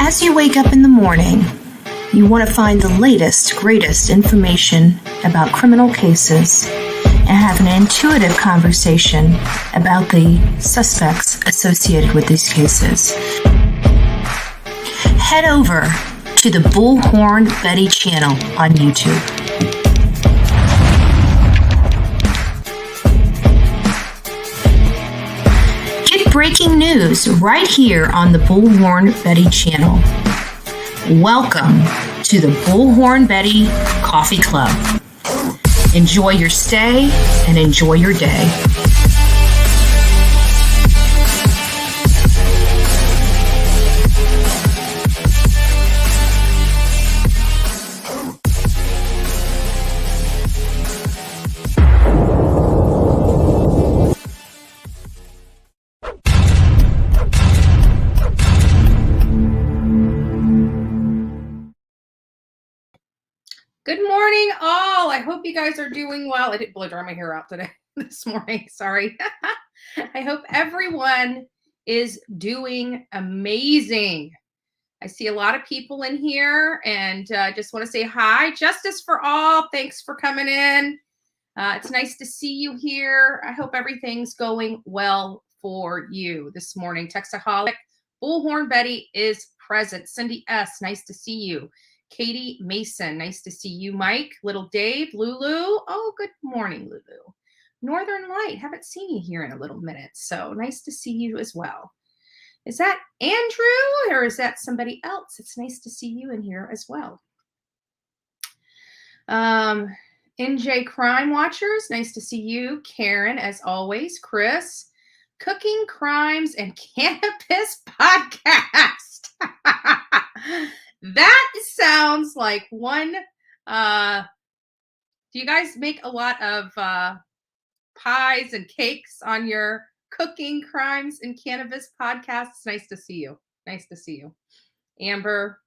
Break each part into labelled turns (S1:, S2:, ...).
S1: As you wake up in the morning, you want to find the latest, greatest information about criminal cases and have an intuitive conversation about the suspects associated with these cases. Head over to the Bullhorn Betty channel on YouTube. Get breaking news right here on the Bullhorn Betty channel. Welcome to the Bullhorn Betty Coffee Club. Enjoy your stay and enjoy your day.
S2: all. I hope you guys are doing well. I didn't blow dry my hair out today, this morning. Sorry. I hope everyone is doing amazing. I see a lot of people in here, and just want to say hi. Justice for all. Thanks for coming in. It's nice to see you here. I hope everything's going well for you this morning. Texaholic. Bullhorn Betty is present. Cindy S., nice to see you. Katie Mason, nice to see you. Mike, Little Dave, Lulu. Oh, good morning, Lulu. Northern Light, haven't seen you here in a little minute, so nice to see you as well. Is that Andrew or is that somebody else? It's nice to see you in here as well. NJ Crime Watchers, nice to see you. Karen, as always. Chris, Cooking Crimes and Cannabis Podcast. That sounds like one. Do you guys make a lot of pies and cakes on your Cooking Crimes and Cannabis Podcast? It's nice to see you. Nice to see you. Amber,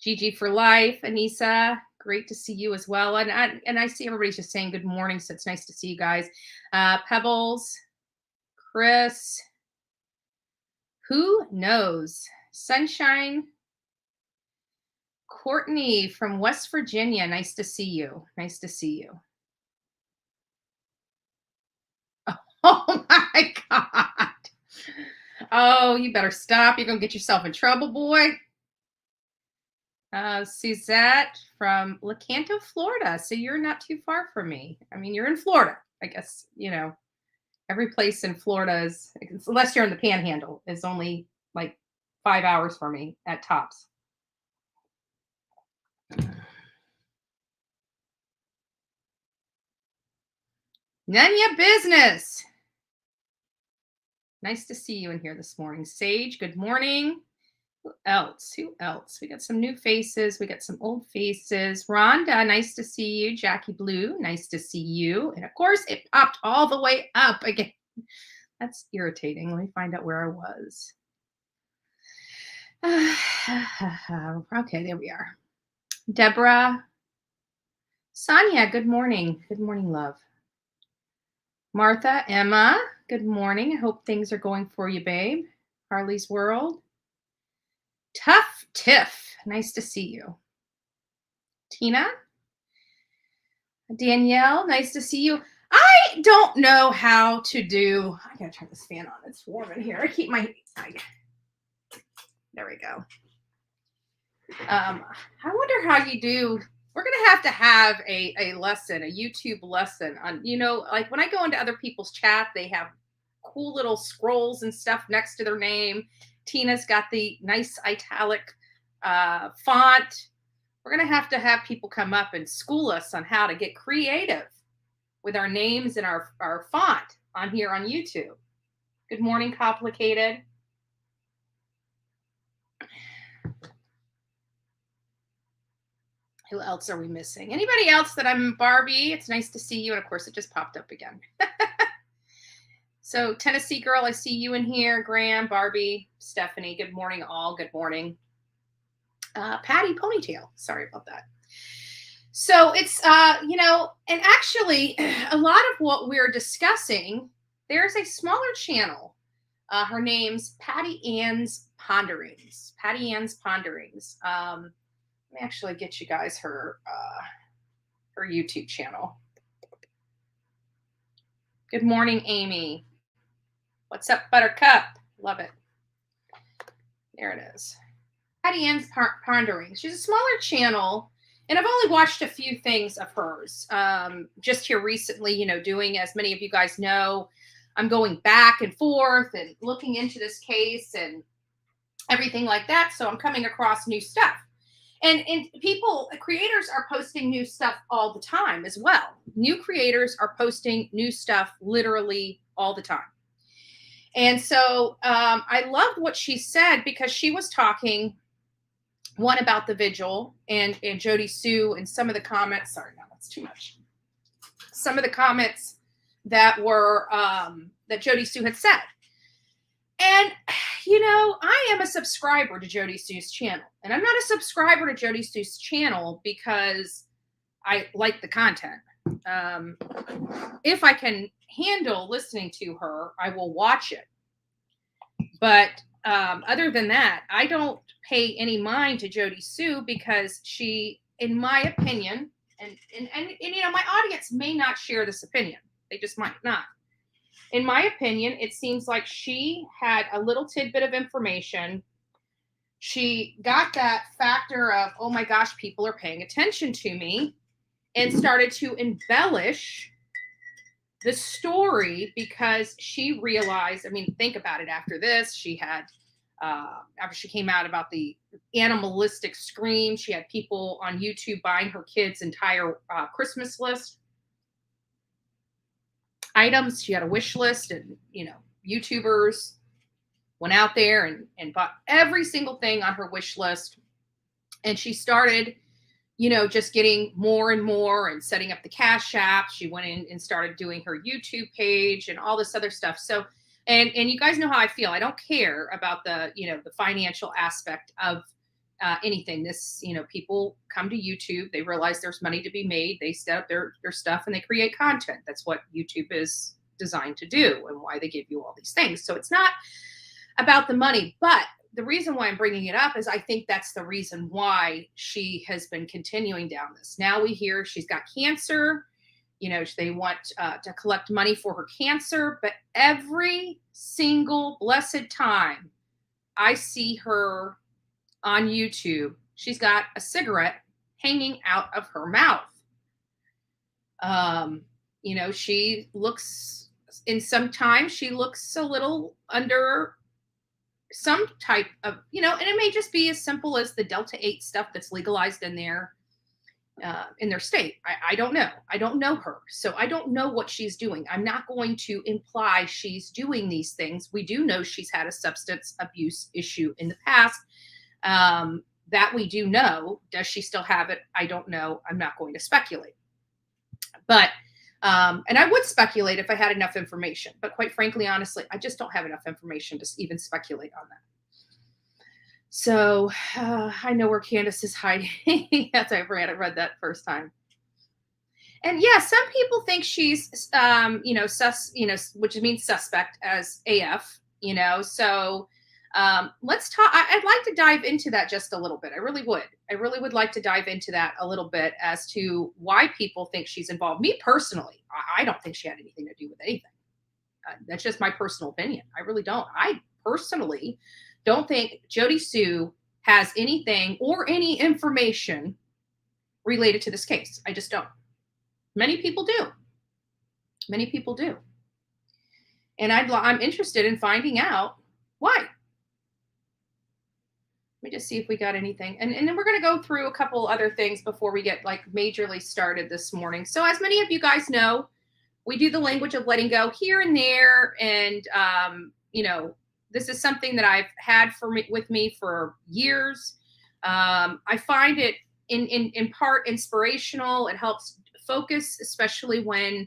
S2: Gigi for Life, Anissa, great to see you as well. And I see everybody's just saying good morning, so it's nice to see you guys. Pebbles, Chris, who knows? Sunshine, Courtney from West Virginia, nice to see you. Nice to see you. Oh my God. Oh, you better stop. You're going to get yourself in trouble, boy. Suzette from Lecanto, Florida. So you're not too far from me. I mean, you're in Florida. I guess, you know, every place in Florida is, unless you're in the Panhandle, is only like 5 hours from me at tops. None of your business. Nice to see you in here this morning. Sage, good morning. Who else? Who else? We got some new faces. We got some old faces. Rhonda, nice to see you. Jackie Blue, nice to see you. And of course, it popped all the way up again. That's irritating. Let me find out where I was. Okay, there we are. Deborah. Sonia, good morning. Good morning, love. Martha, Emma, good morning. I hope things are going for you, babe. Harley's World. Tough Tiff, nice to see you. Tina. Danielle, nice to see you. I don't know how to do, I gotta turn this fan on. It's warm in here. I keep my, there we go. I wonder how you do. We're going to have a lesson, a YouTube lesson on, you know, like when I go into other people's chat, they have cool little scrolls and stuff next to their name. Tina's got the nice italic font. We're going to have people come up and school us on how to get creative with our names and our font on here on YouTube. Good morning, Complicated. Who else are we missing? Anybody else that I'm Barbie? It's nice to see you. And of course, it just popped up again. So Tennessee Girl, I see you in here. Graham, Barbie, Stephanie. Good morning, all. Good morning. Patty Ponytail. Sorry about that. So it's, you know, and actually a lot of what we're discussing, there's a smaller channel. Her name's Patty Ann's Ponderings. Patty Ann's Ponderings. Let me actually get you guys her YouTube channel. Good morning, Amy. What's up, Buttercup? Love it. There it is. Patty Ann's Ponderings. She's a smaller channel, and I've only watched a few things of hers. Just here recently, you know, doing, as many of you guys know, I'm going back and forth and looking into this case and everything like that. So I'm coming across new stuff. And people, creators are posting new stuff all the time as well. New creators are posting new stuff literally all the time. And so I loved what she said, because she was talking, one, about the vigil and Jodie Sue, and some of the comments. Sorry, no, that's too much. Some of the comments that were that Jodie Sue had said. And, you know, I am a subscriber to Jodie Sue's channel. And I'm not a subscriber to Jodie Sue's channel because I like the content. If I can handle listening to her, I will watch it. But other than that, I don't pay any mind to Jodie Sue because she, in my opinion, and you know, my audience may not share this opinion. They just might not. In my opinion, it seems like she had a little tidbit of information. She got that factor of, oh my gosh, people are paying attention to me, and started to embellish the story because she realized, I mean, think about it. After this, she had, after she came out about the animalistic scream, she had people on YouTube buying her kids' entire Christmas list items. She had a wish list, and, you know, YouTubers went out there and bought every single thing on her wish list. And she started, you know, just getting more and more and setting up the Cash App. She went in and started doing her YouTube page and all this other stuff. So, and you guys know how I feel. I don't care about the, you know, the financial aspect of anything. This, you know, people come to YouTube, they realize there's money to be made. They set up their stuff and they create content. That's what YouTube is designed to do and why they give you all these things. So it's not about the money, but the reason why I'm bringing it up is I think that's the reason why she has been continuing down this. Now we hear she's got cancer. You know, they want to collect money for her cancer, but every single blessed time I see her on YouTube, she's got a cigarette hanging out of her mouth. You know, she looks, in some time, she looks a little under some type of, you know, and it may just be as simple as the Delta 8 stuff that's legalized in their state. I don't know. I don't know her. So I don't know what she's doing. I'm not going to imply she's doing these things. We do know she's had a substance abuse issue in the past. That we do know. Does she still have it? I don't know. I'm not going to speculate. But and I would speculate if I had enough information, but quite frankly, honestly, I just don't have enough information to even speculate on that. So I know where Candace is hiding. That's I read that first time. And yeah, some people think she's, you know, which means suspect as AF, you know. So let's talk. I'd like to dive into that just a little bit. I really would like to dive into that a little bit as to why people think she's involved. Me personally, I don't think she had anything to do with anything. That's just my personal opinion. I really don't. I personally don't think Jodie Sue has anything or any information related to this case. I just don't. Many people do. Many people do. And I'm interested in finding out why. Let me just see if we got anything. And then we're going to go through a couple other things before we get like majorly started this morning. So as many of you guys know, we do the language of letting go here and there. And, you know, this is something that I've had with me for years. I find it in part inspirational. It helps focus, especially when,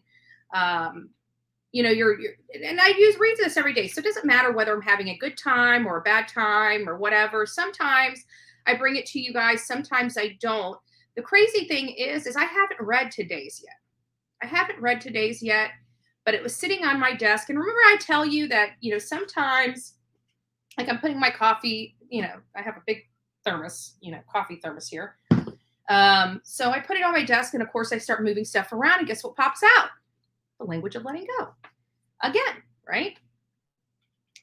S2: you know, you're and I read this every day. So it doesn't matter whether I'm having a good time or a bad time or whatever. Sometimes I bring it to you guys. Sometimes I don't. The crazy thing is I haven't read today's yet. But it was sitting on my desk. And remember, I tell you that, you know, sometimes like I'm putting my coffee, you know, I have a big thermos, you know, coffee thermos here. So I put it on my desk, and of course I start moving stuff around, and guess what pops out? The language of letting go again, right?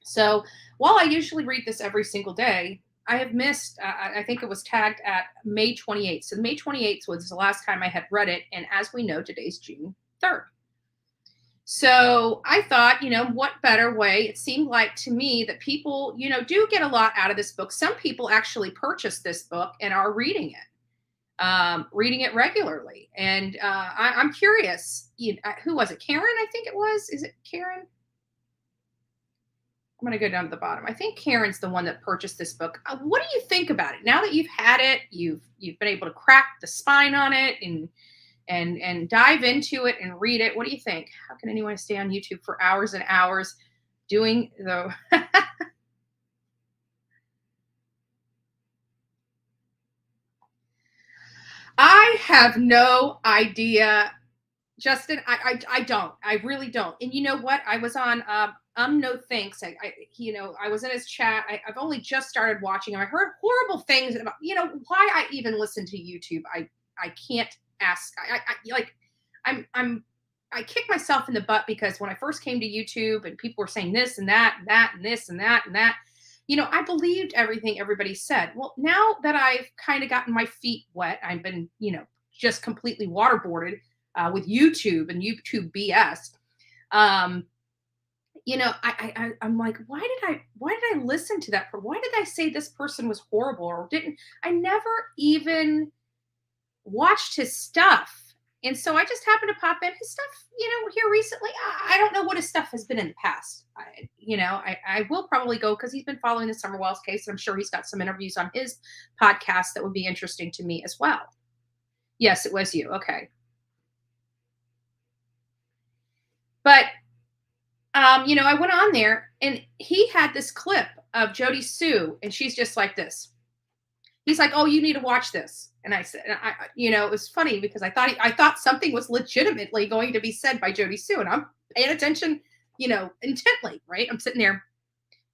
S2: So while I usually read this every single day, I have missed, I think it was tagged at May 28th. So May 28th was the last time I had read it. And as we know, today's June 3rd. So I thought, you know, what better way? It seemed like to me that people, you know, do get a lot out of this book. Some people actually purchased this book and are reading it regularly. And I'm curious, who was it? Karen, I think it was. Is it Karen? I'm going to go down to the bottom. I think Karen's the one that purchased this book. What do you think about it? Now that you've had it, you've been able to crack the spine on it and dive into it and read it. What do you think? How can anyone stay on YouTube for hours and hours doing the I have no idea, Justin. I don't. I really don't. And you know what? I was on no thanks. I was in his chat. I've only just started watching him. I heard horrible things about why I even listen to YouTube. I can't ask. I kick myself in the butt because when I first came to YouTube and people were saying this and that and that and this and that and that, I believed everything everybody said. Well, now that I've kind of gotten my feet wet, I've been, just completely waterboarded with YouTube and YouTube BS. I'm like, why did I listen to that? Why did I say this person was horrible or didn't? I never even watched his stuff. And so I just happened to pop in his stuff, here recently. I don't know what his stuff has been in the past. I will probably go because he's been following the Summer Wells case. And I'm sure he's got some interviews on his podcast that would be interesting to me as well. Yes, it was you. Okay. But, I went on there and he had this clip of Jodie Sue and she's just like this. He's like, oh, you need to watch this. And I said, it was funny because I thought something was legitimately going to be said by Jodie Sue. And I'm paying attention, intently, right? I'm sitting there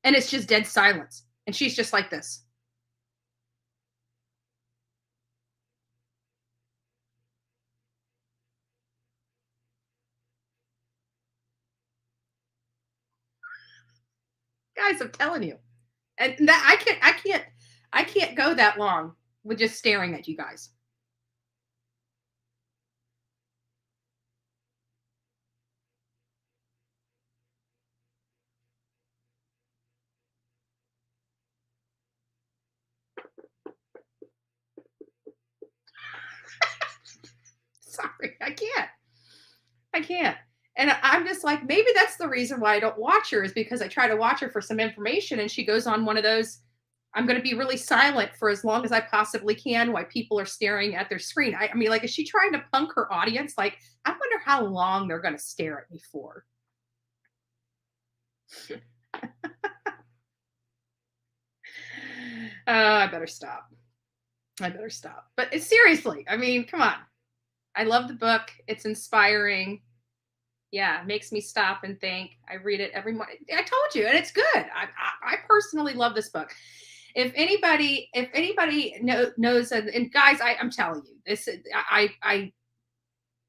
S2: and it's just dead silence. And she's just like this. Guys, I'm telling you. And that I can't go that long with just staring at you guys. Sorry, I can't. And I'm just like, maybe that's the reason why I don't watch her is because I try to watch her for some information and she goes on one of those, I'm going to be really silent for as long as I possibly can while people are staring at their screen. I mean, like, is she trying to punk her audience? Like, I wonder how long they're going to stare at me for. I better stop. But seriously, I mean, come on. I love the book. It's inspiring. Yeah, it makes me stop and think. I read it every morning. I told you, and it's good. I personally love this book. If anybody knows, and guys, I'm telling you, this I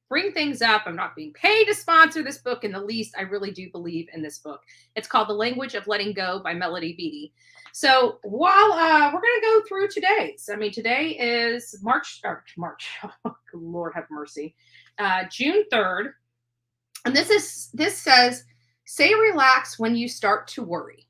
S2: bring things up. I'm not being paid to sponsor this book in the least. I really do believe in this book. It's called The Language of Letting Go by Melody Beattie. So while we're going to go through today's, I mean, today is March, oh, Lord have mercy, June 3rd. And this says, say relax when you start to worry.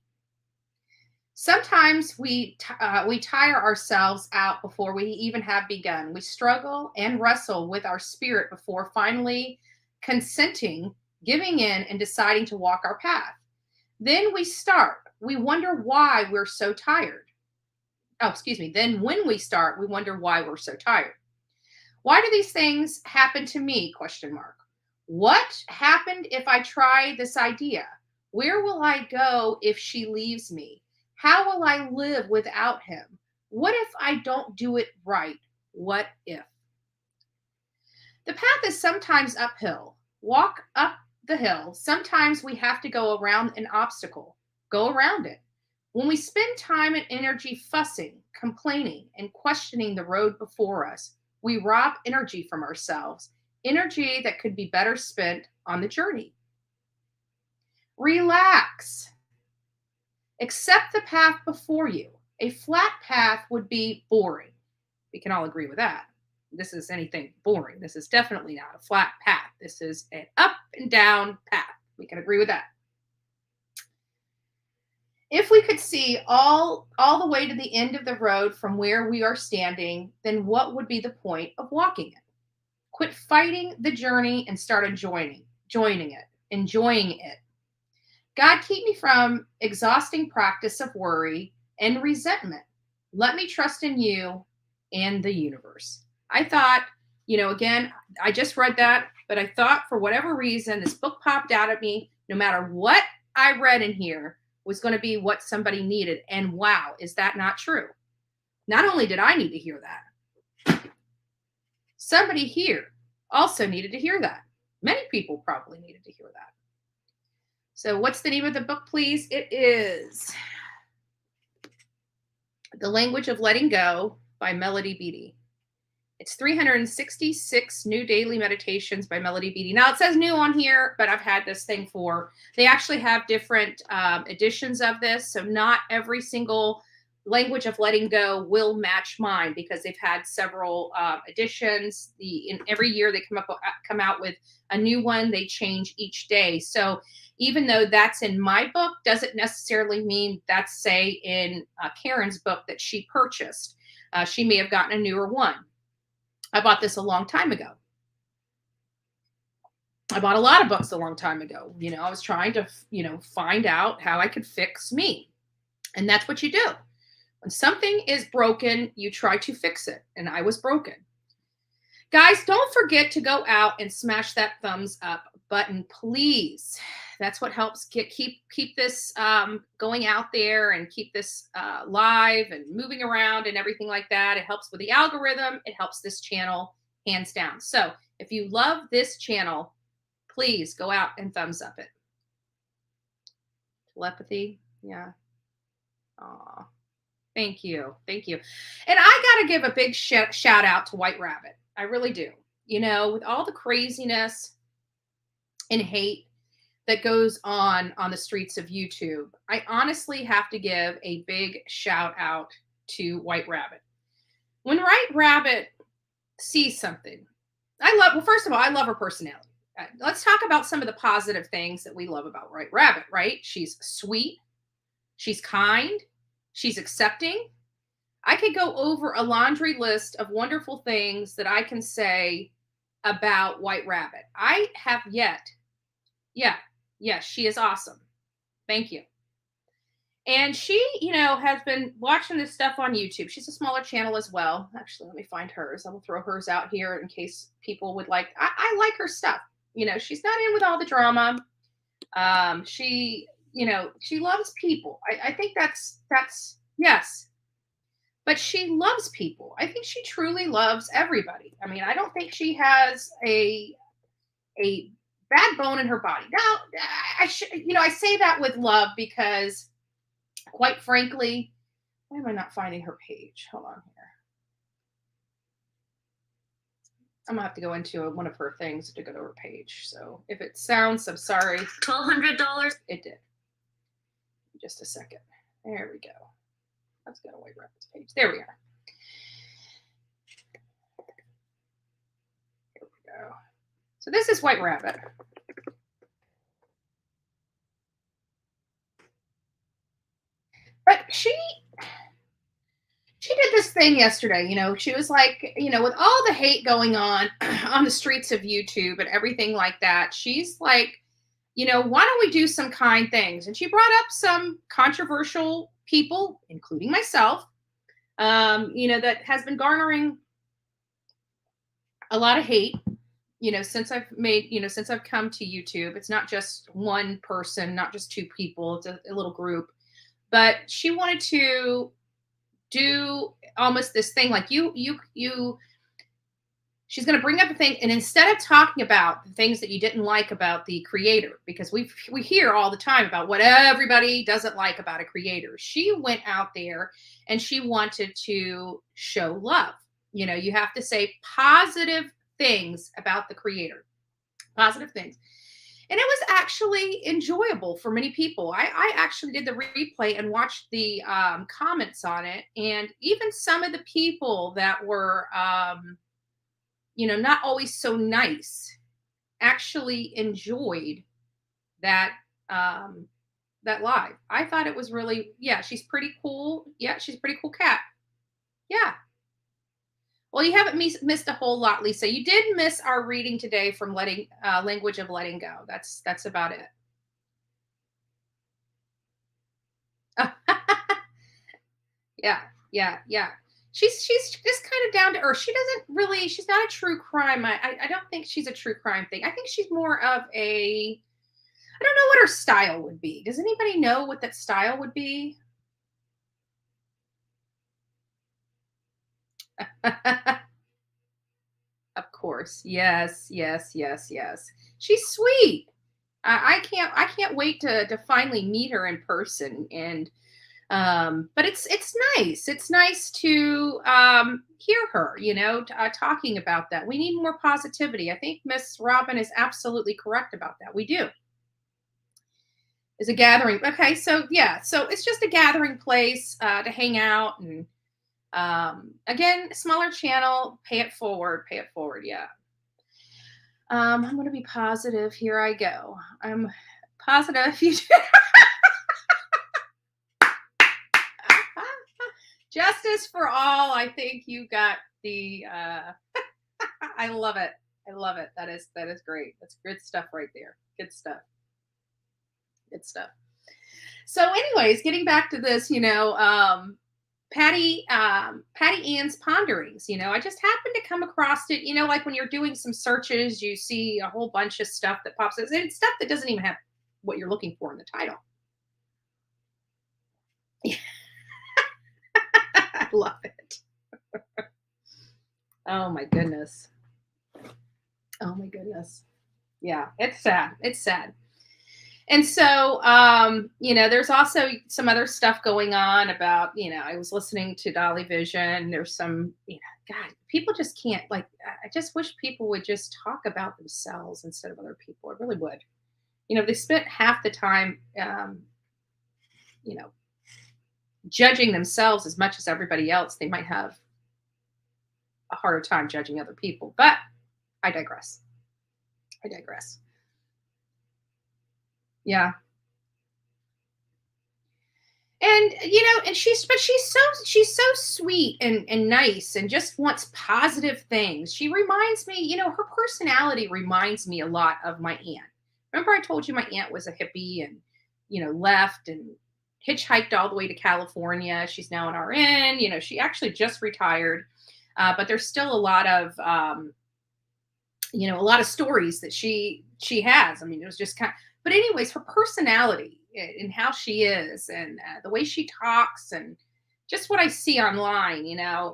S2: Sometimes we tire ourselves out before we even have begun. We struggle and wrestle with our spirit before finally consenting, giving in, and deciding to walk our path. Then we start. We wonder why we're so tired. Oh, excuse me. Then when we start, we wonder why we're so tired. Why do these things happen to me? ? What happened if I try this idea? Where will I go if she leaves me? How will I live without him? What if I don't do it right? What if? The path is sometimes uphill. Walk up the hill. Sometimes we have to go around an obstacle. Go around it. When we spend time and energy fussing, complaining, and questioning the road before us, we rob energy from ourselves, energy that could be better spent on the journey. Relax. Accept the path before you. A flat path would be boring. We can all agree with that. This is anything boring. This is definitely not a flat path. This is an up and down path. We can agree with that. If we could see all the way to the end of the road from where we are standing, then what would be the point of walking it? Quit fighting the journey and start enjoying it. God, keep me from exhausting practice of worry and resentment. Let me trust in you and the universe. I thought, again, I just read that, but I thought for whatever reason, this book popped out at me. No matter what I read in here was going to be what somebody needed. And wow, is that not true? Not only did I need to hear that, Somebody here also needed to hear that. Many people probably needed to hear that. So what's the name of the book, please? It is The Language of Letting Go by Melody Beattie. It's 366 new daily meditations by Melody Beattie. Now it says new on here, but I've had this thing for, they actually have different editions of this. So not every single language of letting go will match mine because they've had several editions. In every year they come out with a new one. They change each day. So even though that's in my book, doesn't necessarily mean that's, say, in Karen's book that she purchased. She may have gotten a newer one. I bought this a long time ago. I bought a lot of books a long time ago. I was trying to, find out how I could fix me. And that's what you do. When something is broken, you try to fix it. And I was broken. Guys, don't forget to go out and smash that thumbs up button, please. That's what helps keep this going out there and keep this live and moving around and everything like that. It helps with the algorithm. It helps this channel hands down. So if you love this channel, please go out and thumbs up it. Telepathy. Yeah. Aw. Thank you. Thank you. And I got to give a big shout out to White Rabbit. I really do. With all the craziness and hate that goes on the streets of YouTube, I honestly have to give a big shout out to White Rabbit. When White Rabbit sees something, first of all, I love her personality. Let's talk about some of the positive things that we love about White Rabbit, right? She's sweet. She's kind. She's accepting. I could go over a laundry list of wonderful things that I can say about White Rabbit. I have yet. Yes, she is awesome. Thank you. And she, has been watching this stuff on YouTube. She's a smaller channel as well. Actually, let me find hers. I will throw hers out here in case people would like. I like her stuff. She's not in with all the drama. She loves people. I think that's yes. But she loves people. I think she truly loves everybody. I mean, I don't think she has a bad bone in her body. Now, I say that with love because, quite frankly, why am I not finding her page? Hold on here. I'm gonna have to go into one of her things to go to her page. So if it sounds, I'm sorry. $1,200. It did. Just a second. There we go. Let's go to White Rabbit's page. There we are. Here we go. So this is White Rabbit. But she did this thing yesterday. She was like, with all the hate going on the streets of YouTube and everything like that, she's like, why don't we do some kind things? And she brought up some controversial people, including myself, that has been garnering a lot of hate, since I've come to YouTube. It's not just one person, not just two people, it's a little group. But she wanted to do almost this thing like she's going to bring up a thing, and instead of talking about the things that you didn't like about the creator, because we hear all the time about what everybody doesn't like about a creator, she went out there and she wanted to show love. You have to say positive things about the creator, positive things. And it was actually enjoyable for many people. I actually did the replay and watched the comments on it, and even some of the people that were not always so nice, actually enjoyed that live. I thought it was really, she's pretty cool. Yeah, she's a pretty cool cat. Yeah. Well, you haven't missed a whole lot, Lisa. You did miss our reading today from Language of Letting Go. That's about it. Yeah. She's just kind of down to earth. She's not a true crime. I don't think she's a true crime thing. I think she's more of I don't know what her style would be. Does anybody know what that style would be? Of course. Yes, yes, yes, yes. She's sweet. I can't wait to finally meet her in person. And but it's nice. It's nice to hear her, talking about that. We need more positivity. I think Miss Robin is absolutely correct about that. We do. Is a gathering. Okay, so yeah, so it's just a gathering place to hang out. And again, smaller channel, pay it forward, pay it forward. Yeah. I'm going to be positive. Here I go. I'm positive. Justice for all. I think you got the. I love it. I love it. That is great. That's good stuff right there. Good stuff. Good stuff. So, anyways, getting back to this, Patty Ann's ponderings. I just happened to come across it. Like when you're doing some searches, you see a whole bunch of stuff that pops up, and stuff that doesn't even have what you're looking for in the title. I love it. Oh my goodness. Oh my goodness. Yeah, it's sad. It's sad. And so, there's also some other stuff going on about, I was listening to Dolly Vision. There's some, God, people just can't, like, I just wish people would just talk about themselves instead of other people. I really would. They spent half the time, judging themselves as much as everybody else. They might have a harder time judging other people, but I digress. Yeah. And and she's so sweet and nice and just wants positive things. She reminds me, her personality reminds me a lot of my aunt. Remember I told you my aunt was a hippie and left and hitchhiked all the way to California. She's now an RN. She actually just retired, but there's still a lot of a lot of stories that she has. I mean, it was just kind of, but anyways, her personality and how she is and the way she talks and just what I see online,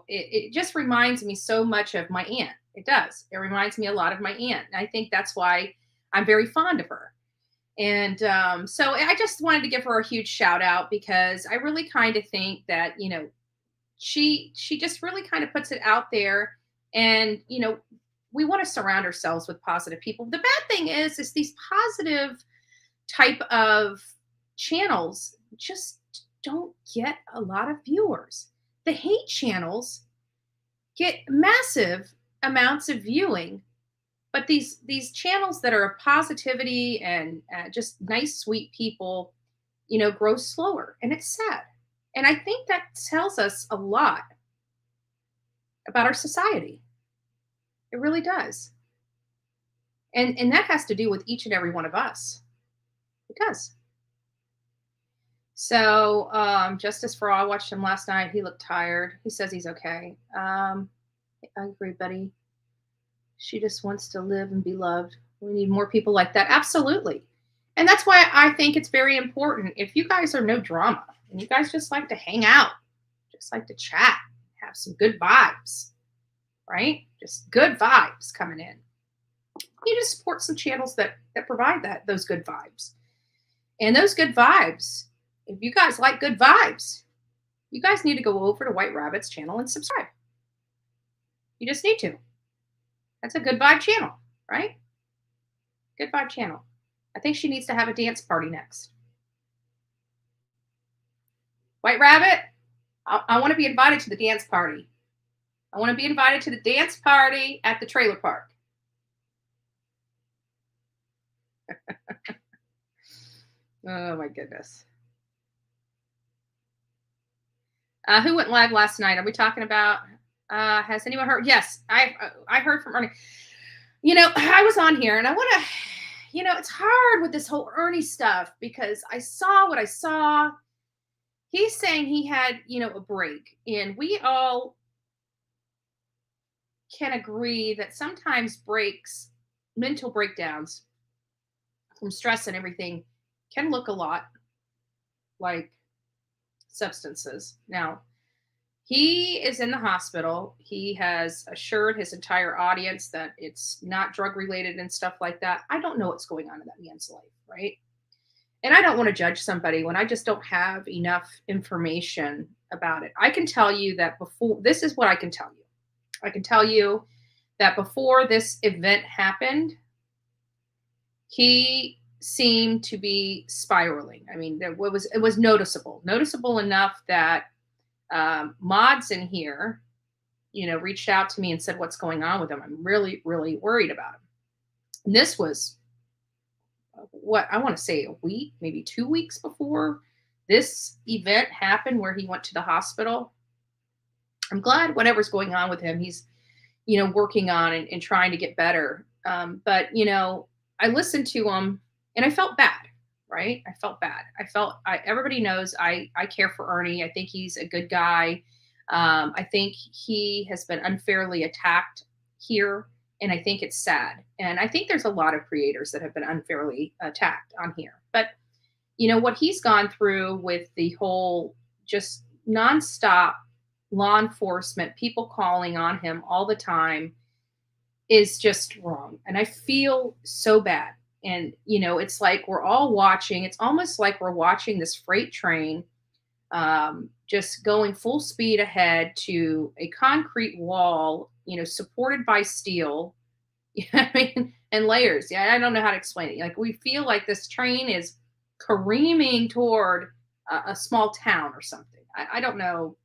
S2: it just reminds me so much of my aunt. It does. It reminds me a lot of my aunt. And I think that's why I'm very fond of her. And so I just wanted to give her a huge shout out because I really kind of think that, she just really kind of puts it out there. And, we want to surround ourselves with positive people. The bad thing is these positive type of channels just don't get a lot of viewers. The hate channels get massive amounts of viewing, but these channels that are of positivity and just nice, sweet people, grow slower, and it's sad. And I think that tells us a lot about our society. It really does. And that has to do with each and every one of us. It does. So, Justice for All, I watched him last night. He looked tired. He says he's okay. I agree, Betty. She just wants to live and be loved. We need more people like that. Absolutely. And that's why I think it's very important. If you guys are no drama and you guys just like to hang out, just like to chat, have some good vibes, right? Just good vibes coming in. You just support some channels that provide those good vibes. And those good vibes, if you guys like good vibes, you guys need to go over to White Rabbit's channel and subscribe. You just need to. That's a good vibe channel, right? Good vibe channel. I think she needs to have a dance party next. White Rabbit, I want to be invited to the dance party. I want to be invited to the dance party at the trailer park. Oh my goodness. Who went live last night? Are we talking about? Has anyone heard? Yes, I heard from Ernie. I was on here, and I want to. It's hard with this whole Ernie stuff because I saw what I saw. He's saying he had, a break, and we all can agree that sometimes breaks, mental breakdowns from stress and everything, can look a lot like substances. Now, He is in the hospital. He has assured his entire audience that it's not drug related and stuff like that. I don't know what's going on in that man's life, right? And I don't want to judge somebody when I just don't have enough information about it. I can tell you that before, this is what I can tell you. I can tell you that before this event happened, he seemed to be spiraling. I mean, it was noticeable enough that mods in here, reached out to me and said, "What's going on with him? I'm really, really worried about him." And this was what I want to say a week, maybe 2 weeks before this event happened where he went to the hospital. I'm glad whatever's going on with him, he's, working on and trying to get better. But, I listened to him and I felt bad, right? I felt bad. Everybody knows I care for Ernie. I think he's a good guy. I think he has been unfairly attacked here. And I think it's sad. And I think there's a lot of creators that have been unfairly attacked on here. But, what he's gone through with the whole just nonstop law enforcement, people calling on him all the time is just wrong. And I feel so bad. And, it's like we're all watching. It's almost like we're watching this freight train just going full speed ahead to a concrete wall, supported by steel, I mean, and layers. Yeah, I don't know how to explain it. Like we feel like this train is careening toward a small town or something. I don't know,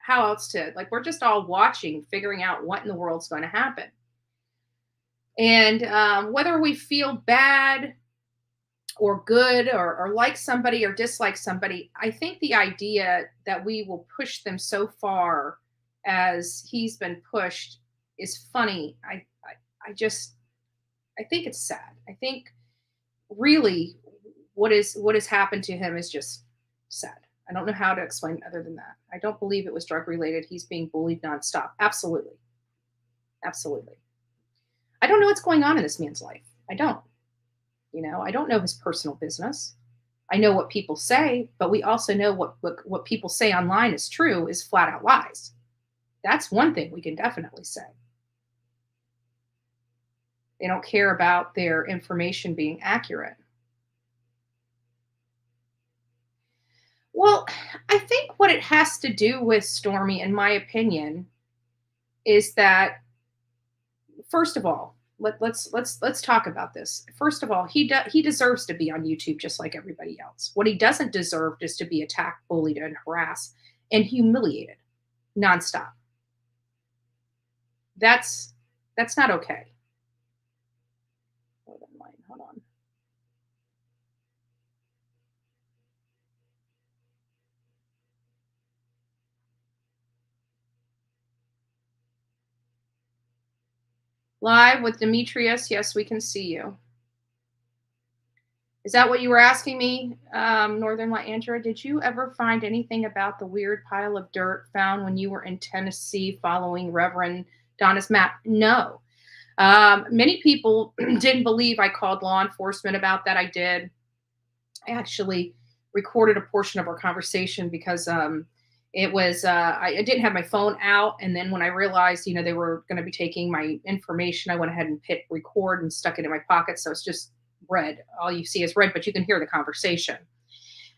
S2: how else to, like, we're just all watching, figuring out what in the world's going to happen. And whether we feel bad or good or like somebody or dislike somebody, I think the idea that we will push them so far as he's been pushed is funny. I think it's sad. I think really what has happened to him is just sad. I don't know how to explain it other than that. I don't believe it was drug related. He's being bullied nonstop. Absolutely. Absolutely. I don't know what's going on in this man's life. I don't. I don't know his personal business. I know what people say, but we also know what people say online is true is flat out lies. That's one thing we can definitely say. They don't care about their information being accurate. Well, I think what it has to do with Stormy, in my opinion, is that first of all, let's talk about this. First of all, he deserves to be on YouTube just like everybody else. What he doesn't deserve is to be attacked, bullied, and harassed and humiliated nonstop. That's not okay. Hold on. Live with Demetrius. Yes, we can see you. Is that what you were asking me, Northern Light Andrea? Did you ever find anything about the weird pile of dirt found when you were in Tennessee following Reverend Donna's map? No. Many people didn't believe I called law enforcement about that. I did. I actually recorded a portion of our conversation because it was I didn't have my phone out, and then when I realized they were going to be taking my information, I went ahead and hit record and stuck it in my pocket, so it's just red. All you see is red, but you can hear the conversation.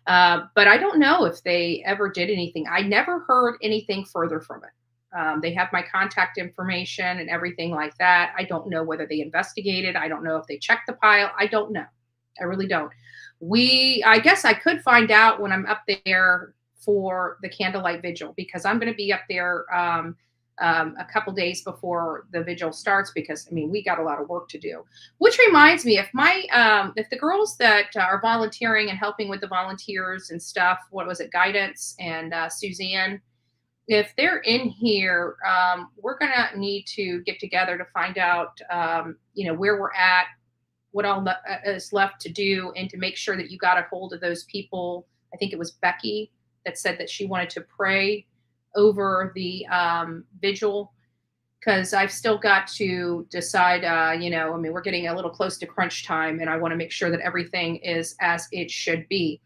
S2: But I don't know if they ever did anything. I never heard anything further from it. They have my contact information and everything like that. I don't know whether they investigated. I don't know if they checked the pile. I don't know. I really don't. I guess I could find out when I'm up there for the candlelight vigil, because I'm going to be up there a couple days before the vigil starts, because we got a lot of work to do. Which reminds me, if the girls that are volunteering and helping with the volunteers and stuff, what was it, Guidance and Suzanne, if they're in here, we're going to need to get together to find out, where we're at, what all is left to do, and to make sure that you got a hold of those people. I think it was Becky that said that she wanted to pray over the vigil, because I've still got to decide, we're getting a little close to crunch time, and I want to make sure that everything is as it should be.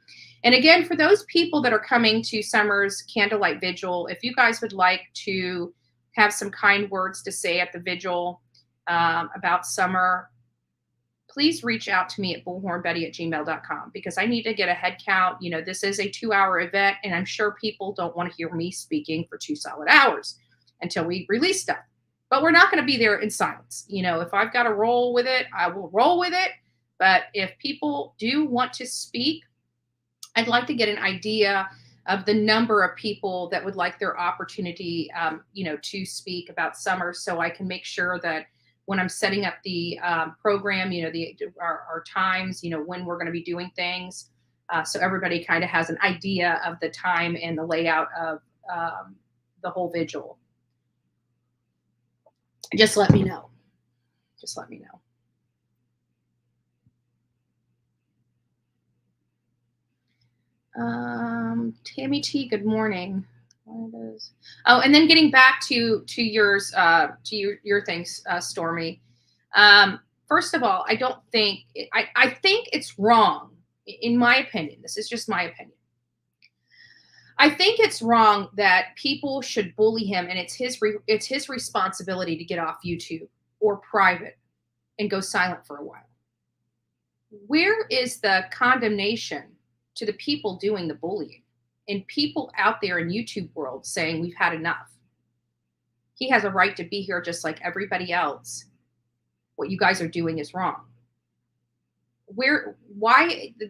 S2: And again, for those people that are coming to Summer's Candlelight Vigil, if you guys would like to have some kind words to say at the vigil about Summer, please reach out to me at bullhornbetty@gmail.com, because I need to get a head count. You know, this is a 2-hour event, and I'm sure people don't want to hear me speaking for 2 solid hours until we release stuff. But we're not going to be there in silence. You know, if I've got to roll with it, I will roll with it. But if people do want to speak, I'd like to get an idea of the number of people that would like their opportunity, to speak about Summer, so I can make sure that when I'm setting up the program, our times, when we're going to be doing things, so everybody kind of has an idea of the time and the layout of the whole vigil. Just let me know. Just let me know. Tammy T, good morning. Oh, and then getting back to yours, to your things, Stormy. First of all, I think it's wrong, in my opinion. This is just my opinion. I think it's wrong that people should bully him, and it's his responsibility to get off YouTube or private and go silent for a while. Where is the condemnation to the people doing the bullying and people out there in YouTube world saying we've had enough? He has a right to be here just like everybody else. What you guys are doing is wrong.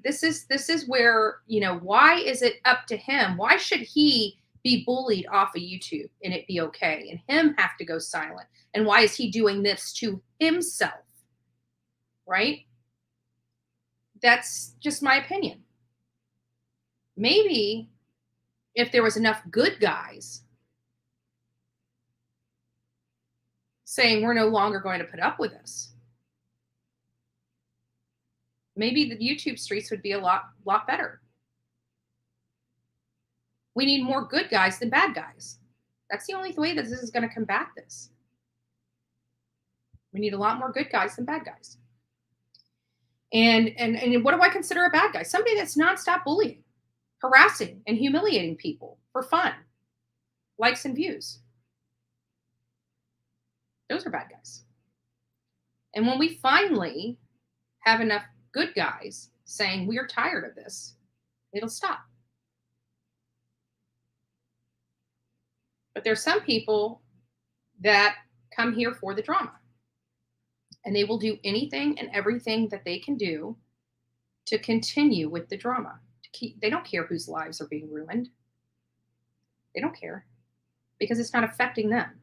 S2: This is where, why is it up to him? Why should he be bullied off of YouTube and it be okay, and him have to go silent? And why is he doing this to himself? Right? That's just my opinion. Maybe if there was enough good guys saying we're no longer going to put up with this, maybe the YouTube streets would be a lot better. We need more good guys than bad guys. That's the only way that this is going to combat this. We need a lot more good guys than bad guys. And what do I consider a bad guy? Somebody that's nonstop bullying, harassing, and humiliating people for fun, likes and views. Those are bad guys. And when we finally have enough good guys saying we're tired of this, it'll stop. But there's some people that come here for the drama, and they will do anything and everything that they can do to continue with the drama. They don't care whose lives are being ruined. They don't care, because it's not affecting them.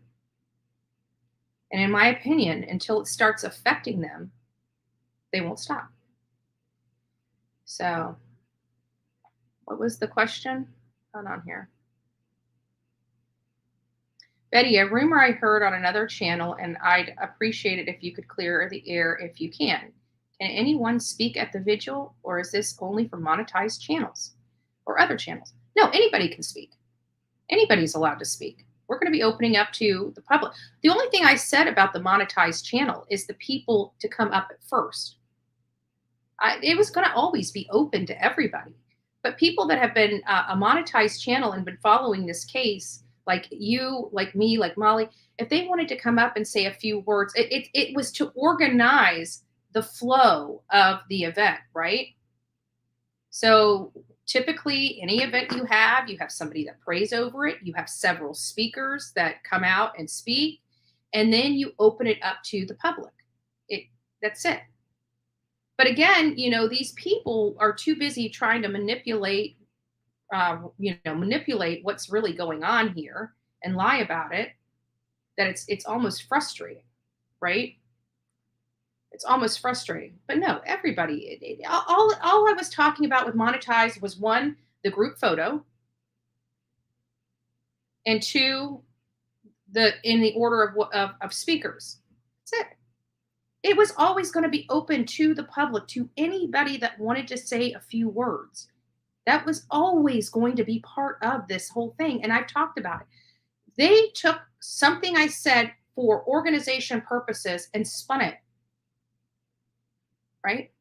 S2: And in my opinion, until it starts affecting them, they won't stop. So, what was the question? Hold on here. Betty, a rumor I heard on another channel, and I'd appreciate it if you could clear the air if you can. Can anyone speak at the vigil, or is this only for monetized channels or other channels? No, anybody can speak. Anybody's allowed to speak. We're going to be opening up to the public. The only thing I said about the monetized channel is the people to come up at first. It was going to always be open to everybody. But people that have been a monetized channel and been following this case, like you, like me, like Molly, if they wanted to come up and say a few words, it was to organize the flow of the event, right? So typically any event you have somebody that prays over it. You have several speakers that come out and speak, and then you open it up to the public. That's it. But again, these people are too busy trying to manipulate what's really going on here and lie about it, that it's almost frustrating, right? It's almost frustrating. But no, everybody, all I was talking about with monetized was, one, the group photo, and two, in the order of speakers. That's it. It was always going to be open to the public, to anybody that wanted to say a few words. That was always going to be part of this whole thing. And I've talked about it. They took something I said for organization purposes and spun it. Right?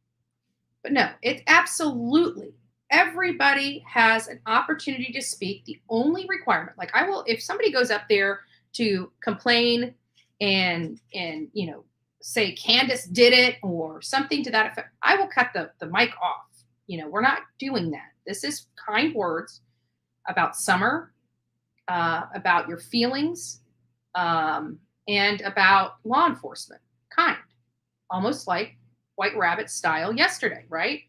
S2: But no, it absolutely Everybody has an opportunity to speak. The only requirement, like I will, if somebody goes up there to complain and say Candace did it or something to that effect, I will cut the mic off. We're not doing that. This is kind words about Summer, about your feelings, and about law enforcement. Kind, almost like White Rabbit style yesterday, right?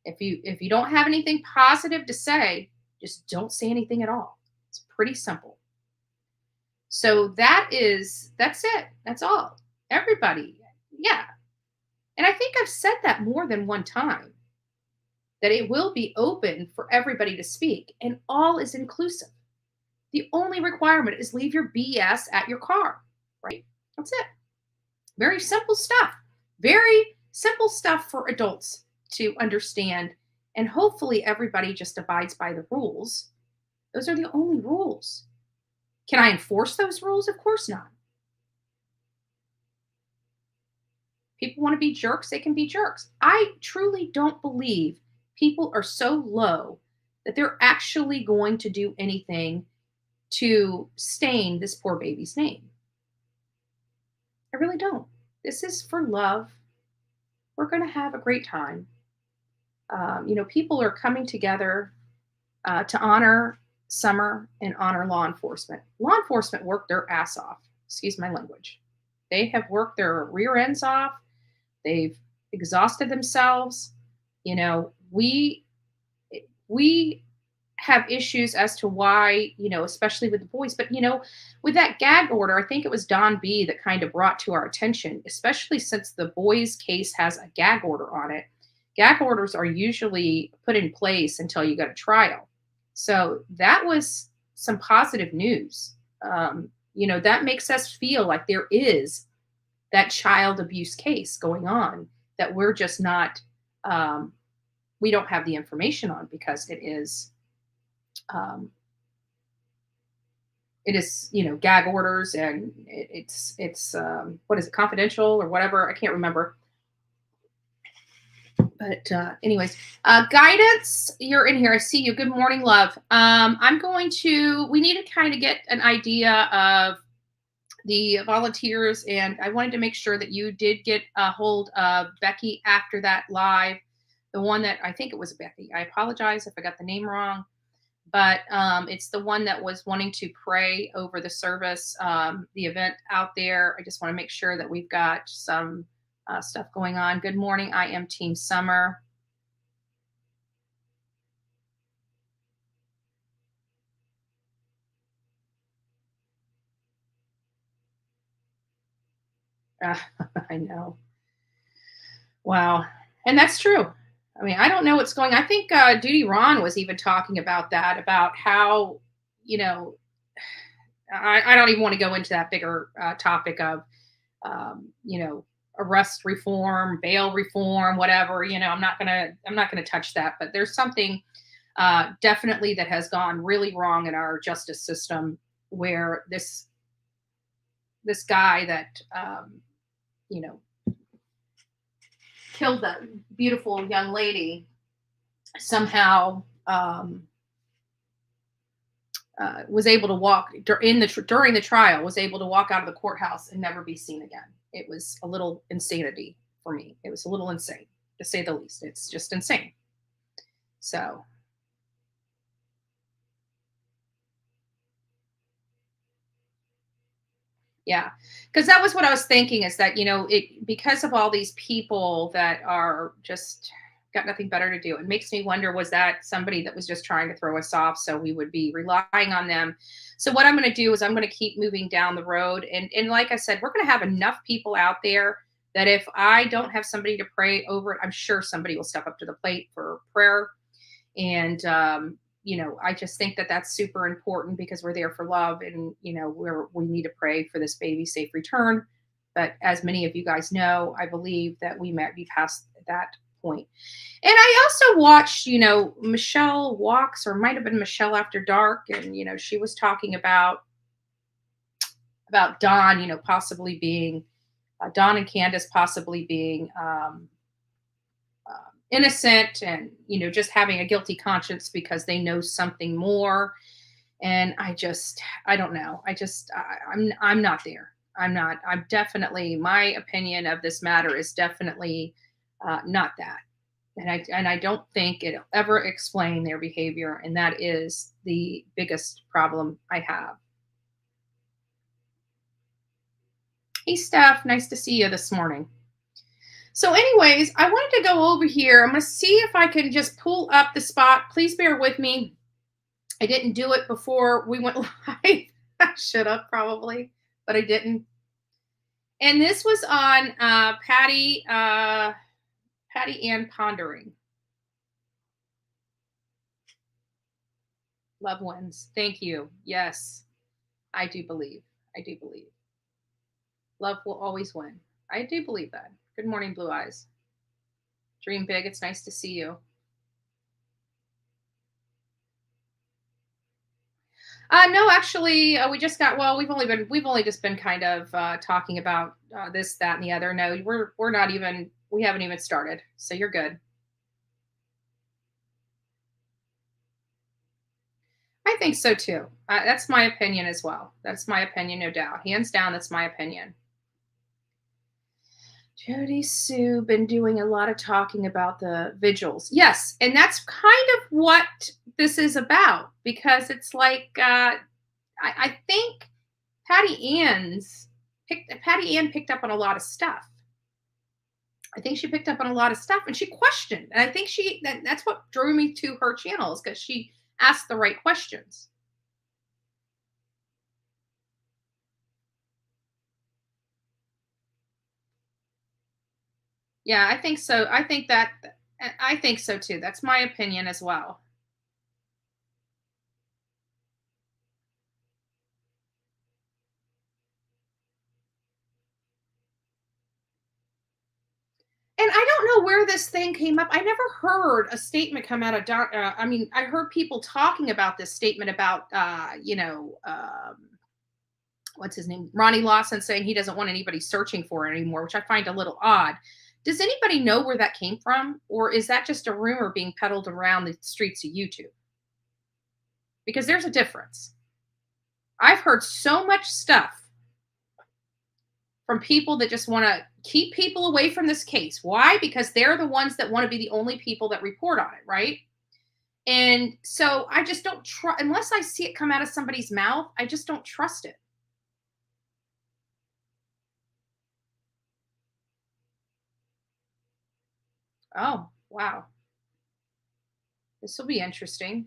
S2: If you don't have anything positive to say, just don't say anything at all. It's pretty simple. So that's it. That's all. Everybody. Yeah. And I think I've said that more than one time, that it will be open for everybody to speak, and all is inclusive. The only requirement is leave your BS at your car, right? That's it. Very simple stuff. Very simple stuff for adults to understand. And hopefully everybody just abides by the rules. Those are the only rules. Can I enforce those rules? Of course not. People want to be jerks, they can be jerks. I truly don't believe people are so low that they're actually going to do anything to stain this poor baby's name. I really don't. This is for love. We're going to have a great time. People are coming together to honor Summer and honor law enforcement. Law enforcement worked their ass off. Excuse my language. They have worked their rear ends off. They've exhausted themselves. We have issues as to why, especially with the boys, but with that gag order, I think it was Don B that kind of brought to our attention, especially since the boys case has a gag order on it. Gag orders are usually put in place until you go to trial. So that was some positive news. That makes us feel like there is that child abuse case going on that we're just not, we don't have the information on, because it is, gag orders, and it's what is it, confidential or whatever? I can't remember. But anyways, guidance, you're in here. I see you. Good morning, love. We need to kind of get an idea of the volunteers, and I wanted to make sure that you did get a hold of Becky after that live, the one that, I think it was Becky. I apologize if I got the name wrong, but it's the one that was wanting to pray over the service, the event out there. I just want to make sure that we've got some stuff going on. Good morning. I am Team Summer. I know. Wow. And that's true. I mean, I don't know what's going on. I think Duty Ron was even talking about that, about how, I don't even want to go into that bigger topic of, arrest reform, bail reform, whatever. I'm not gonna touch that. But there's something definitely that has gone really wrong in our justice system, where this guy that killed that beautiful young lady somehow was able to walk during the trial, was able to walk out of the courthouse and never be seen again. It was a little insanity for me. It was a little insane, to say the least. It's just insane. So. Yeah, because that was what I was thinking, is that, because of all these people that are just got nothing better to do, it makes me wonder, was that somebody that was just trying to throw us off so we would be relying on them? So what I'm going to do is I'm going to keep moving down the road. And like I said, we're going to have enough people out there that if I don't have somebody to pray over it, I'm sure somebody will step up to the plate for prayer. And, I just think that that's super important, because we're there for love, and, we need to pray for this baby's safe return. But as many of you guys know, I believe that we might be past that point. And I also watched, Michelle Walks, or might have been Michelle After Dark. And, she was talking about Dawn, possibly being, Dawn and Candace possibly being innocent and, just having a guilty conscience because they know something more. And I don't know. I'm not there. I'm definitely, my opinion of this matter is definitely not that. And I don't think it'll ever explain their behavior. And that is the biggest problem I have. Hey, Steph, nice to see you this morning. So anyways, I wanted to go over here. I'm going to see if I can just pull up the spot. Please bear with me. I didn't do it before we went live. I should have probably, but I didn't. And this was on Patty Ann Pondering. Love wins. Thank you. Yes, I do believe. Love will always win. I do believe that. Good morning, Blue Eyes. Dream big. It's nice to see you. No, actually, we just got. Well, we've only just been kind of talking about this, that, and the other. No, we're not even. We haven't even started. So you're good. I think so too. That's my opinion as well. That's my opinion, no doubt. Hands down, that's my opinion. Jodie Sue been doing a lot of talking about the vigils. Yes, and that's kind of what this is about, because it's like I think Patty Ann picked up on a lot of stuff. I think she picked up on a lot of stuff, and she questioned. And I think that's what drew me to her channel, is because she asked the right questions. Yeah, I think so. I think so too. That's my opinion as well. And I don't know where this thing came up. I never heard a statement come out of I heard people talking about this statement about what's his name? Ronnie Lawson, saying he doesn't want anybody searching for it anymore, which I find a little odd. Does anybody know where that came from? Or is that just a rumor being peddled around the streets of YouTube? Because there's a difference. I've heard so much stuff from people that just want to keep people away from this case. Why? Because they're the ones that want to be the only people that report on it, right? And so I just don't trust, unless I see it come out of somebody's mouth, I just don't trust it. Oh, wow. This will be interesting.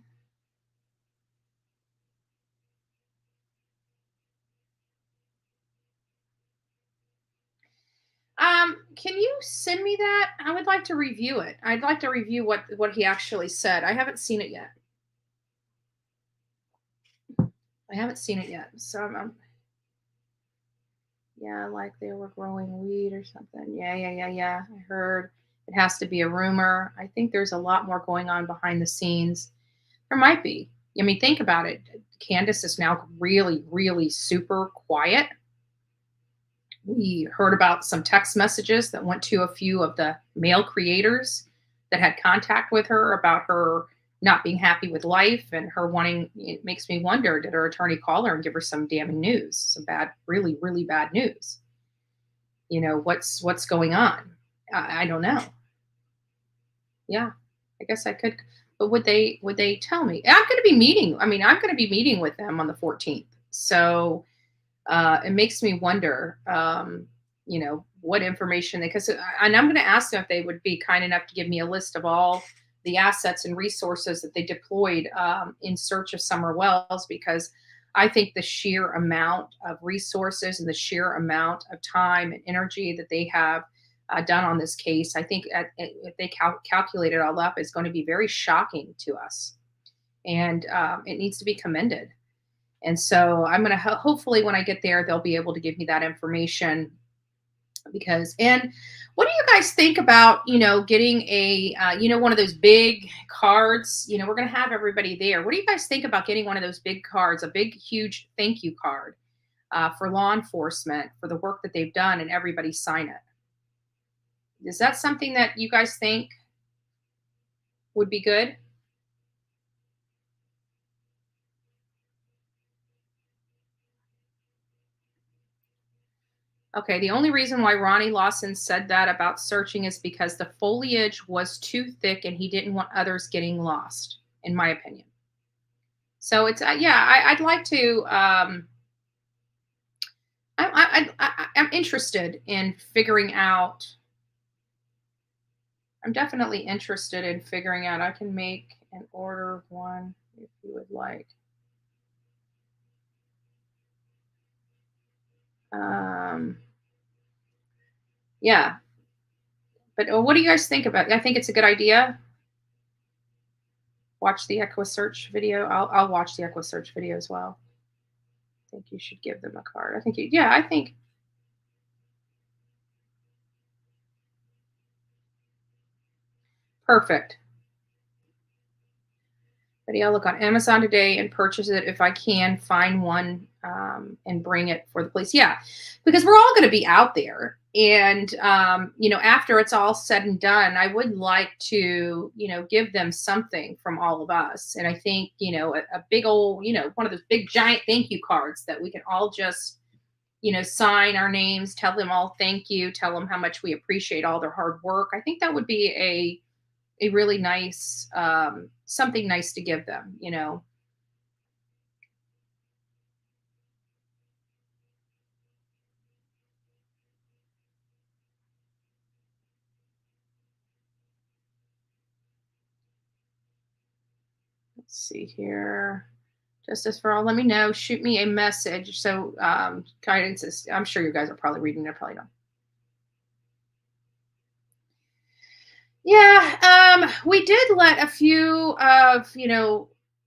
S2: Can you send me that? I would like to review it. I'd like to review what he actually said. I haven't seen it yet. So yeah, like they were growing weed or something. Yeah. I heard it has to be a rumor. I think there's a lot more going on behind the scenes. There might be. I mean, think about it. Candace is now really, really super quiet. We heard about some text messages that went to a few of the male creators that had contact with her about her not being happy with life and her wanting. It makes me wonder, did her attorney call her and give her some damning news, some bad, really, really bad news? What's going on? I don't know. Yeah, I guess I could, but would they tell me? I'm going to be meeting with them on the 14th. So it makes me wonder, what information because and I'm going to ask them if they would be kind enough to give me a list of all the assets and resources that they deployed in search of Summer Wells, because I think the sheer amount of resources and the sheer amount of time and energy that they have done on this case, I think if they calculate it all up, is going to be very shocking to us, and it needs to be commended. And so I'm going to hopefully when I get there, they'll be able to give me that information. And what do you guys think about, getting a, one of those big cards? We're going to have everybody there. What do you guys think about getting one of those big cards, a big, huge thank you card for law enforcement for the work that they've done, and everybody sign it? Is that something that you guys think would be good. Okay, the only reason why Ronnie Lawson said that about searching is because the foliage was too thick and he didn't want others getting lost, in my opinion. So it's, yeah, I'd like to, I'm interested in figuring out, I'm definitely interested in figuring out, I can make an order one if you would like. Yeah. But what do you guys think about it? I think it's a good idea. Watch the Equa search video. I'll watch the Equa search video as well. I think you should give them a card. I think I think. Perfect. But yeah, I'll look on Amazon today and purchase it if I can find one and bring it for the police. Yeah, because we're all going to be out there. And, after it's all said and done, I would like to, give them something from all of us. And I think, a big old, one of those big giant thank you cards that we can all just, sign our names, tell them all thank you, tell them how much we appreciate all their hard work. I think that would be a really nice, something nice to give them, Let's see here. Justice for all. Let me know. Shoot me a message. So guidance is, I'm sure you guys are probably reading it. Probably don't. Yeah, we did let a few of,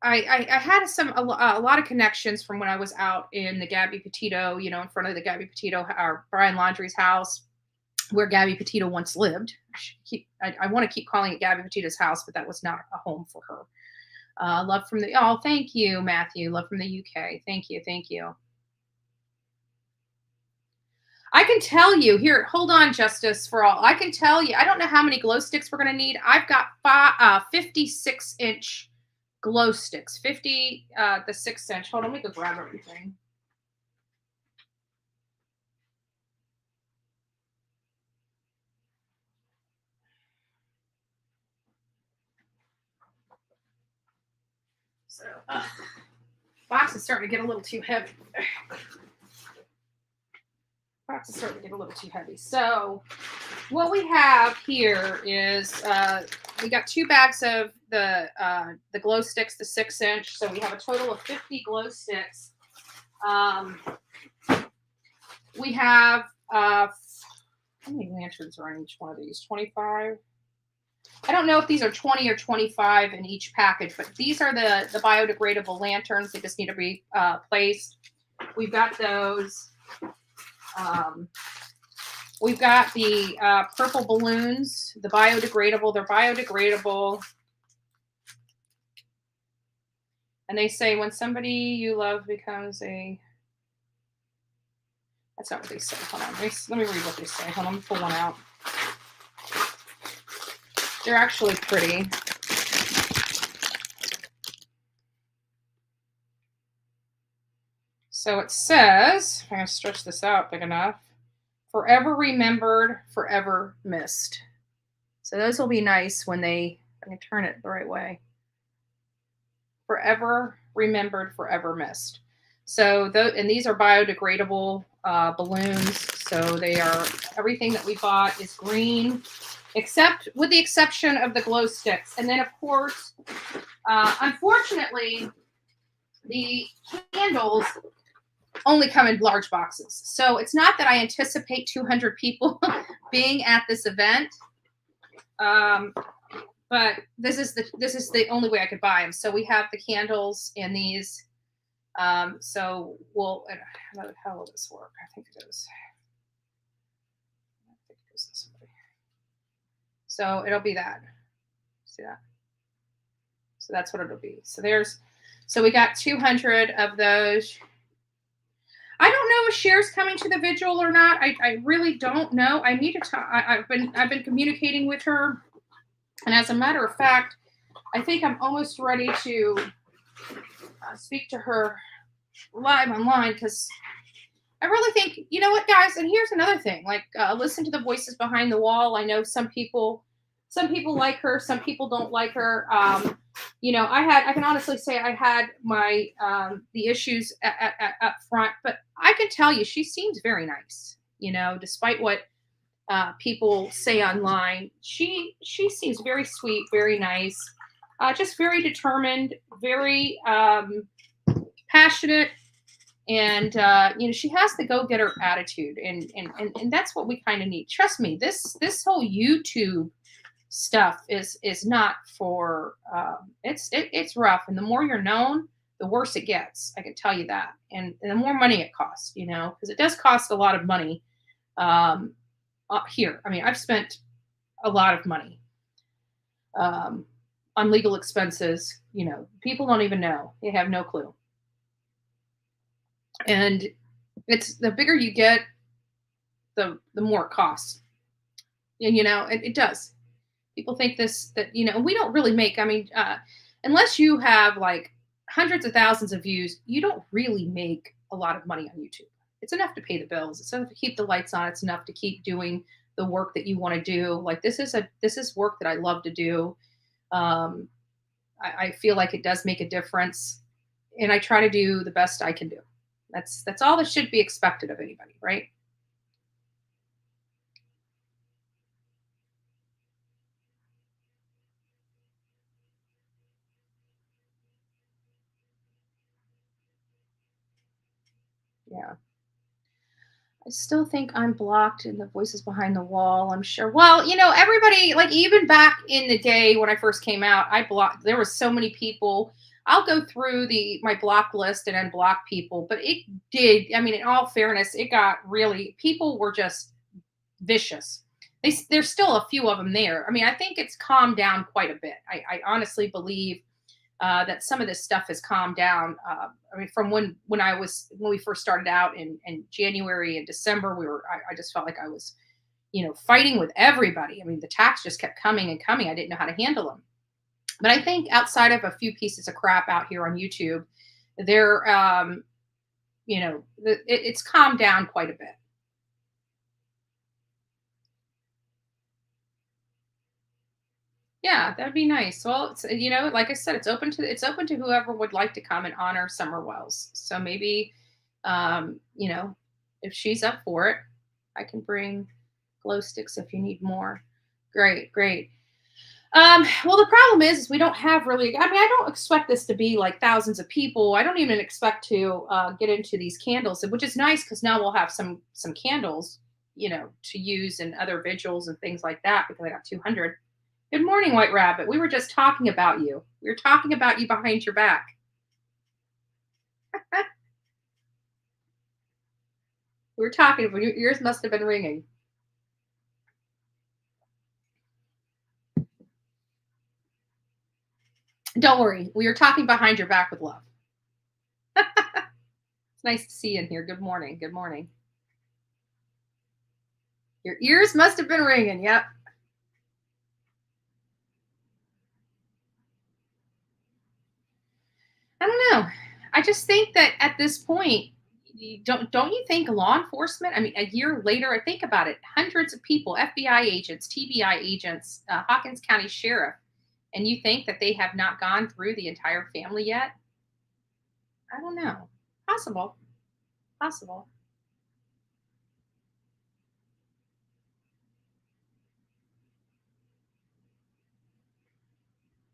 S2: I had a lot of connections from when I was out in the Gabby Petito, in front of the Gabby Petito, or Brian Laundrie's house, where Gabby Petito once lived. I want to keep calling it Gabby Petito's house, but that was not a home for her. Love from thank you, Matthew. Love from the UK. Thank you. I can tell you here, hold on, Justice for all. I can tell you, I don't know how many glow sticks we're going to need. I've got 56-inch glow sticks, 50, the 6-inch. Hold on, let me go grab everything. So, box is starting to get a little too heavy. So what we have here is we got 2 bags of the glow sticks, the 6-inch. So we have a total of 50 glow sticks. We have how many lanterns are on each one of these? 25. I don't know if these are 20 or 25 in each package, but these are the biodegradable lanterns. They just need to be placed. We've got those. We've got the purple balloons, the biodegradable. They're biodegradable. And they say when somebody you love becomes a... That's not what they say. Hold on. Let me read what they say. Hold on. Let me pull one out. They're actually pretty. So it says, if I'm going to stretch this out big enough, forever remembered, forever missed. So those will be nice when I can turn it the right way. Forever remembered, forever missed. So, and these are biodegradable balloons. So they are, everything that we bought is green, with the exception of the glow sticks. And then, of course, unfortunately, the candles only come in large boxes. So it's not that I anticipate 200 people being at this event, but this is the only way I could buy them. So we have the candles in these. So how will this work? I think it goes this way. So it'll be that. See that? So that's what it'll be. So we got 200 of those. I don't know if Cher's coming to the vigil or not. I really don't know. I need to talk. I've been communicating with her, and as a matter of fact, I think I'm almost ready to speak to her live online because I really think, you know what, guys, and here's another thing, like, listen to the voices behind the wall. I know some people like her, some people don't like her. I can honestly say I had my, the issues up front, but I can tell you, she seems very nice, despite what, people say online. She seems very sweet, very nice, just very determined, very, passionate, and she has the go-getter attitude, and that's what we kind of need. Trust me, this whole YouTube stuff is not for, it's rough, and the more you're known, the worse it gets. I can tell you that, and the more money it costs, because it does cost a lot of money. Here, I mean, I've spent a lot of money, on legal expenses. People don't even know, they have no clue. And it's the bigger you get, the more it costs. And it does. People think that we don't really make, I mean, unless you have like hundreds of thousands of views, you don't really make a lot of money on YouTube. It's enough to pay the bills, it's enough to keep the lights on, it's enough to keep doing the work that you want to do. Like, this is work that I love to do. I feel like it does make a difference, and I try to do the best I can do. That's all that should be expected of anybody, right? Yeah. I still think I'm blocked in the voices behind the wall, I'm sure. Well, everybody, like, even back in the day when I first came out, I blocked, there were so many people. I'll go through my block list and unblock people, but it did, I mean, in all fairness, it got really, people were just vicious. There's still a few of them there. I mean, I think it's calmed down quite a bit. I honestly believe, that some of this stuff has calmed down. I mean, from when we first started out in January and December, I just felt like I was, fighting with everybody. I mean, the attacks just kept coming and coming. I didn't know how to handle them. But I think outside of a few pieces of crap out here on YouTube, there, it's calmed down quite a bit. Yeah, that'd be nice. Well, it's, like I said, it's open to whoever would like to come and honor Summer Wells. So maybe, if she's up for it, I can bring glow sticks if you need more. Great, great. Well, the problem is we don't have really. I mean, I don't expect this to be like thousands of people. I don't even expect to, get into these candles, which is nice because now we'll have some candles, to use in other vigils and things like that, because I got 200. Good morning, White Rabbit. We were just talking about you. We were talking about you behind your back. We were talking about your ears must have been ringing. Don't worry. We were talking behind your back with love. It's nice to see you in here. Good morning. Good morning. Your ears must have been ringing. Yep. I don't know. I just think that at this point, don't you think law enforcement? I mean, a year later, I think about it. Hundreds of people, FBI agents, TBI agents, Hawkins County Sheriff, and you think that they have not gone through the entire family yet? I don't know. Possible. Possible.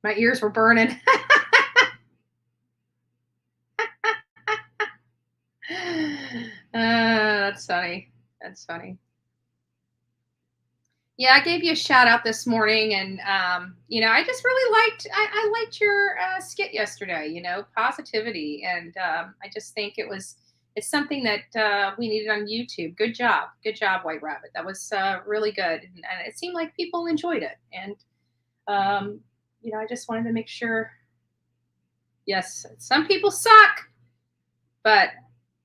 S2: My ears were burning. That's funny. That's funny. Yeah, I gave you a shout out this morning, and I just really I liked your, skit yesterday. Positivity, and I just think it's something that, we needed on YouTube. Good job, White Rabbit. That was, really good, and it seemed like people enjoyed it. And I just wanted to make sure. Yes, some people suck, but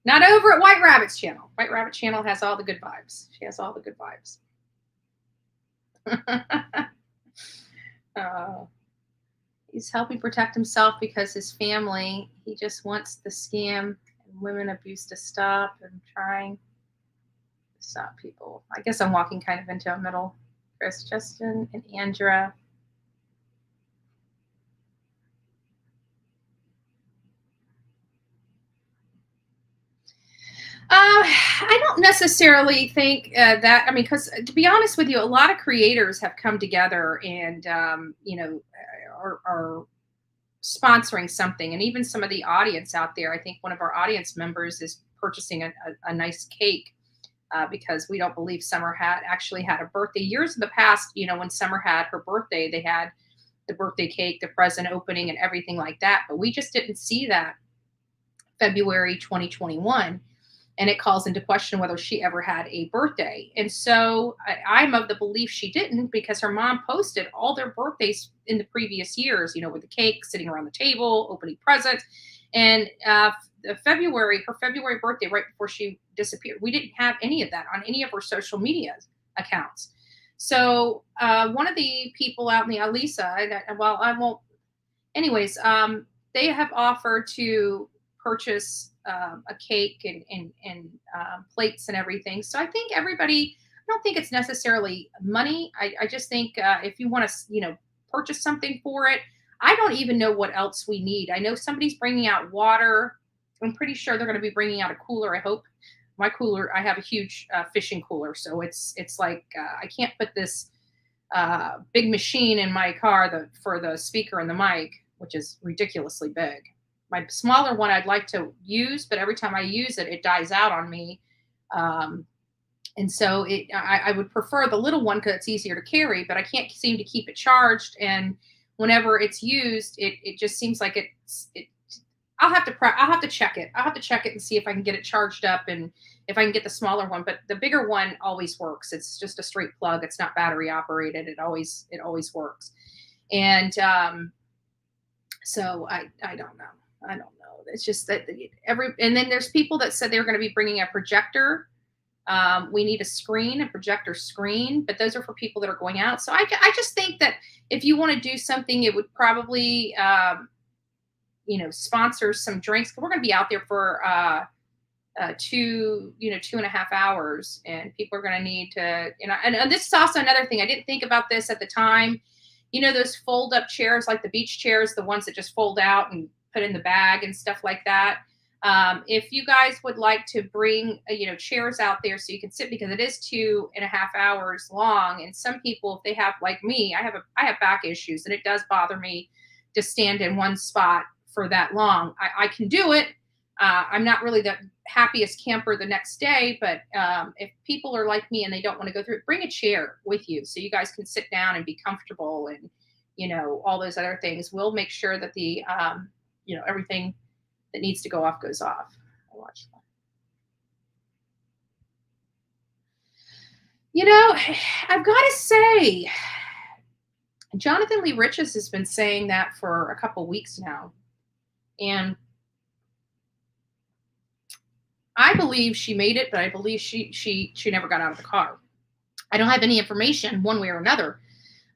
S2: not over at White Rabbit's channel. White Rabbit channel has all the good vibes. She has all the good vibes. uh, He's helping protect himself because his family, he just wants the scam and women abuse to stop and trying to stop people. I guess I'm walking kind of into a middle. Chris, Justin, and Andra. I don't necessarily think that. I mean, because to be honest with you, a lot of creators have come together and, are sponsoring something. And even some of the audience out there, I think one of our audience members is purchasing a nice cake because we don't believe Summer actually had a birthday. Years in the past, when Summer had her birthday, they had the birthday cake, the present opening, and everything like that. But we just didn't see that February 2021. And it calls into question whether she ever had a birthday. And so I'm of the belief she didn't, because her mom posted all their birthdays in the previous years, with the cake, sitting around the table, opening presents. And her February birthday, right before she disappeared, we didn't have any of that on any of her social media accounts. So one of the people out in the Alisa, I won't, anyways, they have offered to purchase a cake and plates and everything. So I think everybody, I don't think it's necessarily money. I just think if you want to, purchase something for it, I don't even know what else we need. I know somebody's bringing out water. I'm pretty sure they're going to be bringing out a cooler. I hope. My cooler, I have a huge fishing cooler. So it's like, I can't put this big machine in my car for the speaker and the mic, which is ridiculously big. My smaller one I'd like to use, but every time I use it, it dies out on me. And so I would prefer the little one because it's easier to carry, but I can't seem to keep it charged. And whenever it's used, it just seems like I'll have to check it. I'll have to check it and see if I can get it charged up and if I can get the smaller one. But the bigger one always works. It's just a straight plug. It's not battery operated. It always works. And so I don't know. I don't know. It's just that and then there's people that said they were going to be bringing a projector. We need a projector screen, but those are for people that are going out. So I just think that if you want to do something, it would probably, sponsor some drinks. We're going to be out there for 2.5 hours, and people are going to need to, and this is also another thing. I didn't think about this at the time. Those fold up chairs, like the beach chairs, the ones that just fold out and put in the bag and stuff like that. If you guys would like to bring, chairs out there so you can sit, because it is 2.5 hours long. And some people, if they have, like me, I have back issues, and it does bother me to stand in one spot for that long. I can do it. I'm not really the happiest camper the next day, but if people are like me and they don't want to go through it, bring a chair with you so you guys can sit down and be comfortable, and all those other things. We'll make sure that the everything that needs to go off goes off. I watch that. I've got to say, Jonathan Lee Riches has been saying that for a couple weeks now, and I believe she made it, but I believe she never got out of the car. I don't have any information one way or another,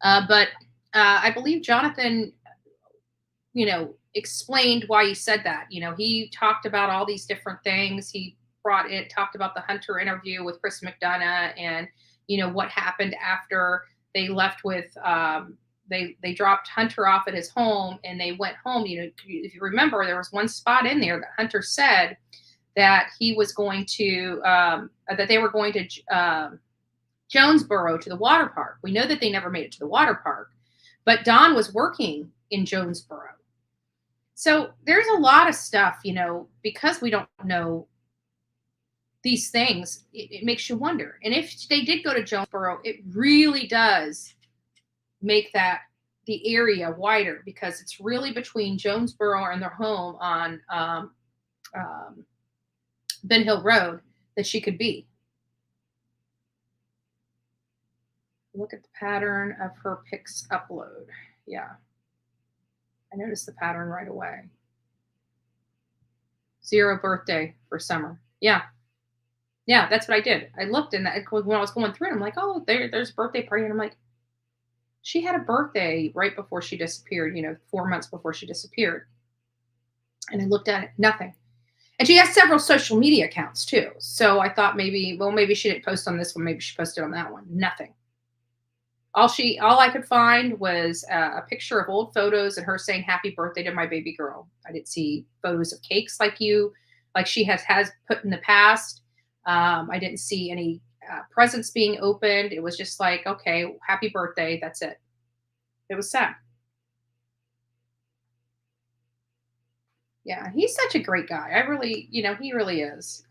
S2: but I believe Jonathan, explained why he said that. He talked about all these different things. He talked about the Hunter interview with Chris McDonough, and what happened after they left with they dropped Hunter off at his home and they went home. If you remember, there was one spot in there that Hunter said that he was going to that they were going to Jonesboro to the water park. We know that they never made it to the water park, but Don was working in Jonesboro. So there's a lot of stuff, because we don't know these things, it makes you wonder. And if they did go to Jonesboro, it really does make the area wider, because it's really between Jonesboro and their home on Ben Hill Road that she could be. Look at the pattern of her pics upload. Yeah. I noticed the pattern right away. 0 birthday for Summer. Yeah. Yeah, that's what I did. I looked, and when I was going through it, I'm like, oh, there's a birthday party. And I'm like, She had a birthday right before she disappeared, 4 months before she disappeared. And I looked at it, nothing. And she has several social media accounts too. So I thought maybe she didn't post on this one. Maybe she posted on that one. Nothing. All I could find was a picture of old photos and her saying happy birthday to my baby girl. I didn't see photos of cakes like she has put in the past. I didn't see any presents being opened. It was just like, okay, happy birthday. That's it. It was sad. Yeah, he's such a great guy. I really, he really is.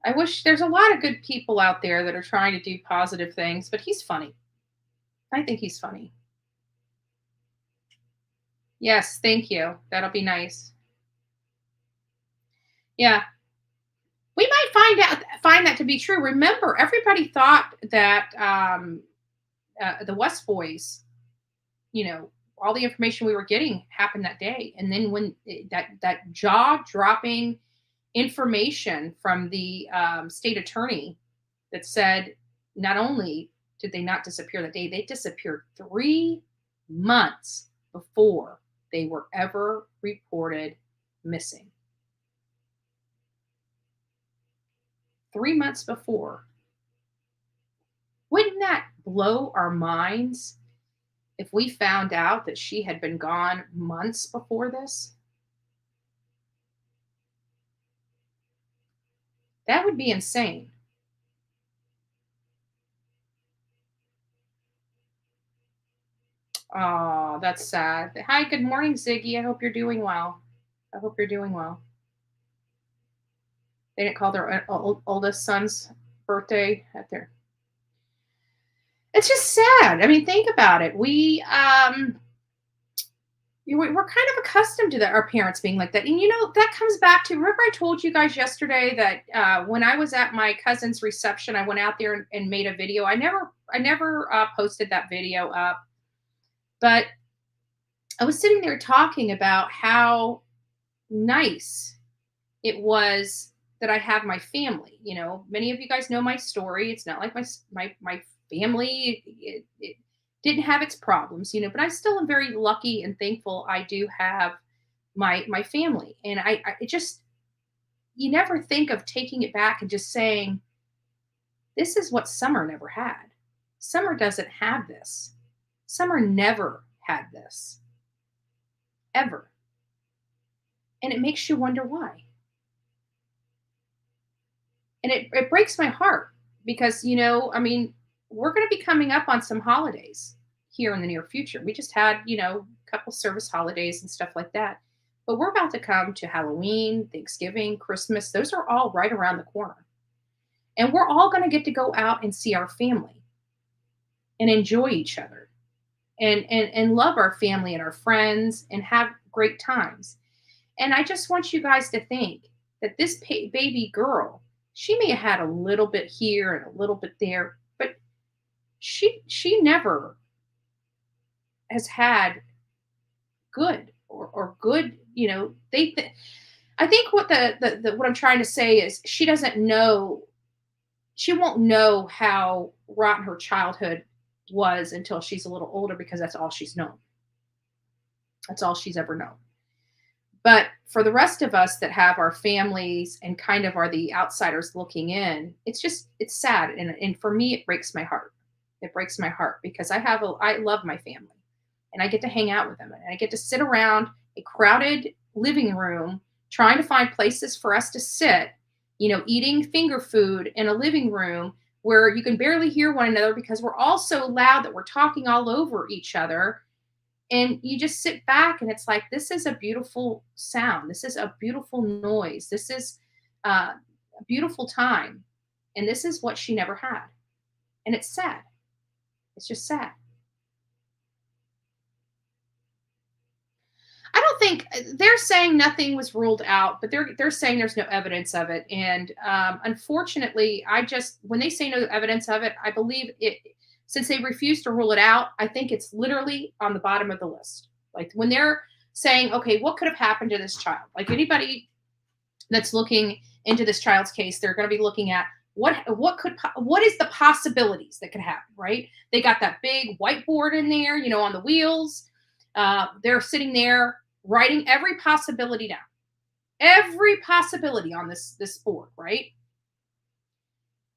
S2: I wish there's a lot of good people out there that are trying to do positive things, but he's funny. I think he's funny. Yes, thank you. That'll be nice. Yeah. We might find that to be true. Remember, everybody thought that the West Boys, all the information we were getting happened that day. And then when that jaw-dropping information from the state attorney that said not only did they not disappear that day, they disappeared 3 months before they were ever reported missing. 3 months before. Wouldn't that blow our minds if we found out that she had been gone months before this? That would be insane. Oh, that's sad. Hi, good morning, Ziggy. I hope you're doing well. They didn't call their oldest son's birthday at their. It's just sad. I mean, think about it. We're kind of accustomed to our parents being like that. And, that comes back to, remember I told you guys yesterday that when I was at my cousin's reception, I went out there and made a video. I never posted that video up, but I was sitting there talking about how nice it was that I have my family. Many of you guys know my story. It's not like my family, it didn't have its problems, but I still am very lucky and thankful I do have my family. And it just, you never think of taking it back and just saying, this is what Summer never had. Summer doesn't have this. Summer never had this. Ever. And it makes you wonder why. And it breaks my heart because, we're going to be coming up on some holidays here in the near future. We just had, a couple service holidays and stuff like that. But we're about to come to Halloween, Thanksgiving, Christmas. Those are all right around the corner. And we're all going to get to go out and see our family and enjoy each other and love our family and our friends and have great times. And I just want you guys to think that this baby girl, she may have had a little bit here and a little bit there, but she never has had good or good, I think what what I'm trying to say is she won't know how rotten her childhood was until she's a little older, because that's all she's known. That's all she's ever known. But for the rest of us that have our families and kind of are the outsiders looking in, it's sad. And for me, it breaks my heart. It breaks my heart because I love my family and I get to hang out with them and I get to sit around a crowded living room trying to find places for us to sit, eating finger food in a living room where you can barely hear one another because we're all so loud that we're talking all over each other. And you just sit back and it's like, this is a beautiful sound. This is a beautiful noise. This is a beautiful time. And this is what she never had. And it's sad. It's just sad. I don't think they're saying nothing was ruled out, but they're saying there's no evidence of it. And unfortunately, when they say no evidence of it, I believe it. Since they refuse to rule it out, I think it's literally on the bottom of the list. Like when they're saying, okay, what could have happened to this child? Like anybody that's looking into this child's case, they're going to be looking at what is the possibilities that could happen, right? They got that big whiteboard in there, on the wheels. They're sitting there writing every possibility down, every possibility on this board, right?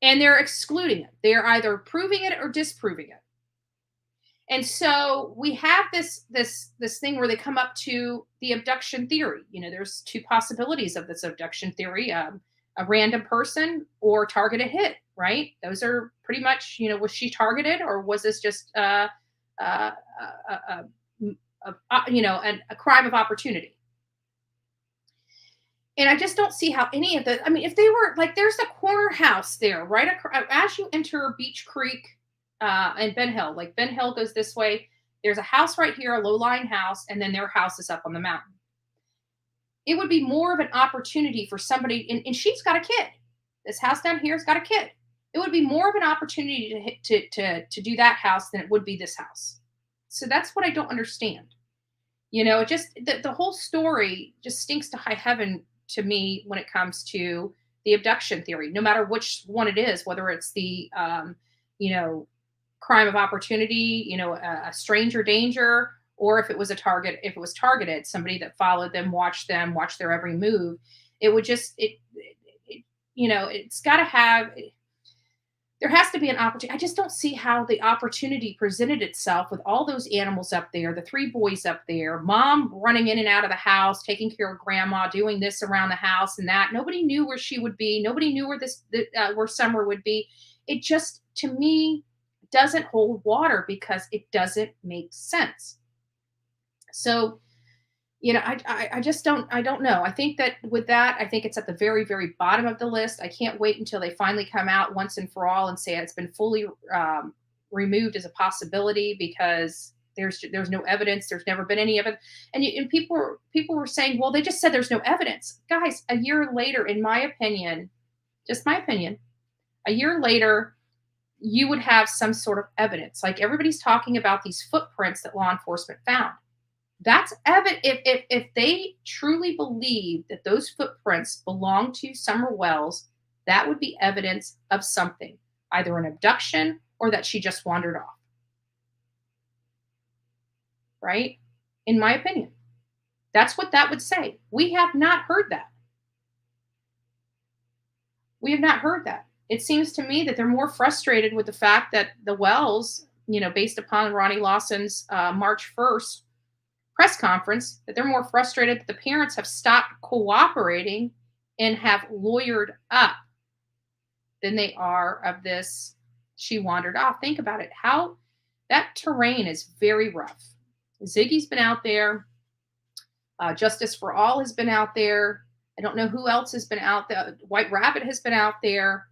S2: And they're excluding it. They're either proving it or disproving it. And so we have this thing where they come up to the abduction theory. There's two possibilities of this abduction theory: a random person or targeted hit. Right? Those are pretty much, was she targeted, or was this just a crime of opportunity? And I just don't see how any of the. I mean, if they were like, there's a corner house there, right as you enter Beach Creek. And Ben Hill, like Ben Hill goes this way. There's a house right here, a low-lying house, and then their house is up on the mountain. It would be more of an opportunity for somebody, and she's got a kid. This house down here has got a kid. It would be more of an opportunity to do that house than it would be this house. So that's what I don't understand. It just the whole story just stinks to high heaven to me when it comes to the abduction theory. No matter which one it is, whether it's the crime of opportunity, a stranger danger, or if it was targeted, somebody that followed them, watched their every move. It would just, it's got to have, there has to be an opportunity. I just don't see how the opportunity presented itself with all those animals up there, the three boys up there, mom running in and out of the house, taking care of grandma, doing this around the house and that. Nobody knew where she would be. Nobody knew where Summer would be. It just, to me, doesn't hold water because it doesn't make sense. So, I just don't know. I think that with that, I think it's at the very, very bottom of the list. I can't wait until they finally come out once and for all and say it's been fully removed as a possibility, because there's no evidence. There's never been any evidence. And people were saying, well, they just said there's no evidence. Guys, a year later, in my opinion, just my opinion, a year later, you would have some sort of evidence. Like everybody's talking about these footprints that law enforcement found. That's evidence. If they truly believe that those footprints belong to Summer Wells, that would be evidence of something, either an abduction or that she just wandered off. Right? In my opinion, that's what that would say. We have not heard that. We have not heard that. It seems to me that they're more frustrated with the fact that the Wells, based upon Ronnie Lawson's March 1st press conference, that they're more frustrated that the parents have stopped cooperating and have lawyered up than they are of this, she wandered off. Think about it. How that terrain is very rough. Ziggy's been out there. Justice for All has been out there. I don't know who else has been out there. White Rabbit has been out there.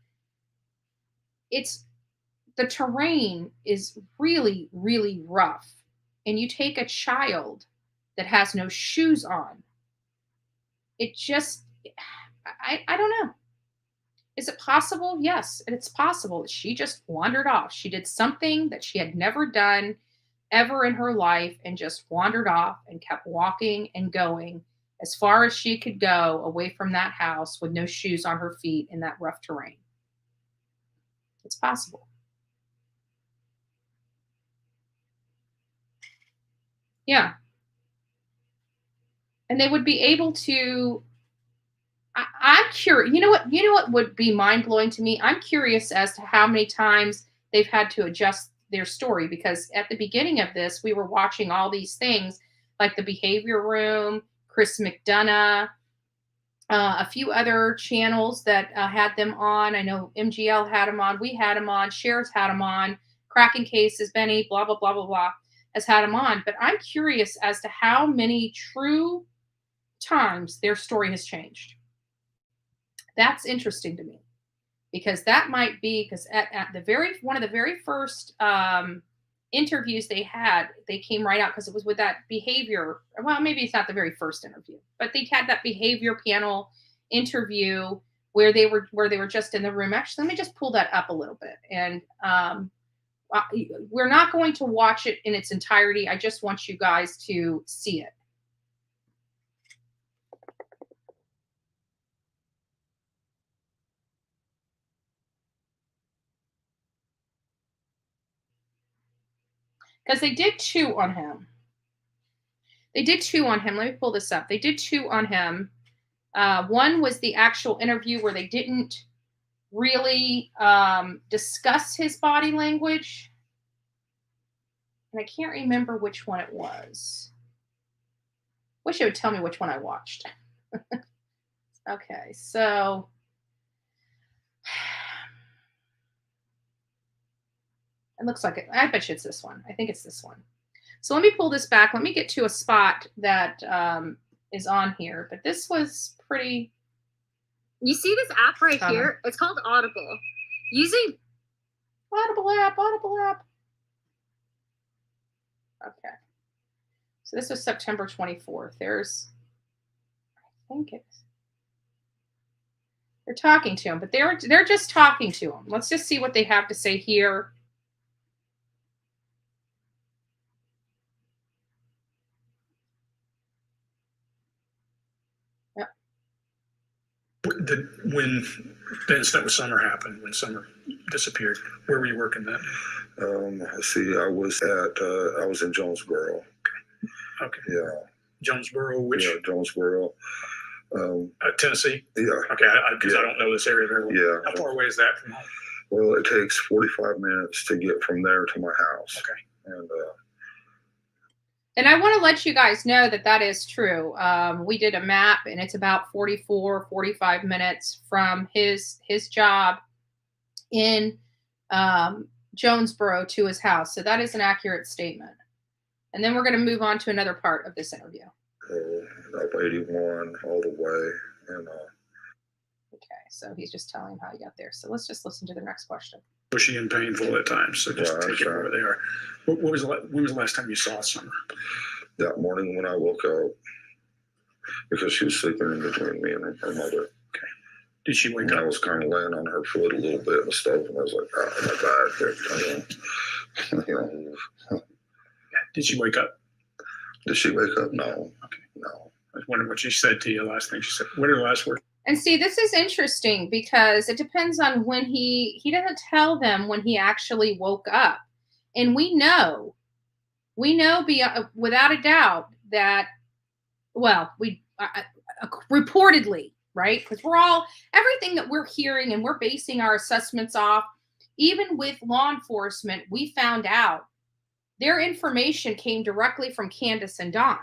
S2: The terrain is really, really rough. And you take a child that has no shoes on. It just, I don't know. Is it possible? Yes, it's possible that she just wandered off. She did something that she had never done ever in her life and just wandered off and kept walking and going as far as she could go away from that house with no shoes on her feet in that rough terrain. It's possible. Yeah. And they would be able to, I'm curious, you know what would be mind blowing to me? I'm curious as to how many times they've had to adjust their story, because at the beginning of this, we were watching all these things like the Behavior Room, Chris McDonough, a few other channels that had them on. I know MGL had them on. We had them on. Cher's had them on. Cracking Cases, Benny, blah, blah, blah, blah, blah, has had them on. But I'm curious as to how many true times their story has changed. That's interesting to me, because that might be because at one of the very first interviews they had, they came right out, because it was with that behavior. Well, maybe it's not the very first interview, but they had that behavior panel interview where they were just in the room. Actually, let me just pull that up a little bit. And we're not going to watch it in its entirety. I just want you guys to see it. Because they did 2 on him. They did 2 on him. Let me pull this up. They did 2 on him. One was the actual interview where they didn't really discuss his body language. And I can't remember which one it was. Wish it would tell me which one I watched. Okay, so it looks like it. I bet you it's this one. I think it's this one. So let me pull this back. Let me get to a spot that is on here. But this was pretty.
S3: You see this app right here? It's called Audible. Using
S2: Audible app. Okay. So this was September 24th. I think it's. They're talking to him, but they're just talking to him. Let's just see what they have to say here. Yep.
S4: When the incident with Summer happened, when Summer disappeared, where were you working then?
S5: Let's see, I was in Jonesboro.
S4: Okay.
S5: Yeah.
S4: Jonesboro, which?
S5: Yeah, Jonesboro.
S4: Tennessee?
S5: Yeah.
S4: Okay, because I don't know this area very well.
S5: Yeah.
S4: How far away is that from home?
S5: Well, it takes 45 minutes to get from there to my house.
S4: Okay.
S2: And I want to let you guys know that is true. We did a map, and it's about 45 minutes from his job in Jonesboro to his house. So that is an accurate statement. And then we're going to move on to another part of this interview.
S5: Up 81 all the way. And
S2: okay, so he's just telling him how he got there. So let's just listen to the next question.
S4: Bushy and painful at times, so just take it for where they are. When was the last time you saw Summer?
S5: That morning when I woke up, because she was sleeping in between me and her mother.
S4: Okay. Did she wake
S5: and
S4: up?
S5: I was kind of laying on her foot a little bit in the stove, and I was like, oh my God.
S4: Did she wake up?
S5: Did she wake up? No.
S4: Okay.
S5: No.
S4: I was wondering what she said to you last thing she said. What are the last words?
S2: And see, this is interesting because it depends on when he doesn't tell them when he actually woke up. And we know without a doubt that, well, reportedly, right? Because everything that we're hearing and we're basing our assessments off, even with law enforcement, we found out their information came directly from Candace and Don.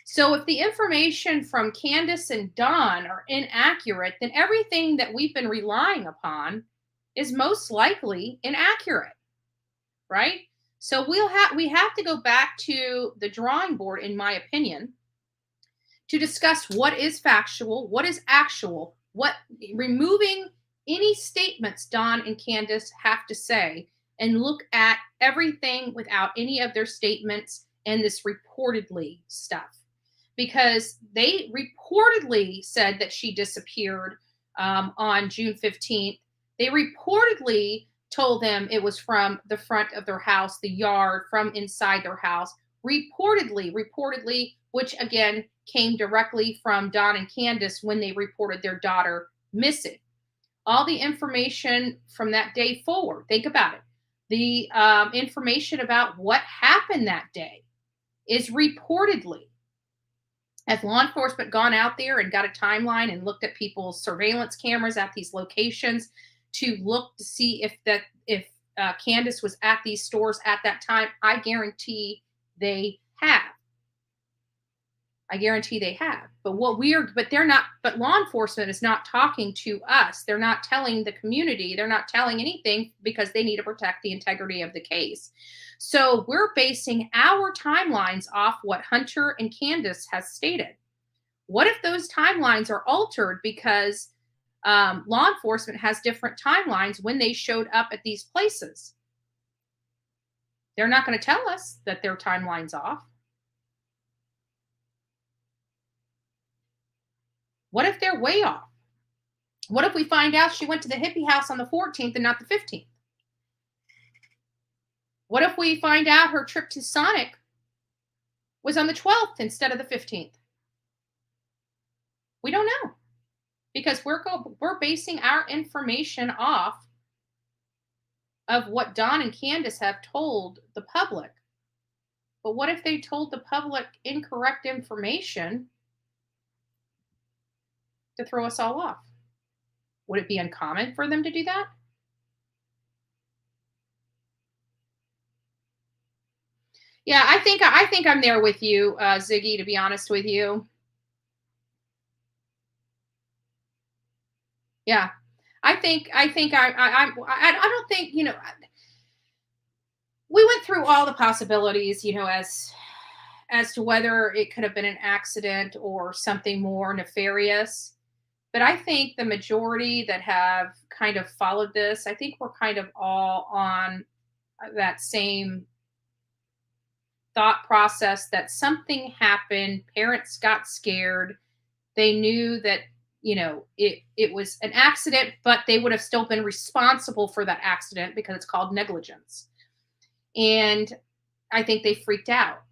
S2: So if the information from Candace and Don are inaccurate, then everything that we've been relying upon is most likely inaccurate, right? So we have to go back to the drawing board, in my opinion, to discuss what is factual, what is actual, removing any statements Don and Candace have to say, and look at everything without any of their statements and this reportedly stuff. Because they reportedly said that she disappeared on June 15th. They reportedly told them it was from the front of their house, the yard, from inside their house. Reportedly, which again came directly from Don and Candace when they reported their daughter missing. All the information from that day forward, think about it. The information about what happened that day is reportedly. Has law enforcement gone out there and got a timeline and looked at people's surveillance cameras at these locations to look to see if Candace was at these stores at that time? I guarantee they have. But law enforcement is not talking to us. They're not telling the community. They're not telling anything because they need to protect the integrity of the case. So we're basing our timelines off what Hunter and Candace has stated. What if those timelines are altered because law enforcement has different timelines when they showed up at these places? They're not going to tell us that their timeline's off. What if they're way off? What if we find out she went to the hippie house on the 14th and not the 15th? What if we find out her trip to Sonic was on the 12th instead of the 15th? We don't know because we're basing our information off of what Don and Candace have told the public But what if they told the public incorrect information to throw us all off? Would it be uncommon for them to do that? Yeah, I think I'm there with you, Ziggy, to be honest with you. Yeah. I don't think, we went through all the possibilities, as to whether it could have been an accident or something more nefarious. But I think the majority that have kind of followed this, I think we're kind of all on that same thought process that something happened, parents got scared, they knew that it was an accident, but they would have still been responsible for that accident because it's called negligence. And I think they freaked out.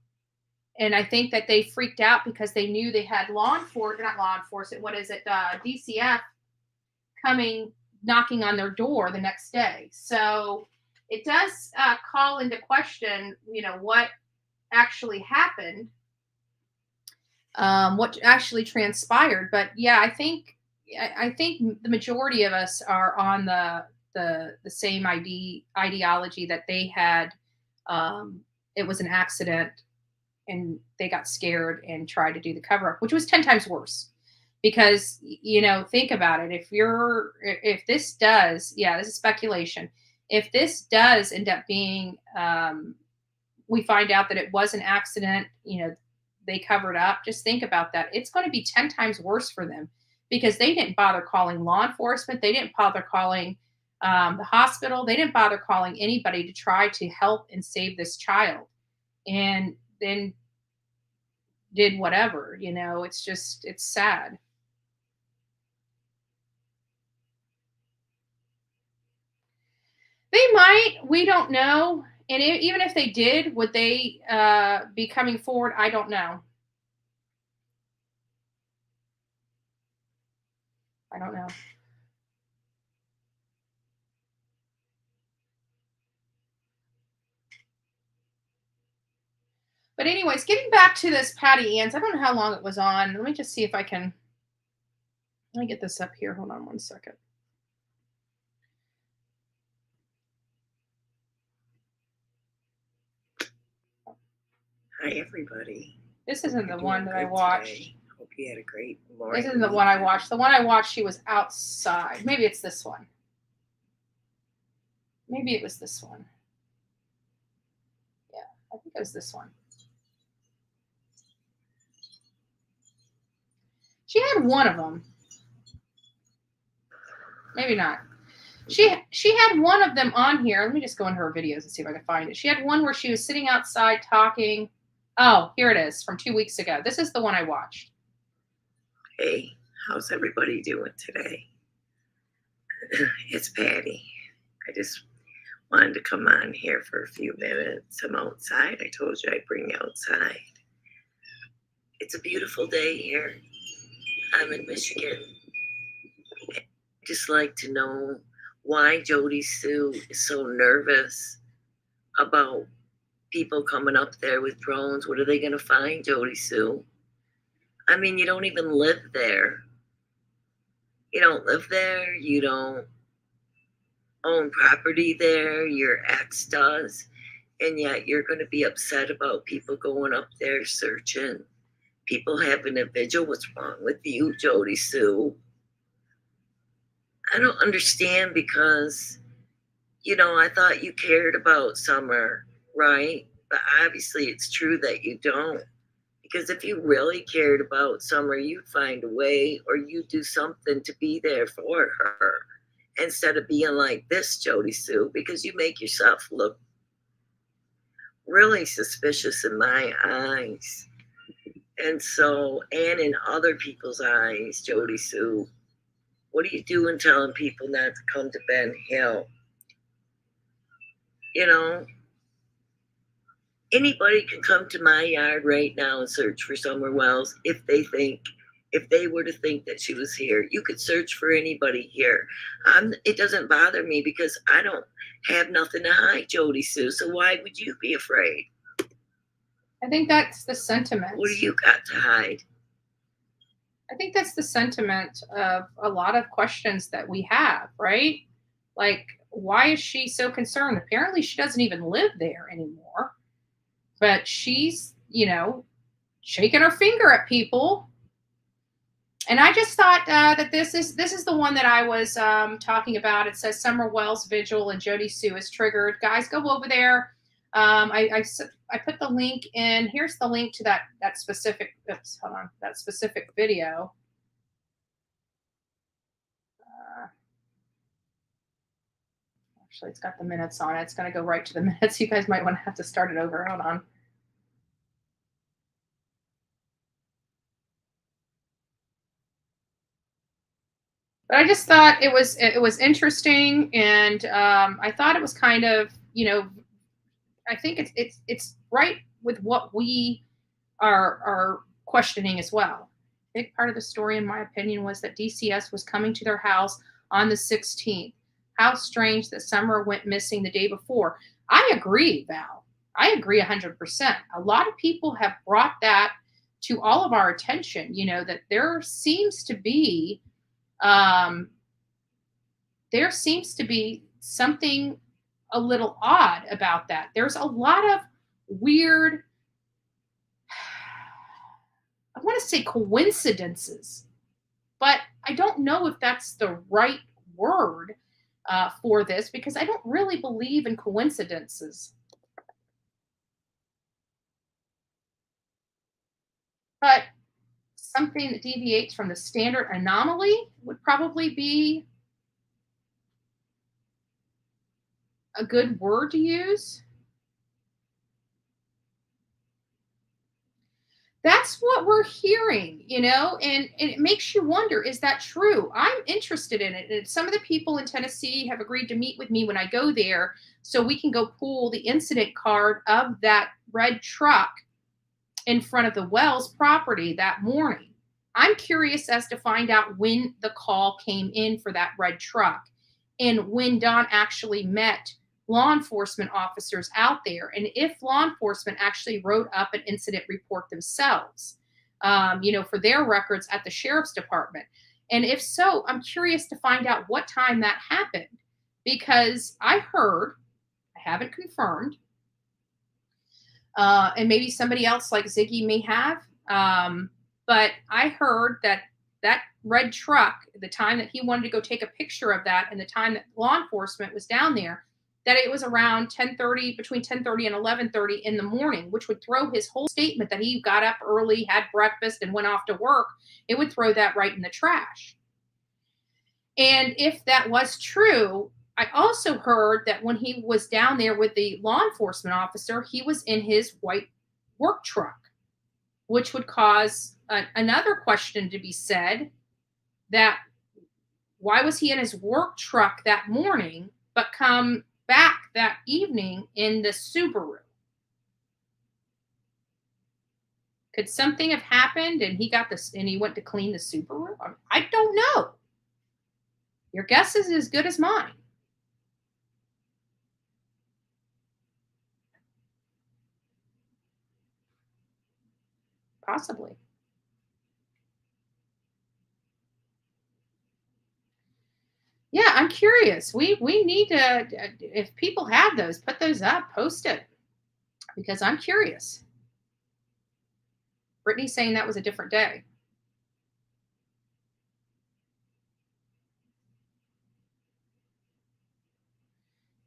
S2: And I think that they freaked out because they knew they had DCF coming, knocking on their door the next day. So it does call into question, what actually happened, what actually transpired. But yeah, I think the majority of us are on the same ideology that they had. It was an accident and they got scared and tried to do the cover up, which was 10 times worse. Because, think about it. If this does, this is speculation. If this does end up being, we find out that it was an accident, they covered up, just think about that. It's going to be 10 times worse for them because they didn't bother calling law enforcement. They didn't bother calling the hospital. They didn't bother calling anybody to try to help and save this child. And then did whatever, it's sad. They might, we don't know. And even if they did, would they be coming forward? I don't know. I don't know. But anyways, getting back to this Patty Ann's, I don't know how long it was on. Let me just see if I can. Let me get this up here. Hold on one second.
S6: Hi, everybody.
S2: This isn't the one that I watched.
S6: Today. Hope you had a great morning.
S2: This isn't the one I watched. The one I watched, she was outside. Maybe it's this one. Maybe it was this one. Yeah, I think it was this one. She had one of them. Maybe not. She had one of them on here. Let me just go into her videos and see if I can find it. She had one where she was sitting outside talking. Oh, here it is from 2 weeks ago. This is the one I watched.
S6: Hey, how's everybody doing today? It's Patty. I just wanted to come on here for a few minutes. I'm outside. I told you I'd bring you outside. It's a beautiful day here. I'm in Michigan. I'd just like to know why Jodie Sue is so nervous about people coming up there with drones. What are they going to find, Jodie Sue? I mean, you don't even live there. You don't live there. You don't own property there. Your ex does. And yet you're going to be upset about people going up there searching. People having a vigil. What's wrong with you, Jodie Sue? I don't understand because, I thought you cared about Summer, right? But obviously it's true that you don't. Because if you really cared about Summer, you'd find a way or you'd do something to be there for her instead of being like this, Jodie Sue, because you make yourself look really suspicious in my eyes. And so, and in other people's eyes, Jodie Sue, what are you doing telling people not to come to Ben Hill? Anybody can come to my yard right now and search for Summer Wells if they were to think that she was here. You could search for anybody here. It doesn't bother me because I don't have nothing to hide, Jodie Sue. So why would you be afraid?
S2: I think that's the sentiment.
S6: What do you got to hide?
S2: I think that's the sentiment of a lot of questions that we have, right? Like, why is she so concerned? Apparently, she doesn't even live there anymore, but she's, shaking her finger at people. And I just thought that this is the one that I was talking about. It says Summer Wells vigil and Jodie Sue is triggered. Guys, go over there. I put the link in. Here's the link to that specific. Oops, hold on. That specific video. Actually, it's got the minutes on it. It's going to go right to the minutes. You guys might want to have to start it over. Hold on. But I just thought it was interesting, and I thought it was kind of, I think it's right with what we are questioning as well. A big part of the story, in my opinion, was that DCS was coming to their house on the 16th. How strange that Summer went missing the day before. I agree, Val. I agree 100%. A lot of people have brought that to all of our attention, that there seems to be something a little odd about that. There's a lot of weird, I want to say coincidences, but I don't know if that's the right word for this, because I don't really believe in coincidences. But something that deviates from the standard anomaly would probably be a good word to use. That's what we're hearing, and it makes you wonder, is that true? I'm interested in it. And some of the people in Tennessee have agreed to meet with me when I go there so we can go pull the incident card of that red truck in front of the Wells property that morning. I'm curious as to find out when the call came in for that red truck and when Don actually met law enforcement officers out there, and if law enforcement actually wrote up an incident report themselves, for their records at the sheriff's department. And if so, I'm curious to find out what time that happened, because I heard, I haven't confirmed, and maybe somebody else like Ziggy may have, but I heard that red truck, the time that he wanted to go take a picture of that and the time that law enforcement was down there, that it was around 10:30, between 10:30 and 11:30 in the morning, which would throw his whole statement that he got up early, had breakfast, and went off to work. It would throw that right in the trash. And if that was true, I also heard that when he was down there with the law enforcement officer, he was in his white work truck, which would cause another question to be said, that why was he in his work truck that morning, but come back that evening in the Subaru? Could something have happened and he got this and he went to clean the Subaru? I don't know. Your guess is as good as mine. Possibly. Yeah, I'm curious. We need to, if people have those, put those up, post it, because I'm curious. Brittany's saying that was a different day.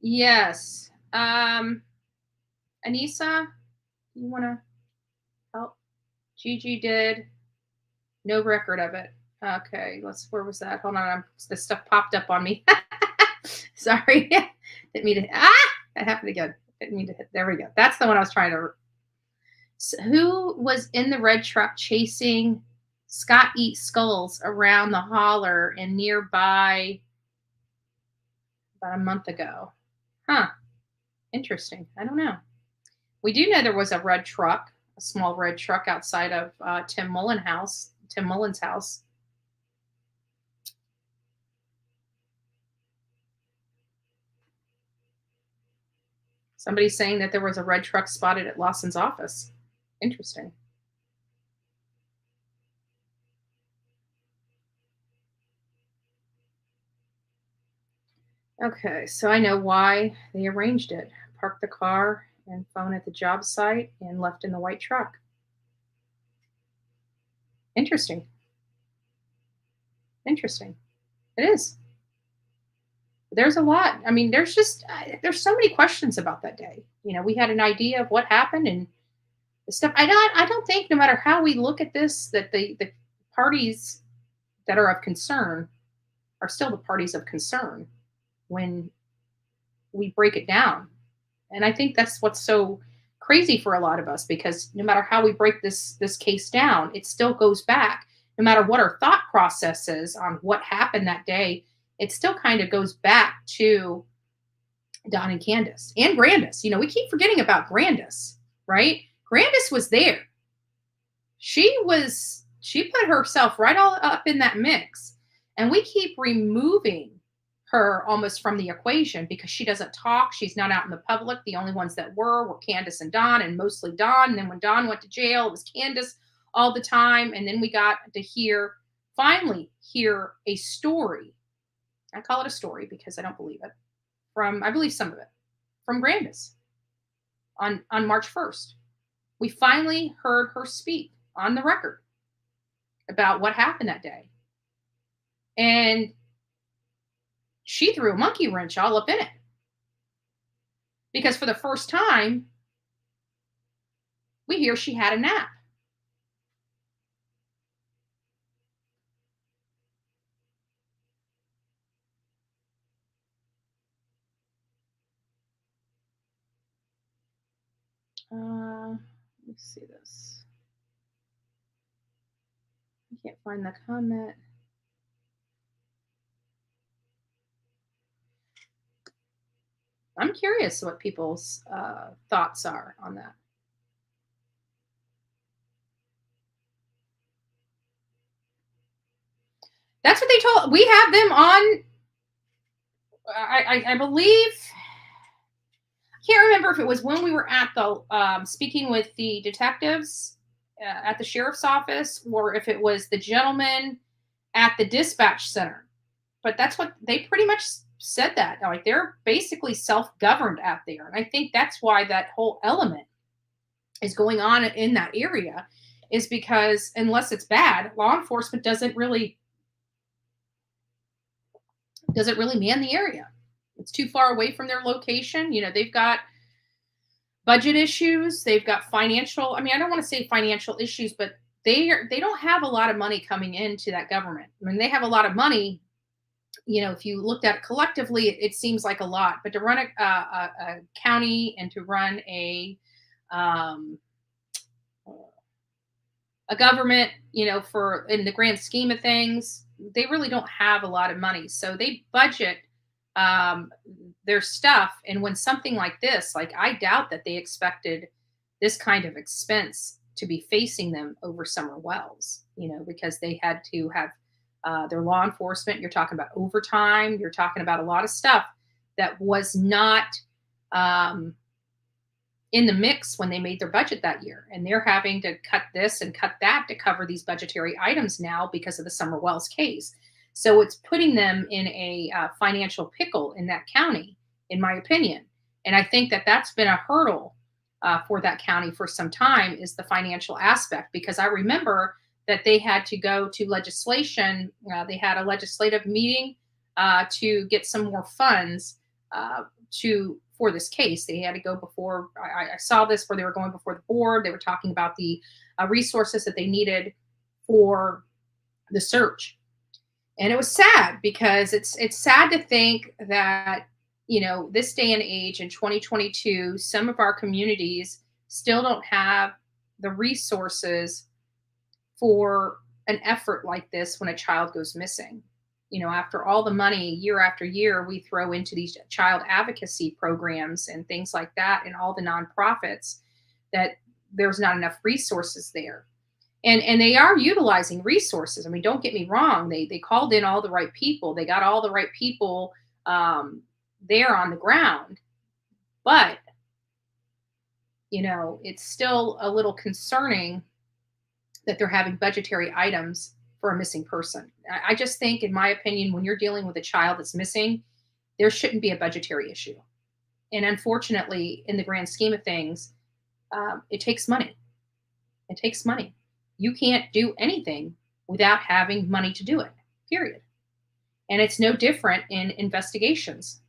S2: Yes. Anissa, you want to help? Gigi did. No record of it. Okay, where was that? Hold on, this stuff popped up on me. Sorry. Didn't mean to, that happened again. Didn't mean to hit, there we go. That's the one I was trying to. So who was in the red truck chasing Scott Eat Skulls around the holler and nearby about a month ago? Huh. Interesting. I don't know. We do know there was a red truck, a small red truck outside of Tim Mullen's house. Somebody's saying that there was a red truck spotted at Lawson's office. Interesting. Okay, so I know why they arranged it. Parked the car and phone at the job site and left in the white truck. Interesting. Interesting. It is. There's a lot. I mean, there's so many questions about that day. We had an idea of what happened and the stuff. I don't think no matter how we look at this, that the parties that are of concern are still the parties of concern when we break it down. And I think that's what's so crazy for a lot of us, because no matter how we break this case down, it still goes back. No matter what our thought process is on what happened that day, it still kind of goes back to Don and Candace and Grandis. We keep forgetting about Grandis, right? Grandis was there. She put herself right all up in that mix. And we keep removing her almost from the equation because she doesn't talk. She's not out in the public. The only ones that were Candace and Don, and mostly Don. And then when Don went to jail, it was Candace all the time. And then we got to finally hear a story. I call it a story because I don't believe it. I believe some of it, from Grandis on March 1st. We finally heard her speak on the record about what happened that day. And she threw a monkey wrench all up in it. Because for the first time, we hear she had a nap. Let's see this. I can't find the comment. I'm curious what people's thoughts are on that. That's what they told. We have them on. I believe. I can't remember if it was when we were at the speaking with the detectives at the sheriff's office, or if it was the gentleman at the dispatch center. But that's what they pretty much said, that like they're basically self-governed out there. And I think that's why that whole element is going on in that area, is because unless it's bad, law enforcement doesn't really man the area. It's too far away from their location. They've got budget issues. They've got financial. I mean, I don't want to say financial issues, but they don't have a lot of money coming into that government. I mean, they have a lot of money. If you looked at it collectively, it seems like a lot. But to run a county and to run a government, for in the grand scheme of things, they really don't have a lot of money. So they budget their stuff. And when something like this, like I doubt that they expected this kind of expense to be facing them over Summer Wells, because they had to have their law enforcement. You're talking about overtime. You're talking about a lot of stuff that was not in the mix when they made their budget that year. And they're having to cut this and cut that to cover these budgetary items now because of the Summer Wells case. So it's putting them in a financial pickle in that county, in my opinion. And I think that that's been a hurdle for that county for some time, is the financial aspect, because I remember that they had to go to legislation. They had a legislative meeting to get some more funds for this case. They had to go before, I saw this where they were going before the board. They were talking about the resources that they needed for the search. And it was sad, because it's sad to think that, this day and age in 2022, some of our communities still don't have the resources for an effort like this when a child goes missing. After all the money year after year we throw into these child advocacy programs and things like that, and all the nonprofits, that there's not enough resources there. And they are utilizing resources. I mean, don't get me wrong. They called in all the right people. They got all the right people there on the ground. But, it's still a little concerning that they're having budgetary items for a missing person. I just think, in my opinion, when you're dealing with a child that's missing, there shouldn't be a budgetary issue. And unfortunately, in the grand scheme of things, it takes money. It takes money. You can't do anything without having money to do it, period. And it's no different in investigations.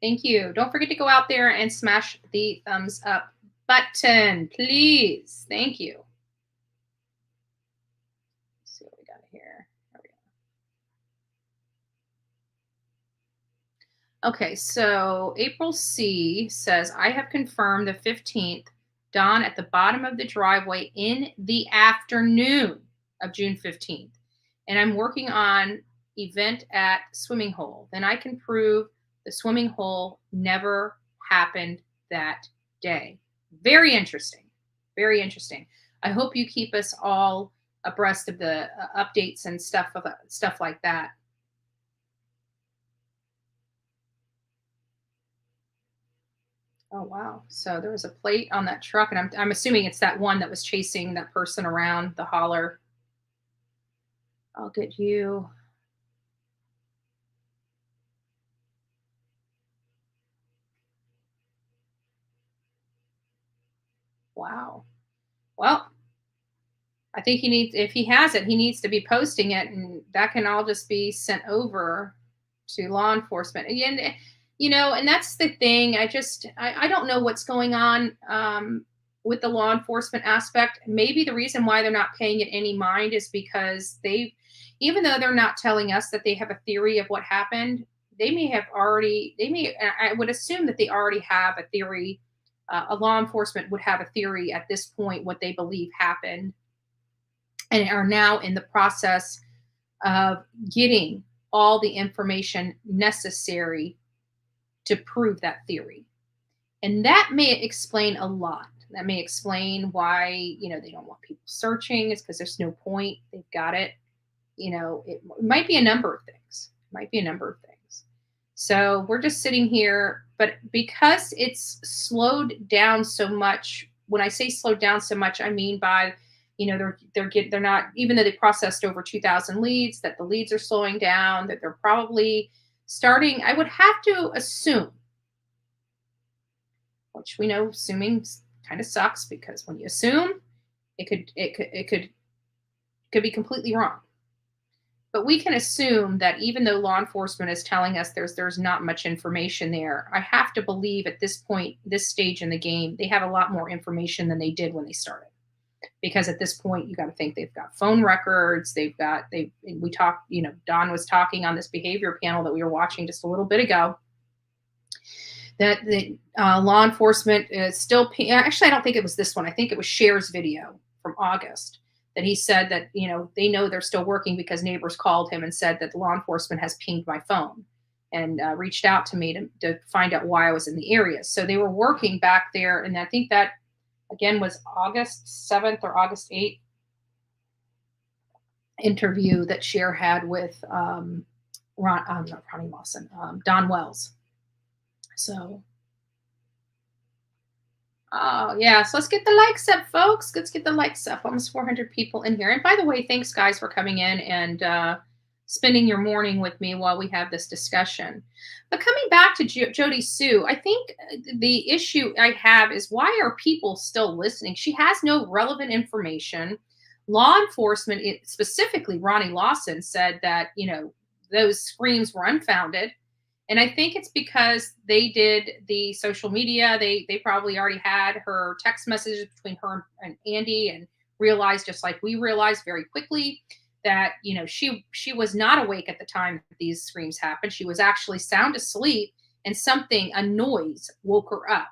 S2: Thank you. Don't forget to go out there and smash the thumbs up button, please. Thank you. Let's see what we got here. There we go. Okay, so April C says, I have confirmed the 15th, dawn at the bottom of the driveway in the afternoon of June 15th. And I'm working on event at swimming hole. Then I can prove the swimming hole never happened that day. Very interesting. Very interesting. I hope you keep us all abreast of the updates and stuff like that. Oh, wow. So there was a plate on that truck, and I'm assuming it's that one that was chasing that person around the holler. I'll get you. Wow. Well, I think he needs, if he has it, he needs to be posting it, and that can all just be sent over to law enforcement. And, and that's the thing. I don't know what's going on with the law enforcement aspect. Maybe the reason why they're not paying it any mind is because even though they're not telling us that they have a theory of what happened, I would assume that they already have a theory. A law enforcement would have a theory at this point what they believe happened, and are now in the process of getting all the information necessary to prove that theory. And that may explain a lot. That may explain why, they don't want people searching. It's because there's no point. They've got it. It might be a number of things. So we're just sitting here, but because it's slowed down so much, when I say slowed down so much, I mean by, they're not, even though they processed over 2,000 leads, that the leads are slowing down, that they're probably starting, I would have to assume, which we know assuming kind of sucks, because when you assume, it could be completely wrong. But we can assume that even though law enforcement is telling us there's not much information there, I have to believe at this point, this stage in the game, they have a lot more information than they did when they started. Because at this point, you got to think they've got phone records, we talked, Don was talking on this behavior panel that we were watching just a little bit ago, that the law enforcement is still, actually, I don't think it was this one. I think it was Cher's video from August. That he said that, they know they're still working because neighbors called him and said that the law enforcement has pinged my phone and reached out to me to find out why I was in the area. So they were working back there. And I think that, again, was August 7th or August 8th interview that Cher had with not Ronnie Lawson, Don Wells. So... oh, yeah. So let's get the likes up, folks. Let's get the likes up. Almost 400 people in here. And by the way, thanks, guys, for coming in and spending your morning with me while we have this discussion. But coming back to Jodie Sue, I think the issue I have is, why are people still listening? She has no relevant information. Law enforcement, specifically Ronnie Lawson, said that, those screams were unfounded. And I think it's because they did the social media. They probably already had her text messages between her and Andy, and realized, just like we realized very quickly, that, she was not awake at the time that these screams happened. She was actually sound asleep, and a noise woke her up.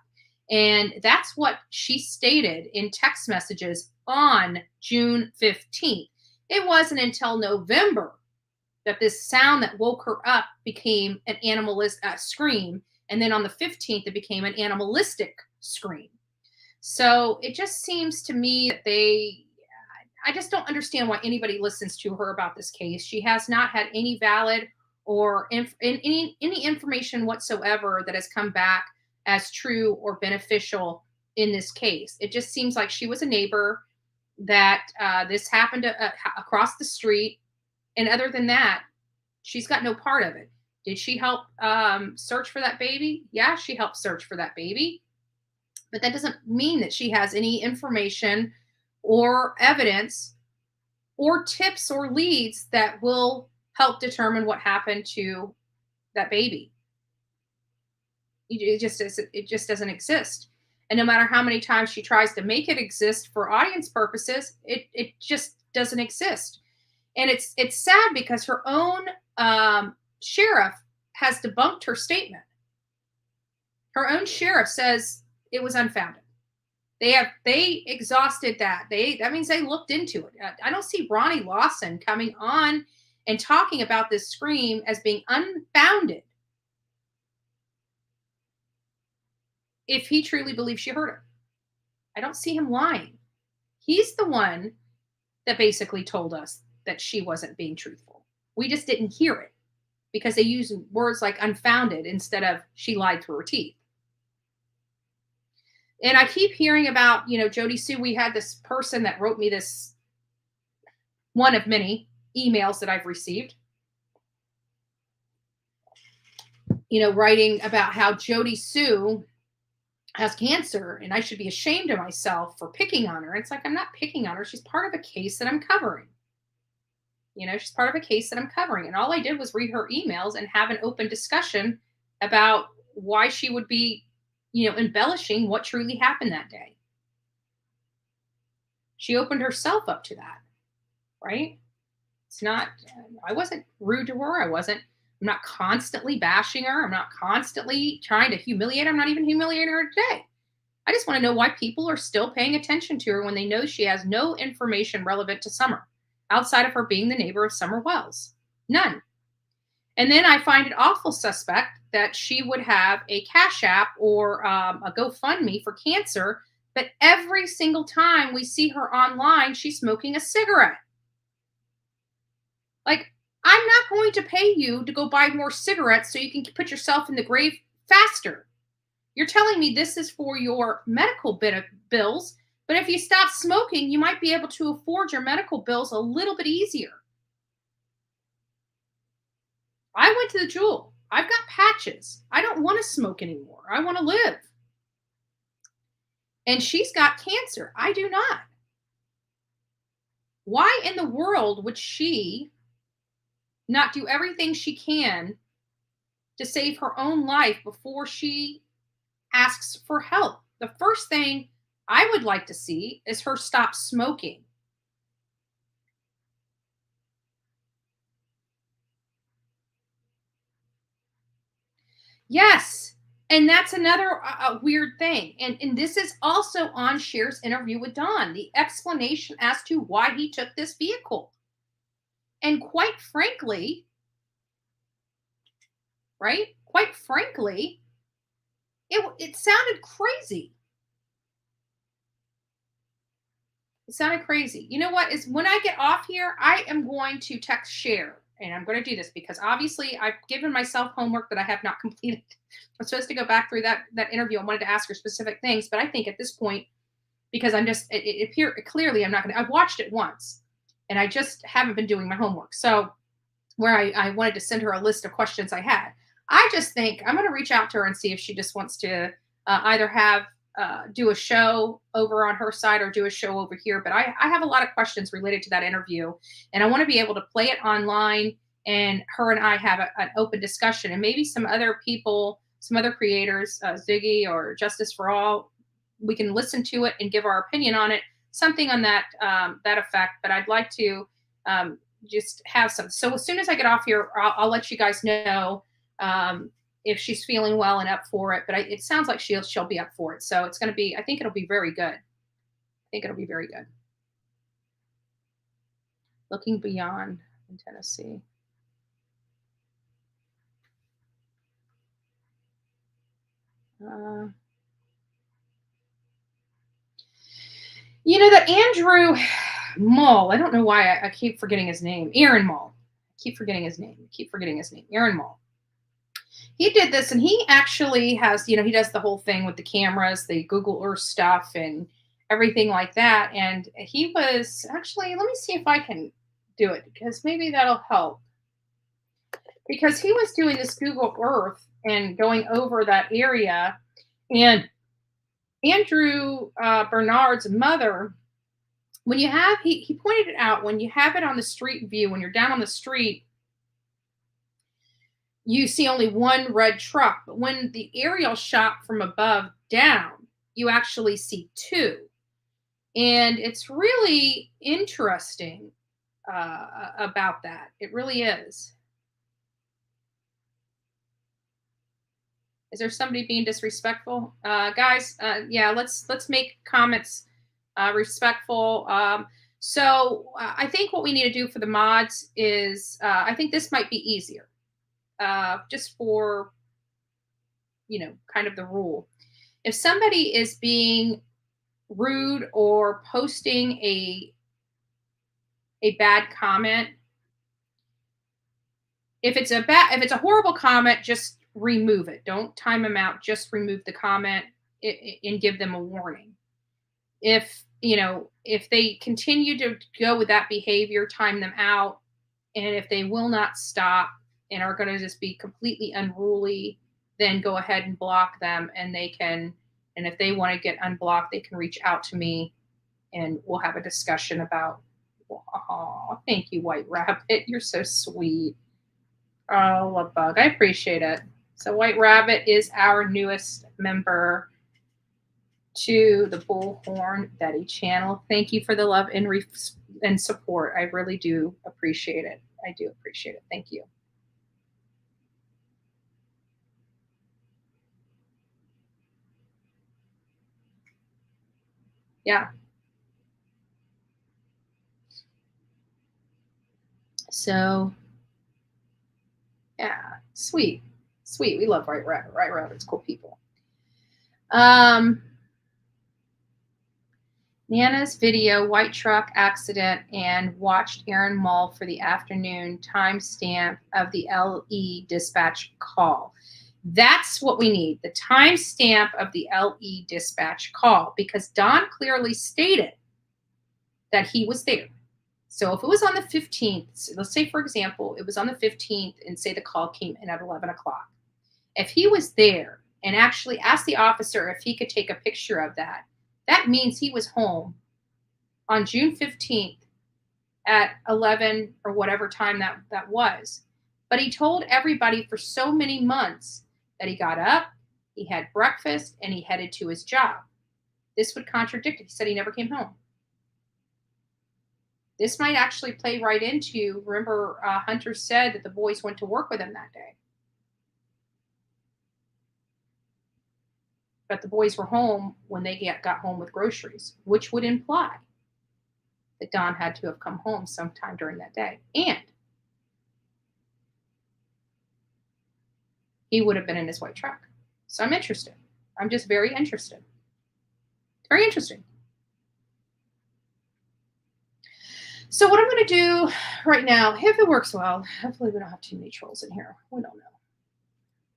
S2: And that's what she stated in text messages on June 15th. It wasn't until November that this sound that woke her up became an animalistic scream. And then on the 15th, it became an animalistic scream. So it just seems to me that I just don't understand why anybody listens to her about this case. She has not had any valid or any information whatsoever that has come back as true or beneficial in this case. It just seems like she was a neighbor, that this happened across the street. And other than that, she's got no part of it. Did she help search for that baby? Yeah, she helped search for that baby. But that doesn't mean that she has any information or evidence or tips or leads that will help determine what happened to that baby. It just doesn't exist. And no matter how many times she tries to make it exist for audience purposes, it just doesn't exist. And it's sad because her own sheriff has debunked her statement. Her own sheriff says it was unfounded. They exhausted that. That means they looked into it. I don't see Ronnie Lawson coming on and talking about this scream as being unfounded if he truly believes she heard it. I don't see him lying. He's the one that basically told us that she wasn't being truthful. We just didn't hear it because they use words like unfounded instead of she lied through her teeth. And I keep hearing about, Jodie Sue. We had this person that wrote me this, one of many emails that I've received, writing about how Jodie Sue has cancer and I should be ashamed of myself for picking on her. It's like, I'm not picking on her. She's part of a case that I'm covering. She's part of a case that I'm covering. And all I did was read her emails and have an open discussion about why she would be, embellishing what truly happened that day. She opened herself up to that, right? It's not, I wasn't rude to her. I'm not constantly bashing her. I'm not constantly trying to humiliate her. I'm not even humiliating her today. I just want to know why people are still paying attention to her when they know she has no information relevant to Summer outside of her being the neighbor of Summer Wells. None. And then I find it awful suspect that she would have a Cash App or a GoFundMe for cancer, but every single time we see her online, she's smoking a cigarette. Like, I'm not going to pay you to go buy more cigarettes so you can put yourself in the grave faster. You're telling me this is for your medical bills, but if you stop smoking, you might be able to afford your medical bills a little bit easier. I went to the Jewel. I've got patches. I don't want to smoke anymore. I want to live. And she's got cancer. I do not. Why in the world would she not do everything she can to save her own life before she asks for help? The first thing I would like to see is her stop smoking. Yes. And that's another weird thing. And this is also on Cher's interview with Dawn, the explanation as to why he took this vehicle. And quite frankly, right? Quite frankly, it sounded crazy. It sounded crazy. You know what? Is when I get off here, I am going to text Cher. And I'm going to do this because obviously I've given myself homework that I have not completed. I'm supposed to go back through that interview. I wanted to ask her specific things, but I think at this point, because I'm just, it clearly I'm not going to, I've watched it once and I just haven't been doing my homework. So where I wanted to send her a list of questions I had, I just think I'm going to reach out to her and see if she just wants to either do a show over on her side or do a show over here. But I have a lot of questions related to that interview and I want to be able to play it online and her and I have an open discussion and maybe some other people, some other creators, Ziggy or Justice for All, we can listen to it and give our opinion on it, something on that effect. But I'd like to just have some. So as soon as I get off here, I'll let you guys know if she's feeling well and up for it, but it sounds like she'll be up for it. So it's going to be, I think it'll be very good. I think it'll be very good. Looking beyond in Tennessee. That Andrew Mull, I don't know why I keep forgetting his name. Aaron Mull. keep forgetting his name. Aaron Mall. He did this, and he actually has, he does the whole thing with the cameras, the Google Earth stuff, and everything like that. And he was actually, let me see if I can do it, because maybe that'll help. Because he was doing this Google Earth and going over that area, and Andrew Bernard's mother, when you have, he pointed it out, when you have it on the street view, when you're down on the street, you see only one red truck. But when the aerial shot from above down, you actually see two. And it's really interesting about that. It really is. Is there somebody being disrespectful? Guys, yeah, let's make comments respectful. So I think what we need to do for the mods is, I think this might be easier. Just for, kind of the rule. If somebody is being rude or posting a bad comment, if it's a horrible comment, just remove it. Don't time them out. Just remove the comment and give them a warning. If they continue to go with that behavior, time them out. And if they will not stop and are going to just be completely unruly, then go ahead and block them. And if they want to get unblocked, they can reach out to me and we'll have a discussion about, oh, thank you, White Rabbit. You're so sweet. Oh, love bug. I appreciate it. So White Rabbit is our newest member to the Bullhorn Betty channel. Thank you for the love and support. I really do appreciate it. I do appreciate it. Thank you. Yeah. So, yeah, sweet. We love White Rabbit. White Rabbit's cool people. Nana's video, white truck accident, and watched Aaron Mall for the afternoon timestamp of the LE dispatch call. That's what we need, the timestamp of the LE dispatch call, because Don clearly stated that he was there. So if it was on the 15th, let's say, for example, it was on the 15th and say the call came in at 11 o'clock. If he was there and actually asked the officer if he could take a picture of that, that means he was home on June 15th at 11 or whatever time that was. But he told everybody for so many months that he got up, he had breakfast, and he headed to his job. This would contradict it. He said he never came home. This might actually play right into, remember, Hunter said that the boys went to work with him that day. But the boys were home when they got home with groceries, which would imply that Don had to have come home sometime during that day. And he would have been in his white truck. So I'm interested. I'm just very interested. It's very interesting. So what I'm going to do right now, if it works well, hopefully we don't have too many trolls in here. We don't know.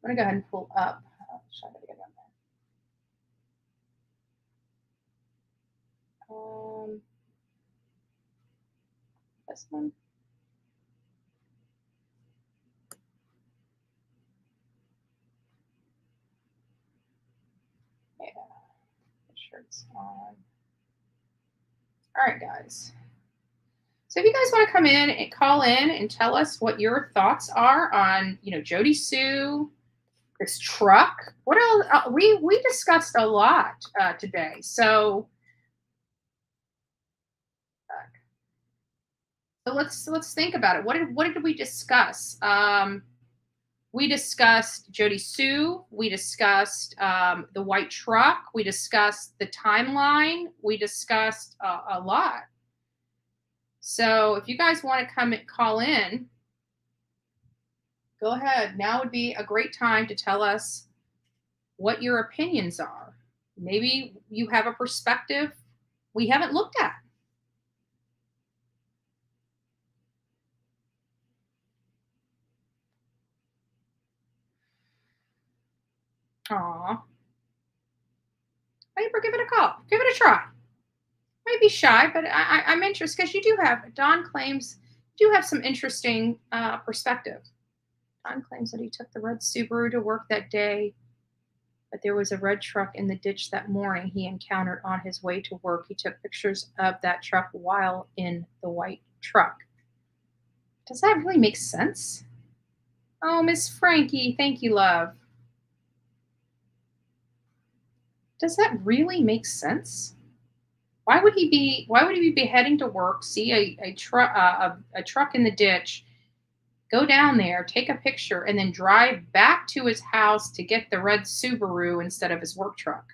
S2: I'm going to go ahead and pull up. I gotta get down there. This one. Yeah, the shirt's on. All right, guys. So if you guys want to come in and call in and tell us what your thoughts are on, Jodie Sue, this truck. What else? We discussed a lot today. So let's think about it. What did we discuss? We discussed Jodie Sue. We discussed the white truck. We discussed the timeline. We discussed a lot. So if you guys want to come and call in, go ahead. Now would be a great time to tell us what your opinions are. Maybe you have a perspective we haven't looked at. Aw. Maybe give it a call. Give it a try. Might be shy, but I'm interested because you do have, Don claims, you do have some interesting perspective. Don claims that he took the red Subaru to work that day, but there was a red truck in the ditch that morning he encountered on his way to work. He took pictures of that truck while in the white truck. Does that really make sense? Oh, Miss Frankie, thank you, love. Does that really make sense? Why would he be heading to work, see a truck in the ditch, go down there, take a picture, and then drive back to his house to get the red Subaru instead of his work truck?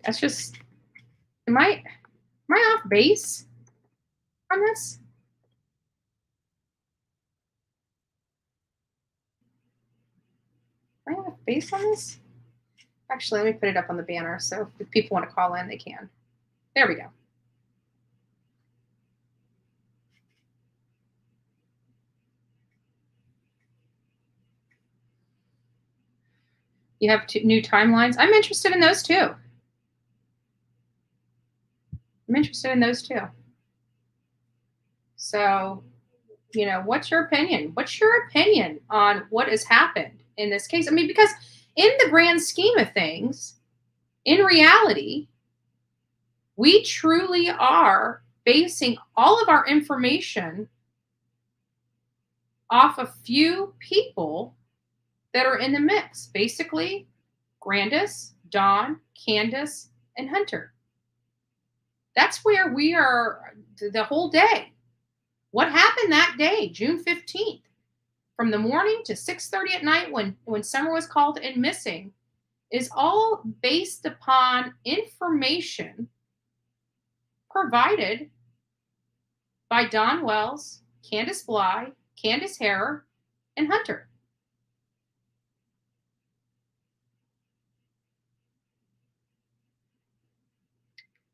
S2: That's just, am I off base on this? Am I off base on this? Actually, let me put it up on the banner so if people want to call in, they can. There we go. You have new timelines. I'm interested in those too. So, what's your opinion? What's your opinion on what has happened in this case? I mean, because in the grand scheme of things, in reality, we truly are basing all of our information off a few people that are in the mix. Basically, Grandis, Dawn, Candace, and Hunter. That's where we are the whole day. What happened that day, June 15th, from the morning to 6:30 at night when Summer was called in missing, is all based upon information provided by Dawn Wells, Candace Bly, Candace Harrer, and Hunter.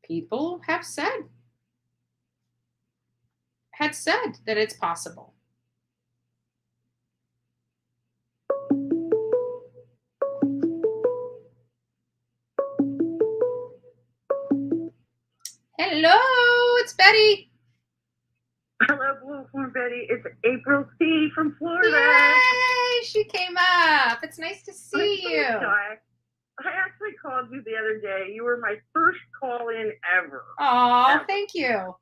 S2: People had said that it's possible. Hello, it's Betty.
S7: Hello, Bullhorn Betty. It's April C. from Florida.
S2: Yay, she came up. It's nice to see you.
S7: I actually called you the other day. You were my first call-in ever.
S2: Oh, thank you.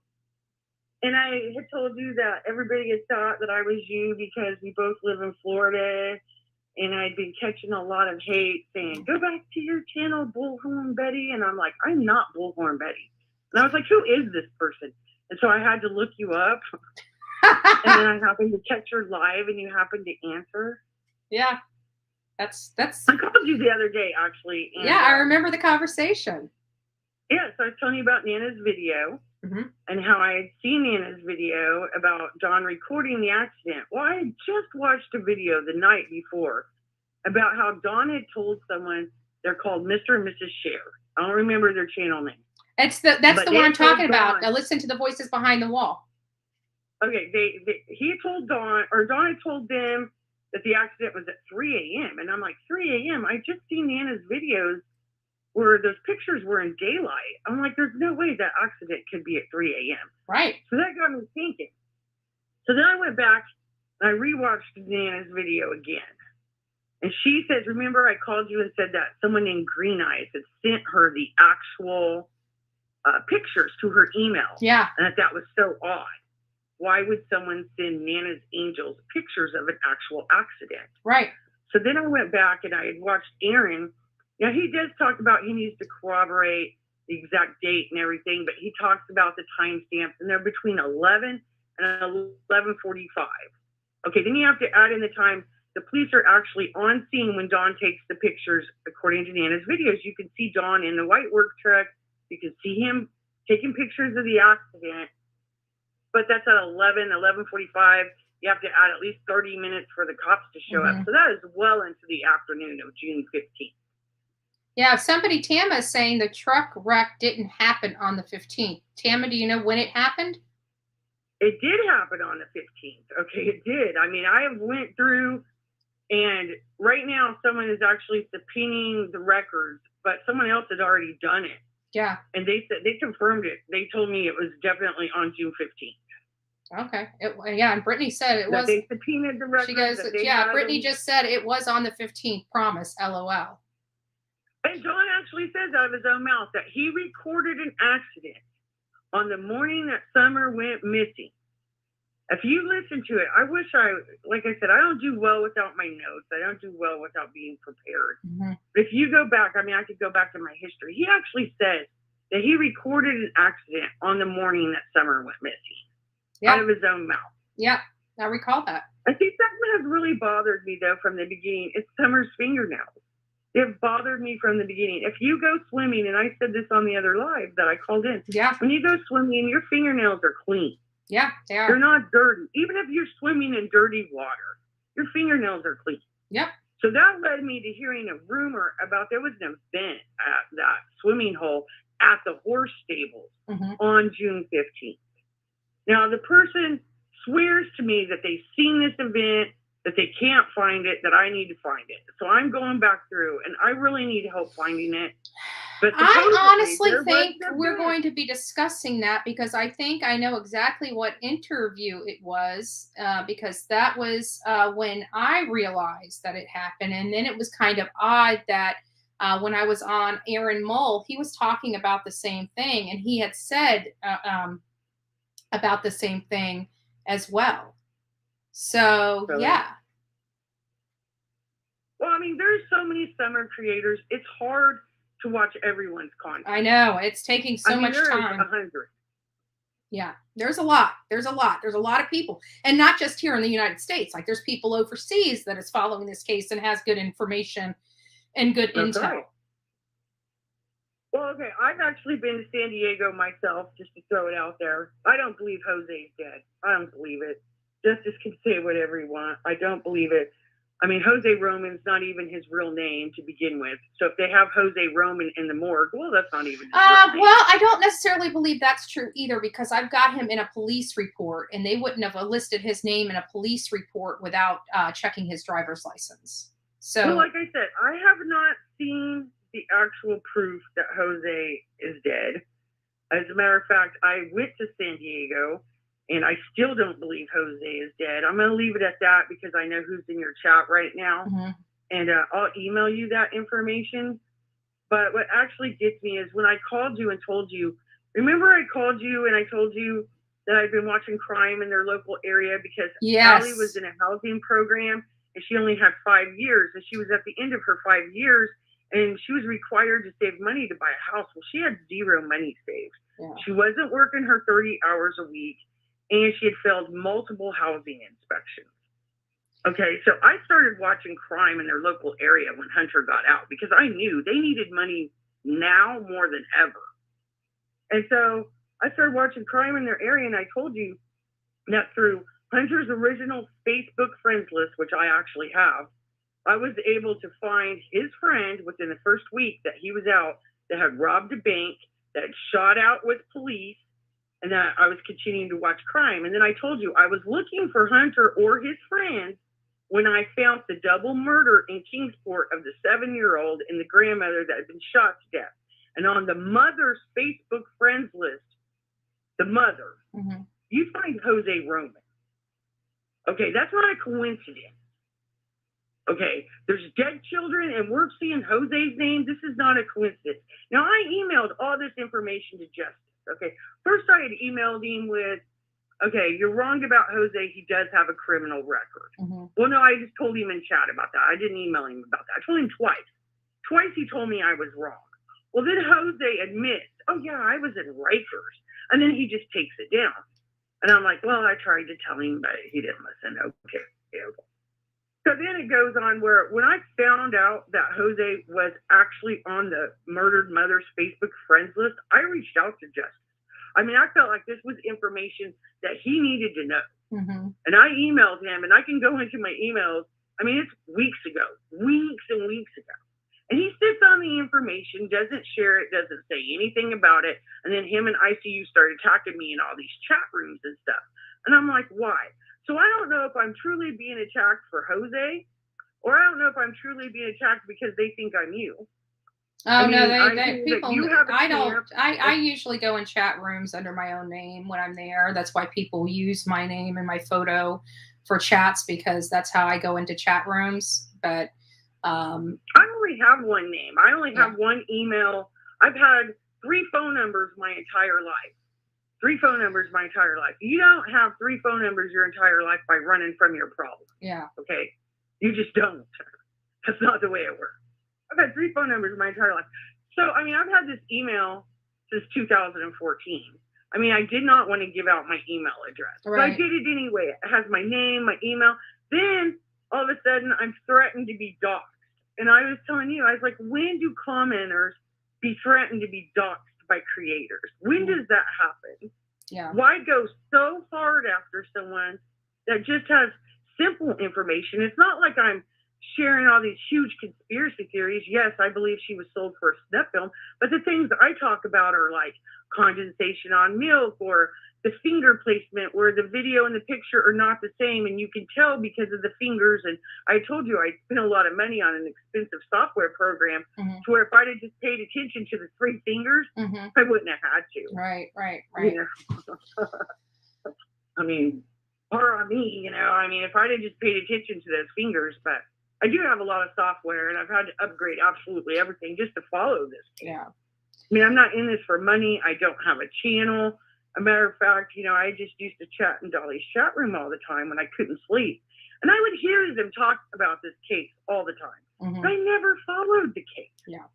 S7: And I had told you that everybody had thought that I was you because we both live in Florida. And I'd been catching a lot of hate saying, go back to your channel, Bullhorn Betty. And I'm like, I'm not Bullhorn Betty. And I was like, who is this person? And so I had to look you up. And then I happened to catch her live and you happened to answer.
S2: Yeah. That's
S7: I called you the other day, actually. And,
S2: yeah, I remember the conversation.
S7: Yeah, so I was telling you about Nana's video and how I had seen Nana's video about Dawn recording the accident. Well, I had just watched a video the night before about how Dawn had told someone they're called Mr. and Mrs. Cher. I don't remember their channel name.
S2: That's the one I'm talking about. Now listen to the voices behind the wall.
S7: Okay, he told Dawn, or Dawn had told them that the accident was at 3 a.m. And I'm like, 3 a.m.? I just seen Nana's videos where those pictures were in daylight. I'm like, there's no way that accident could be at 3 a.m.
S2: Right.
S7: So that got me thinking. So then I went back and I rewatched Nana's video again. And she says, remember I called you and said that someone named Green Eyes had sent her the actual pictures to her email.
S2: Yeah.
S7: And that was so odd. Why would someone send Nana's Angels pictures of an actual accident?
S2: Right.
S7: So then I went back and I had watched Aaron. Now, he does talk about he needs to corroborate the exact date and everything, but he talks about the timestamps, and they're between 11 and 11:45. Okay, then you have to add in the time. The police are actually on scene when Dawn takes the pictures, according to Nana's videos. You can see Dawn in the white work truck. You can see him taking pictures of the accident. But that's at 11:45. You have to add at least 30 minutes for the cops to show up. So that is well into the afternoon of June 15th.
S2: Yeah, Tama is saying the truck wreck didn't happen on the 15th. Tama, do you know when it happened?
S7: It did happen on the 15th. Okay, it did. I mean, I went through, and right now someone is actually subpoenaing the records, but someone else had already done it.
S2: Yeah.
S7: And they said they confirmed it. They told me it was definitely on June 15th.
S2: Okay. Yeah, and Brittany said it was.
S7: They subpoenaed the records.
S2: She goes, yeah, Brittany just said it was on the 15th. Promise, LOL.
S7: And John actually says out of his own mouth that he recorded an accident on the morning that Summer went missing. If you listen to it, like I said, I don't do well without my notes. I don't do well without being prepared.
S2: Mm-hmm.
S7: But if you go back, I could go back to my history. He actually says that he recorded an accident on the morning that Summer went missing.
S2: Yeah.
S7: Out of his own mouth.
S2: Yeah, I recall that.
S7: I think that has really bothered me, though, from the beginning. It's Summer's fingernails. They've bothered me from the beginning. If you go swimming, and I said this on the other live that I called in.
S2: Yeah.
S7: When you go swimming, your fingernails are clean.
S2: Yeah, they are.
S7: They're not dirty. Even if you're swimming in dirty water, your fingernails are clean.
S2: Yep.
S7: So that led me to hearing a rumor about there was an event at that swimming hole at the horse stables on June 15th. Now, the person swears to me that they've seen this event, that they can't find it, that I need to find it. So I'm going back through, and I really need help finding it. But
S2: I honestly think we're going to be discussing that because I think I know exactly what interview it was because that was when I realized that it happened. And then it was kind of odd that when I was on Aaron Mull, he was talking about the same thing. And he had said about the same thing as well. So, yeah.
S7: Well, I mean, there's so many Summer creators. It's hard to watch everyone's content.
S2: I know. It's taking so much time.
S7: 100.
S2: Yeah. There's a lot. There's a lot of people. And not just here in the United States. Like there's people overseas that is following this case and has good information and good intel.
S7: Right. Well, okay. I've actually been to San Diego myself, just to throw it out there. I don't believe Jose's dead. I don't believe it. Justice can say whatever he wants. I don't believe it. I mean, Jose Roman's not even his real name to begin with. So if they have Jose Roman in the morgue, well, that's not even his real name.
S2: Well, I don't necessarily believe that's true either because I've got him in a police report and they wouldn't have listed his name in a police report without checking his driver's license. So,
S7: well, like I said, I have not seen the actual proof that Jose is dead. As a matter of fact, I went to San Diego. And I still don't believe Jose is dead. I'm going to leave it at that because I know who's in your chat right now. And I'll email you that information. But what actually gets me is when I called you and told you, remember I called you and I told you that I've been watching crime in their local area because Allie was in a housing program and she only had 5 years. And she was at the end of her 5 years and she was required to save money to buy a house. Well, she had zero money saved. Yeah. She wasn't working her 30 hours a week. And she had failed multiple housing inspections. Okay, so I started watching crime in their local area when Hunter got out because I knew they needed money now more than ever. And so I started watching crime in their area, and I told you that through Hunter's original Facebook friends list, which I actually have, I was able to find his friend within the first week that he was out that had robbed a bank, that had shot out with police, and that I was continuing to watch crime. And then I told you I was looking for Hunter or his friends when I found the double murder in Kingsport of the 7-year-old and the grandmother that had been shot to death. And on the mother's Facebook friends list, the mother, you find Jose Roman. Okay, that's not a coincidence. Okay, there's dead children and we're seeing Jose's name. This is not a coincidence. Now, I emailed all this information to Justice. Okay, first I had emailed him with, okay, you're wrong about Jose. He does have a criminal record. Well, no, I just told him in chat about that. I didn't email him about that. I told him twice. Twice he told me I was wrong. Well, then Jose admits, oh, yeah, I was in Rikers. And then he just takes it down. And I'm like, well, I tried to tell him, but he didn't listen. Okay. So then it goes on where when I found out that Jose was actually on the murdered mother's Facebook friends list, I reached out to Justice. I mean, I felt like this was information that he needed to know. And I emailed him, and I can go into my emails. I mean, it's weeks and weeks ago. And he sits on the information, doesn't share it, doesn't say anything about it. And then him and ICU started attacking me in all these chat rooms and stuff. And I'm like, why? So I don't know if I'm truly being attacked for Jose, or I don't know if I'm truly being attacked because they think I'm you.
S2: Oh, no,
S7: think
S2: people,
S7: that you have a
S2: I usually go in chat rooms under my own name when I'm there. That's why people use my name and my photo for chats, because that's how I go into chat rooms. But
S7: I only have one name. I only have one email. I've had 3 phone numbers my entire life. 3 phone numbers my entire life. You don't have 3 phone numbers your entire life by running from your problem.
S2: Yeah.
S7: Okay? You just don't. That's not the way it works. I've had 3 phone numbers my entire life. So, I mean, I've had this email since 2014. I mean, I did not want to give out my email address.
S2: Right.
S7: So I did it anyway. It has my name, my email. Then, all of a sudden, I'm threatened to be doxxed. And I was telling you, I was like, when do commenters be threatened to be doxxed by creators? When does that happen?
S2: Yeah.
S7: Why go so hard after someone that just has simple information? It's not like I'm sharing all these huge conspiracy theories. Yes, I believe she was sold for a snuff film, but the things I talk about are like condensation on milk, or the finger placement where the video and the picture are not the same, and you can tell because of the fingers. And I told you I spent a lot of money on an expensive software program to where if I'd have just paid attention to the 3 fingers, I wouldn't have had to.
S2: Right.
S7: You know? I mean, or on me, you know, I mean, if I'd have just paid attention to those fingers. But I do have a lot of software, and I've had to upgrade absolutely everything just to follow this case.
S2: Yeah.
S7: I mean, I'm not in this for money. I don't have a channel. A matter of fact, you know, I just used to chat in Dolly's chat room all the time when I couldn't sleep. And I would hear them talk about this case all the time. But I never followed the case.
S2: Yeah.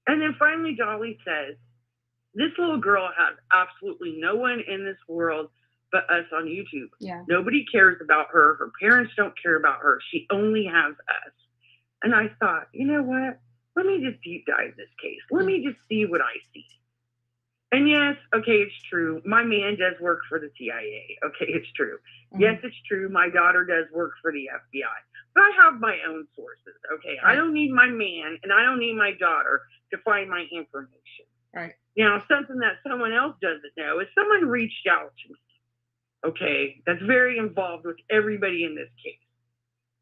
S7: And then finally Dolly says, this little girl has absolutely no one in this world but us on YouTube.
S2: Yeah.
S7: Nobody cares about her. Her parents don't care about her. She only has us. And I thought, you know what? Let me just deep dive this case. Let me just see what I see. And yes, okay, it's true. My man does work for the CIA. Okay, it's true. Yes, it's true. My daughter does work for the FBI. But I have my own sources. Okay, I don't need my man, and I don't need my daughter to find my information.
S2: Right.
S7: Now, something that someone else doesn't know is someone reached out to me. Okay, that's very involved with everybody in this case.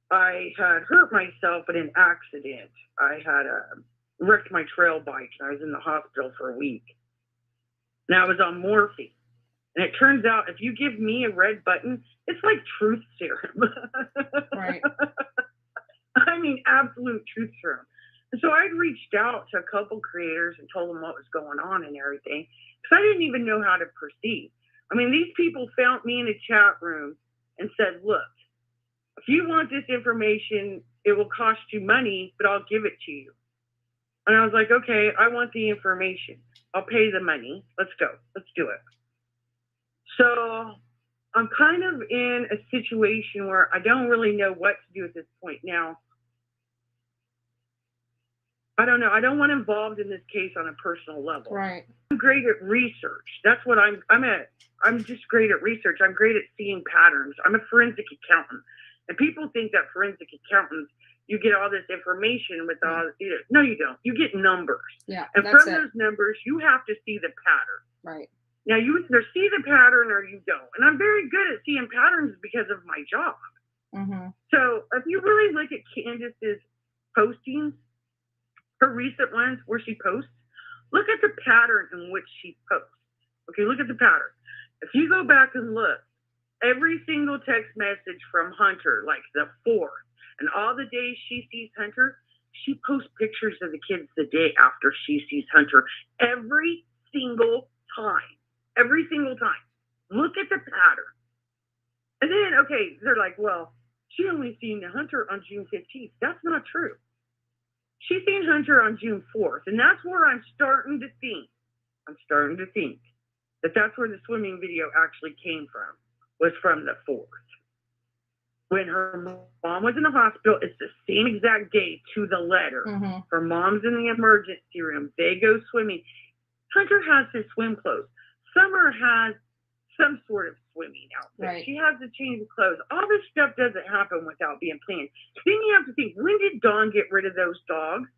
S7: I had hurt myself in an accident. I had wrecked my trail bike, and I was in the hospital for a week. And I was on morphine. And it turns out if you give me a red button, it's like truth serum.
S2: Right.
S7: I mean, absolute truth serum. And so I'd reached out to a couple creators and told them what was going on and everything, because I didn't even know how to proceed. I mean, these people found me in a chat room and said, look, if you want this information, it will cost you money, but I'll give it to you. And I was like, okay, I want the information. I'll pay the money. Let's go. Let's do it. So I'm kind of in a situation where I don't really know what to do at this point. Now, I don't know. I don't want involved in this case on a personal level.
S2: Right.
S7: I'm great at research. That's what I'm at. I'm just great at research. I'm great at seeing patterns. I'm a forensic accountant. And people think that forensic accountants, you get all this information with all, no, you don't. You get numbers.
S2: Yeah.
S7: And from those numbers, you have to see the pattern.
S2: Right.
S7: Now, you either see the pattern or you don't. And I'm very good at seeing patterns because of my job. So if you really look at Candace's postings, her recent ones where she posts, look at the pattern in which she posts. Okay, look at the pattern. If you go back and look, every single text message from Hunter, like the 4th, and all the days she sees Hunter, she posts pictures of the kids the day after she sees Hunter. Every single time. Every single time. Look at the pattern. And then, okay, they're like, well, she only seen Hunter on June 15th. That's not true. She seen Hunter on June 4th. And that's where I'm starting to think that that's where the swimming video actually came from, was from the 4th. When her mom was in the hospital, it's the same exact day to the letter. Her mom's in the emergency room. They go swimming. Hunter has his swim clothes. Summer has some sort of swimming outfit.
S2: Right.
S7: She has to change the clothes. All this stuff doesn't happen without being planned. Then you have to think, when did Dawn get rid of those dogs?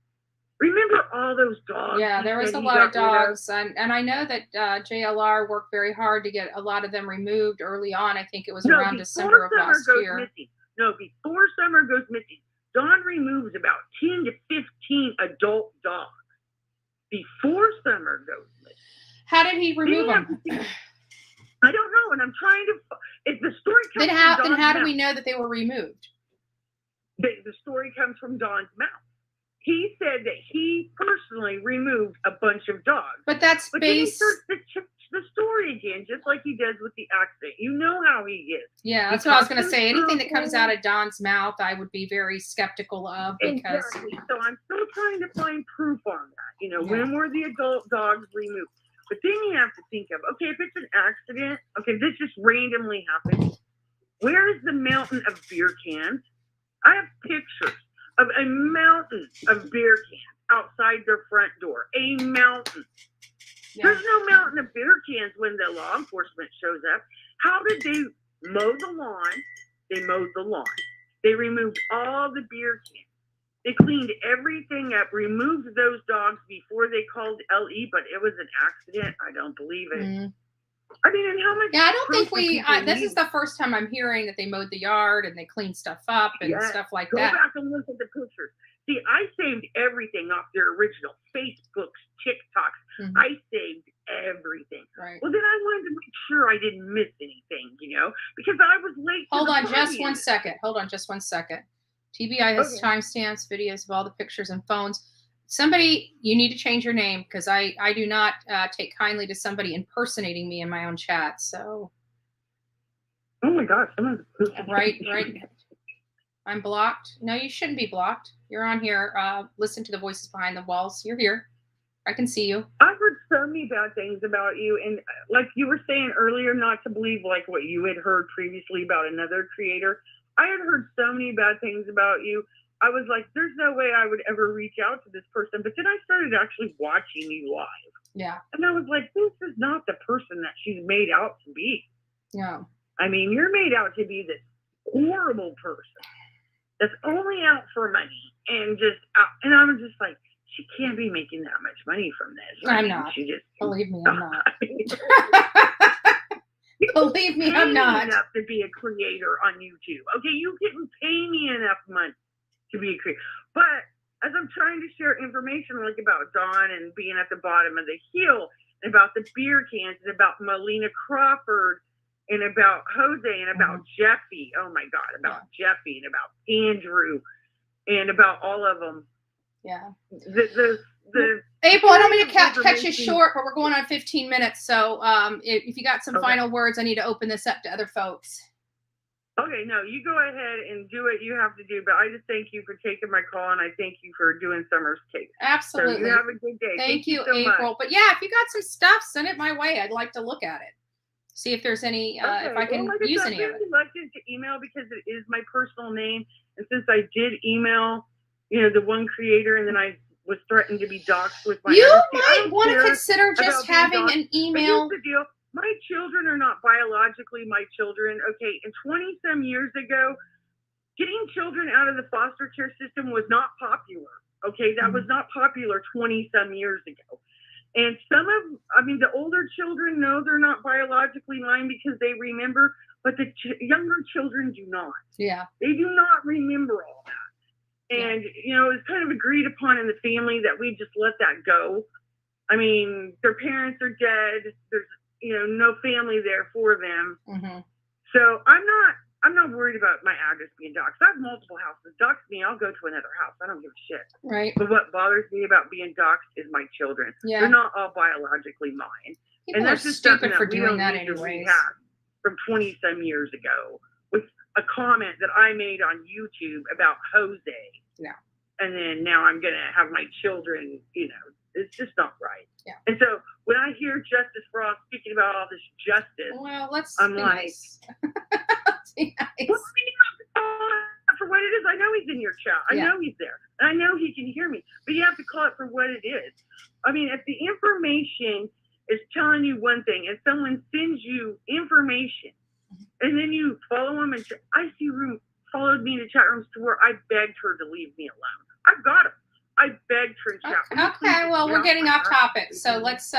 S7: Remember all those dogs?
S2: Yeah,
S7: he
S2: there was
S7: said
S2: a
S7: he
S2: lot of
S7: got rid
S2: dogs, and I know that JLR worked very hard to get a lot of them removed early on. I think it was around December of last year.
S7: Missing. No, before summer goes missing, Dawn removes about 10 to 15 adult dogs. Before summer goes missing.
S2: How did he remove them?
S7: I don't know, and I'm trying to. If the story comes
S2: Then how do we know that they were removed?
S7: The story comes from Dawn's mouth. He said that he personally removed a bunch of dogs.
S2: But that's
S7: Then he
S2: based.
S7: starts the story again, just like he does with the accident. You know how he is.
S2: Yeah, that's what I was going to say. Anything that comes out of Don's mouth, I would be very skeptical of because.
S7: Exactly. So I'm still trying to find proof on that. You know,
S2: Yeah.
S7: when were the adult dogs removed? But then you have to think of, okay, if it's an accident, okay, this just randomly happened. Where is the mountain of beer cans? I have pictures of a mountain of beer cans outside their front door. A mountain.
S2: Yeah.
S7: There's no mountain of beer cans when the law enforcement shows up. How did they mow the lawn? They mowed the lawn. They removed all the beer cans. They cleaned everything up, removed those dogs before they called LE, but it was an accident. I don't believe it.
S2: Mm.
S7: I mean, and how much?
S2: Yeah, I don't think
S7: proof do people
S2: this
S7: need?
S2: is the first time I'm hearing that they mowed the yard and they cleaned stuff up and
S7: Yes.
S2: stuff like
S7: Go
S2: that.
S7: back and look at the pictures. See, I saved everything off their original Facebooks, TikToks.
S2: Mhm.
S7: I saved everything.
S2: Right.
S7: Well, then I wanted to make sure I didn't miss anything, you know, because I was late. to
S2: Hold
S7: the
S2: on just
S7: party.
S2: one second. Hold on just one second. TBI has
S7: Okay.
S2: timestamps, videos of all the pictures and phones. Somebody, you need to change your name because I do not take kindly to somebody impersonating me in my own chat. So,
S7: Oh my gosh.
S2: right. I'm blocked. No, you shouldn't be blocked. You're on here. Listen to the voices behind the walls. You're here. I can see you.
S7: I've heard so many bad things about you, and like you were saying earlier, not to believe like what you had heard previously about another creator. I had heard so many bad things about you. I was like, there's no way I would ever reach out to this person. But then I started actually watching you live,
S2: Yeah.
S7: and I was like, this is not the person that she's made out to be.
S2: No.
S7: I mean, you're made out to be this horrible person that's only out for money and just out. And I was just like, she can't be making that much money from this.
S2: I'm not.
S7: She just
S2: Believe me, I'm not.
S7: You
S2: Believe me, I'm
S7: pay
S2: not.
S7: enough to be a creator on YouTube. Okay, you didn't pay me enough money to be a creator. But as I'm trying to share information like about Dawn and being at the bottom of the hill, and about the beer cans, and about Melina Crawford, and about Jose, and about Jeffy. Oh my God, about Jeffy, and about Andrew, and about all of them.
S2: Yeah.
S7: The
S2: April, I don't mean to catch you
S7: information-
S2: short, but we're going on 15 minutes. So if you got some
S7: Okay.
S2: final words, I need to open this up to other folks.
S7: Okay, no, you go ahead and do what you have to do, but I just thank you for taking my call, and I thank you for doing Summer's case.
S2: Absolutely.
S7: So you have a good day.
S2: Thank you,
S7: so
S2: April.
S7: much.
S2: But yeah, if you got some stuff, send it my way. I'd like to look at it. See if there's any, if I can
S7: like I
S2: use
S7: said,
S2: any of
S7: I'm
S2: it.
S7: reluctant to email because it is my personal name, and since I did email, you know, the one creator, and then I was threatened to be doxxed with my.
S2: You
S7: other- See, I
S2: might
S7: don't
S2: want to
S7: care
S2: consider just
S7: about being
S2: having
S7: doxxed,
S2: an
S7: but here's
S2: email.
S7: the deal. My children are not biologically my children. Okay, and 20 some years ago, getting children out of the foster care system was not popular. Okay, that was not popular 20 some years ago. And the older children know they're not biologically mine because they remember, but the younger children do not.
S2: Yeah.
S7: They do not remember all that. And, you know, it's kind of agreed upon in the family that we just let that go. I mean, their parents are dead. There's, you know, no family there for them.
S2: Mm-hmm.
S7: So I'm not worried about my address being doxxed. I have multiple houses. Dox me, I'll go to another house. I don't give a shit.
S2: Right.
S7: But what bothers me about being doxxed is my children.
S2: Yeah.
S7: They're not all biologically mine.
S2: People
S7: And
S2: are
S7: that's just something
S2: stupid for
S7: that we
S2: doing
S7: don't
S2: that
S7: need to
S2: anyways.
S7: rehash from 20 some years ago with a comment that I made on YouTube about Jose.
S2: Yeah.
S7: And then now I'm going to have my children, you know, it's just not right.
S2: Yeah.
S7: And so when I hear Justice Frost speaking about all this justice,
S2: Well, let's
S7: I'm
S2: be
S7: like,
S2: nice. Let's be nice.
S7: well, for what it is, I know he's in your chat. I know he's there. And I know he can hear me. But you have to call it for what it is. I mean, if the information is telling you one thing and someone sends you information and then you follow them, and I see Room followed me into chat rooms to where I begged her to leave me alone. I've got them. I beg Trisha.
S2: Okay, well, we're getting off topic, so let's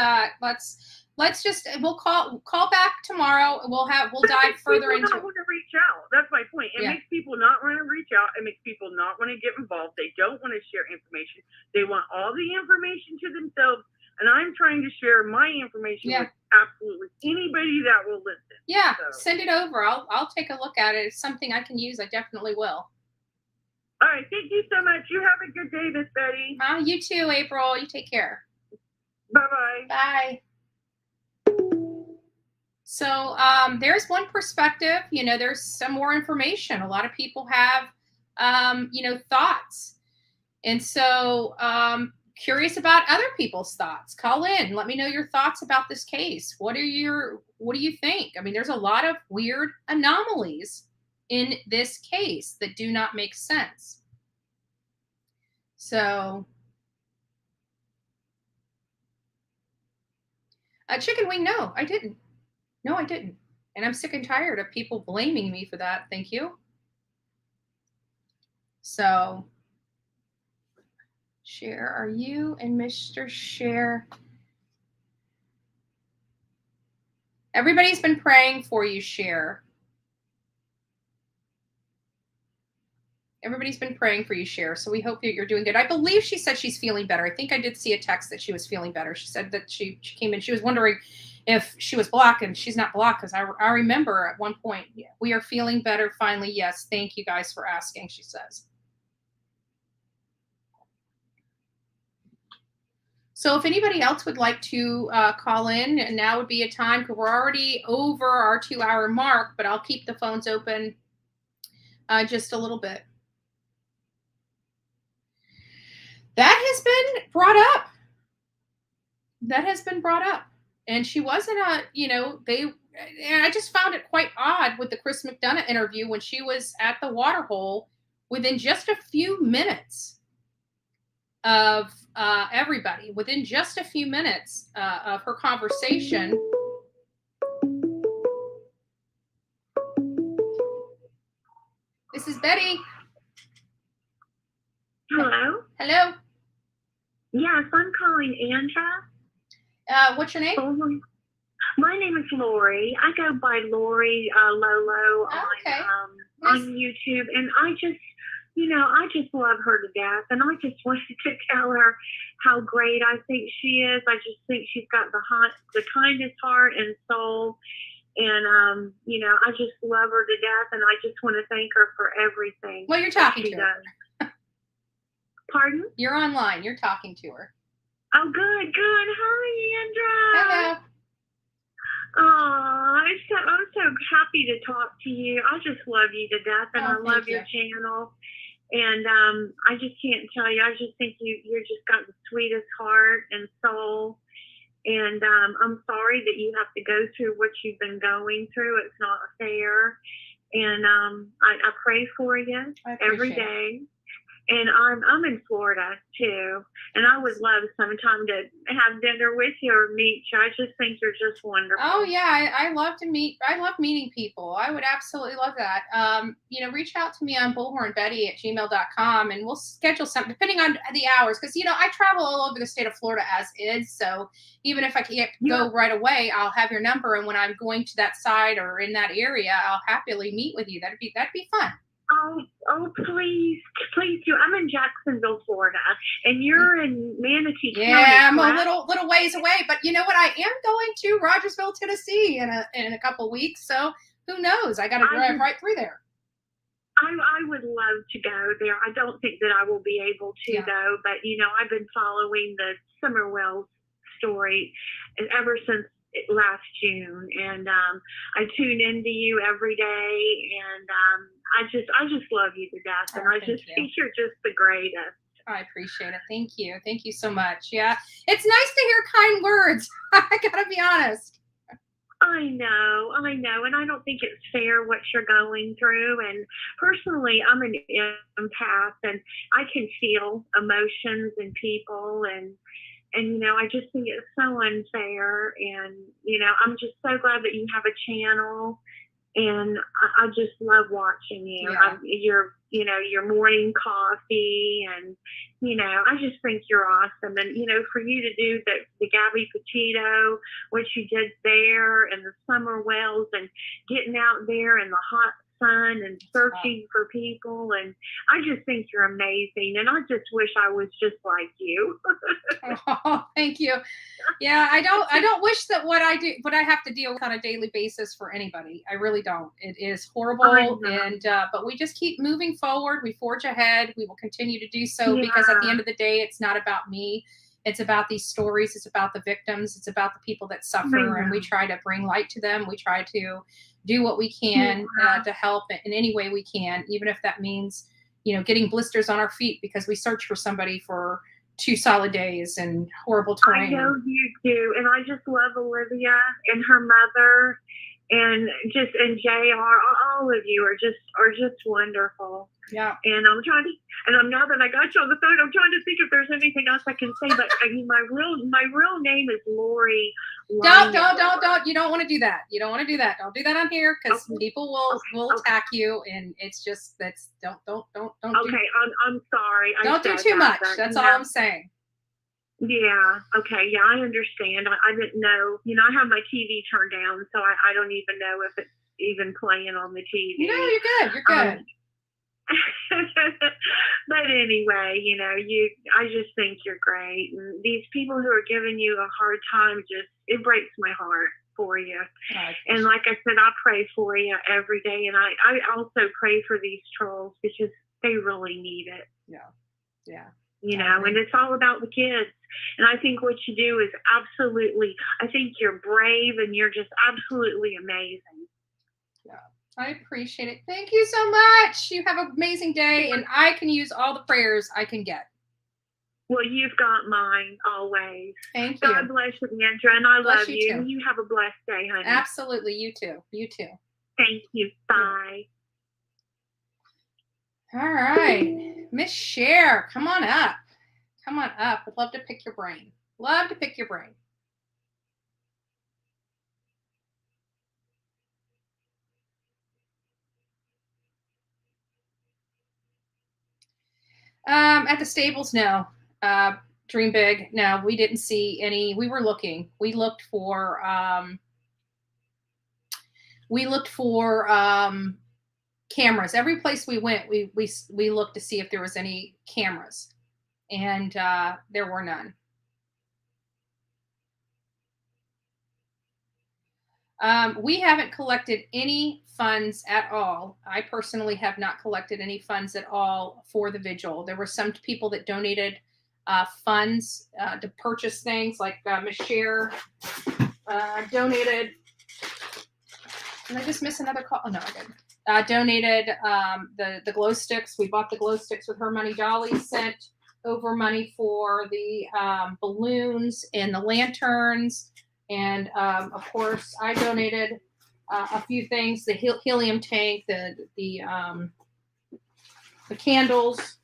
S2: just we'll call back tomorrow. We'll dive further into.
S7: Not want to reach out. That's my point. It makes people not want to reach out. It makes people not want to get involved. They don't want to share information. They want all the information to themselves. And I'm trying to share my information with absolutely anybody that will listen.
S2: Yeah, send it over. I'll take a look at it. It's something I can use. I definitely will.
S7: All right, thank you so much. You have a good day, Miss Betty.
S2: You too, April. You take care.
S7: Bye-bye.
S2: Bye. So there's one perspective. There's some more information. A lot of people have, thoughts. And so curious about other people's thoughts. Call in. Let me know your thoughts about this case. What do you think? I mean, there's a lot of weird anomalies in this case that do not make sense. So, chicken wing, no, I didn't. No, I didn't. And I'm sick and tired of people blaming me for that. Thank you. So, Cher, are you and Mr. Cher? Everybody's been praying for you, Cher. Everybody's been praying for you, Cher. So we hope that you're doing good. I believe she said she's feeling better. I think I did see a text that she was feeling better. She said that she came in. She was wondering if she was blocked, and she's not blocked, because I remember at one point, we are feeling better finally. Yes, thank you guys for asking, she says. So if anybody else would like to call in, and now would be a time, because we're already over our 2-hour mark, but I'll keep the phones open just a little bit. That has been brought up. That has been brought up. And she wasn't and I just found it quite odd with the Chris McDonough interview when she was at the water hole within just a few minutes of everybody, within just a few minutes of her conversation. This is Betty.
S8: Hello?
S2: Hello.
S8: Yes, I'm calling Andra.
S2: What's your name?
S8: My name is Lori. I go by Lori Lolo on YouTube, and I just love her to death, and I just wanted to tell her how great I think she is. I just think she's got the kindest heart and soul, and I just love her to death, and I just want to thank her for everything.
S2: Well, you're talking to her.
S8: Pardon?
S2: You're online. You're talking to her.
S8: Oh, good. Hi, Andra.
S2: Hello.
S8: Oh, I'm so happy to talk to you. I just love you to death, and I love your channel. And I just can't tell you. I just think you're just got the sweetest heart and soul. And I'm sorry that you have to go through what you've been going through. It's not fair. And I pray for you every day. And I'm in Florida too, and I would love sometime to have dinner with you or meet you. I just think you're just wonderful.
S2: Oh yeah, I love meeting people. I would absolutely love that. Reach out to me on bullhornbetty@gmail.com, and we'll schedule something depending on the hours, because I travel all over the state of Florida as is. So even if I can't go right away, I'll have your number, and when I'm going to that side or in that area, I'll happily meet with you. That'd be fun.
S8: Oh, please do. I'm in Jacksonville, Florida, and you're in Manatee County.
S2: Yeah, I'm a little ways away, but you know what? I am going to Rogersville, Tennessee in a couple weeks, so who knows? I got to drive right through there.
S8: I would love to go there. I don't think that I will be able to go, but I've been following the Summerwell story ever since last June, and I tune into you every day, and I just love you to death, and I just think you're just the greatest.
S2: I appreciate it. Thank you so much. Yeah, it's nice to hear kind words. I gotta be honest.
S8: I know, and I don't think it's fair what you're going through. And personally, I'm an empath, and I can feel emotions in people, and I just think it's so unfair. And, I'm just so glad that you have a channel, and I just love watching you.
S2: Yeah.
S8: your morning coffee. And, I just think you're awesome. And, for you to do the Gabby Petito, what you did there, and the summer wells, and getting out there in the hot sun and searching for people, and I just think you're amazing, and I just wish I was just like you.
S2: Oh, thank you. Yeah, I don't wish that what I have to deal with on a daily basis for anybody. I really don't. It is horrible, and but we just keep moving forward. We forge ahead. We will continue to do so because at the end of the day, it's not about me. It's about these stories. It's about the victims. It's about the people that suffer, and we try to bring light to them. We try to do what we can to help in any way we can, even if that means, getting blisters on our feet because we search for somebody for 2 solid days and horrible terrain.
S8: I know you do, and I just love Olivia and her mother, and JR. All of you are just wonderful.
S2: Yeah.
S8: And now that I got you on the phone, I'm trying to think if there's anything else I can say. But I mean, my real name is Lori.
S2: Don't. You don't want to do that. You don't want to do that. Don't do that on here because people will attack you, and it's just don't.
S8: Okay, I'm sorry.
S2: Don't do too much. That's all I'm saying.
S8: Yeah. Okay. Yeah, I understand. I didn't know. I have my TV turned down, so I don't even know if it's even playing on the TV.
S2: No, you're good. You're good.
S8: But anyway, I just think you're great. And these people who are giving you a hard time, it breaks my heart for you. And like I said, I pray for you every day. And I also pray for these trolls because they really need it.
S2: Yeah.
S8: And it's all about the kids. And I think what you do is I think you're brave and you're just absolutely amazing.
S2: Yeah. I appreciate it. Thank you so much. You have an amazing day, and I can use all the prayers I can get.
S8: Well, you've got mine always.
S2: Thank you.
S8: God bless you, Andrea, and I love you.
S2: Too.
S8: You have a blessed day, honey.
S2: Absolutely. You too. You too.
S8: Thank you. Bye.
S2: All right. Miss Cher, come on up. Come on up. I'd love to pick your brain. Love to pick your brain. At the stables, no. Dream Big, no. We didn't see any. We were looking. We looked for cameras. Every place we went, we looked to see if there was any cameras, and there were none. We haven't collected any funds at all. I personally have not collected any funds at all for the vigil. There were some people that donated funds to purchase things, like Miss Cher donated. Did I just miss another call? Oh, no, I didn't. Donated the glow sticks. We bought the glow sticks with her money. Dolly sent over money for the balloons and the lanterns. And of course, I donated a few things: the helium tank, the candles,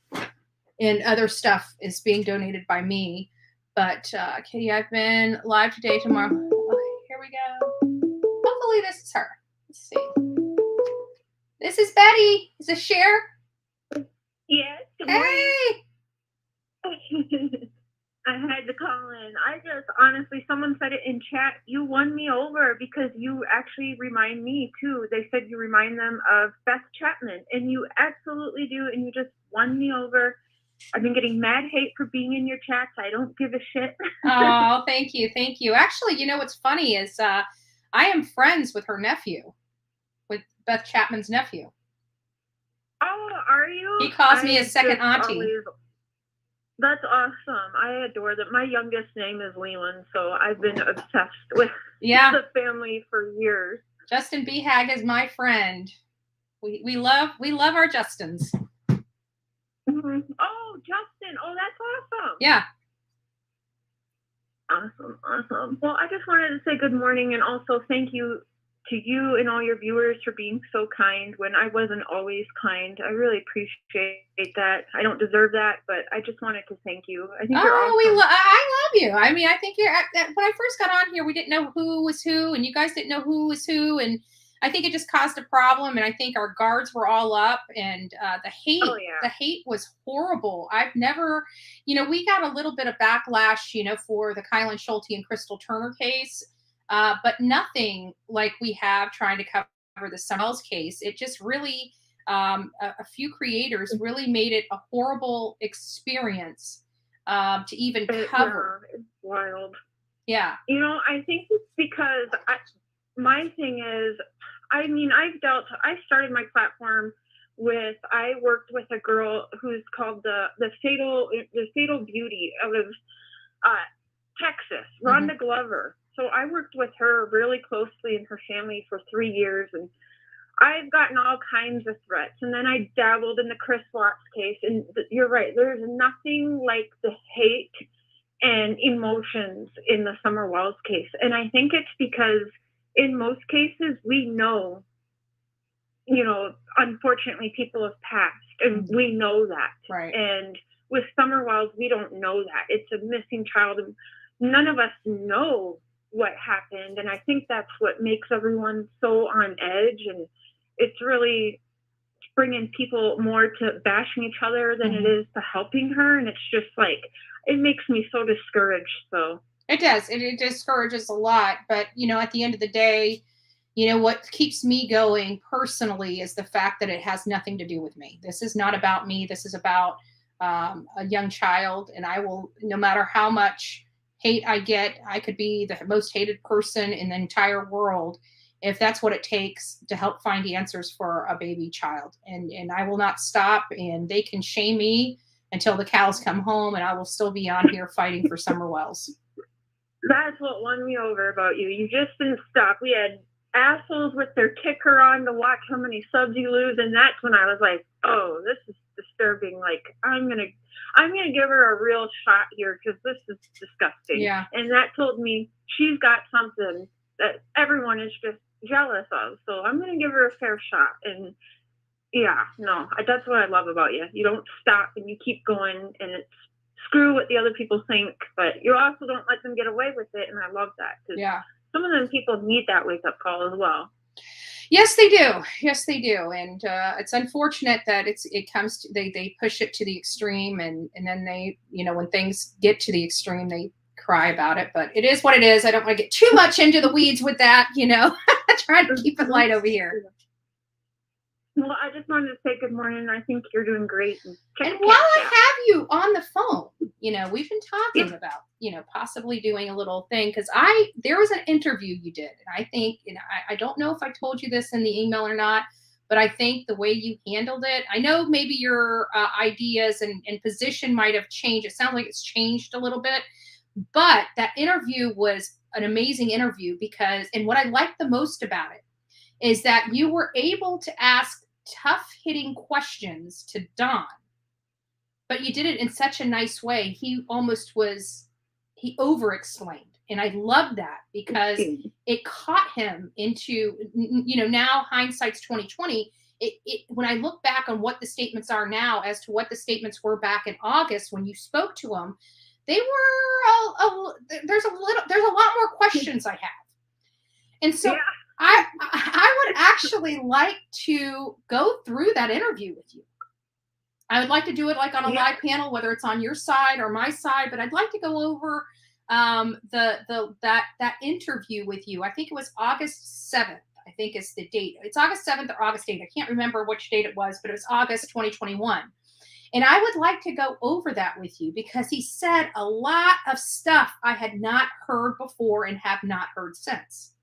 S2: and other stuff is being donated by me. But Kitty, I've been live today, tomorrow. Okay, here we go. Hopefully, this is her. Let's see. This is Betty. Is this Cher?
S8: Yes.
S2: Hey.
S8: I had to call in. I just, honestly, someone said it in chat. You won me over because you actually remind me, too. They said you remind them of Beth Chapman, and you absolutely do, and you just won me over. I've been getting mad hate for being in your chats. I don't give a shit.
S2: Oh, thank you. Thank you. Actually, what's funny is I am friends with her nephew, with Beth Chapman's nephew.
S8: Oh, are you?
S2: He calls me his second auntie.
S8: That's awesome. I adore that. My youngest name is Leland, so I've been obsessed with the family for years.
S2: Justin Behag is my friend. We love our Justins.
S8: Mm-hmm. Oh, Justin. Oh, that's awesome.
S2: Yeah.
S8: Awesome. Well, I just wanted to say good morning and also thank you to you and all your viewers for being so kind when I wasn't always kind. I really appreciate that. I don't deserve that, but I just wanted to thank you. I think you're awesome.
S2: I love you. I mean, I think when I first got on here, we didn't know who was who, and you guys didn't know who was who, and I think it just caused a problem, and I think our guards were all up, and the hate was horrible. I've never, we got a little bit of backlash, for the Kylen Schulte and Crystal Turner case, but nothing like we have trying to cover the Summerwell's case. It just really, a few creators really made it a horrible experience to even cover.
S8: Yeah, it's wild.
S2: Yeah.
S8: I think it's because my thing is, I started my platform I worked with a girl who's called the Fatal Beauty out of Texas, Rhonda Glover. So I worked with her really closely and her family for 3 years, and I've gotten all kinds of threats. And then I dabbled in the Chris Watts case, and you're right, there's nothing like the hate and emotions in the Summer Wells case. And I think it's because in most cases, we know, unfortunately, people have passed, and we know that.
S2: Right.
S8: And with Summer Wells, we don't know that. It's a missing child, and none of us know what happened. And I think that's what makes everyone so on edge. And it's really bringing people more to bashing each other than it is to helping her. And it's just like, it makes me so discouraged. So
S2: it does. It discourages a lot. But, at the end of the day, what keeps me going personally is the fact that it has nothing to do with me. This is not about me. This is about a young child. And I will, no matter how much hate I get, I could be the most hated person in the entire world if that's what it takes to help find answers for a baby child. And I will not stop, and they can shame me until the cows come home, and I will still be on here fighting for Summer Wells.
S8: That's what won me over about you. You just didn't stop. We had assholes with their ticker on to watch how many subs you lose, and that's when I was like, oh, this is disturbing. Like, I'm gonna give her a real shot here, because this is disgusting.
S2: Yeah.
S8: And that told me she's got something that everyone is just jealous of. So I'm gonna give her a fair shot. And yeah, no, that's what I love about you. You don't stop, and you keep going, and it's screw what the other people think, but you also don't let them get away with it. And I love that, because some of them people need that wake up call as well.
S2: Yes, they do. Yes, they do. And it's unfortunate that it comes to, they push it to the extreme, and then they, when things get to the extreme, they cry about it. But it is what it is. I don't want to get too much into the weeds with that, trying to keep it light over here.
S8: Well, I just wanted to say good morning. I think you're doing great.
S2: And while I have you on the phone, we've been talking about, possibly doing a little thing, because there was an interview you did. And I think, I don't know if I told you this in the email or not, but I think the way you handled it, I know maybe your ideas and position might have changed. It sounds like it's changed a little bit, but that interview was an amazing interview because, and what I liked the most about it is that you were able to ask tough hitting questions to Don, but you did it in such a nice way. He over explained. And I love that because it caught him into, now hindsight's 2020. When I look back on what the statements are now as to what the statements were back in August, when you spoke to him, they were, there's a lot more questions I have. And so I would actually like to go through that interview with you. I would like to do it like on a live panel, whether it's on your side or my side, but I'd like to go over that interview with you. I think it was August 7th, I think is the date. It's August 7th or August 8th. I can't remember which date it was, but it was August 2021. And I would like to go over that with you because he said a lot of stuff I had not heard before and have not heard since.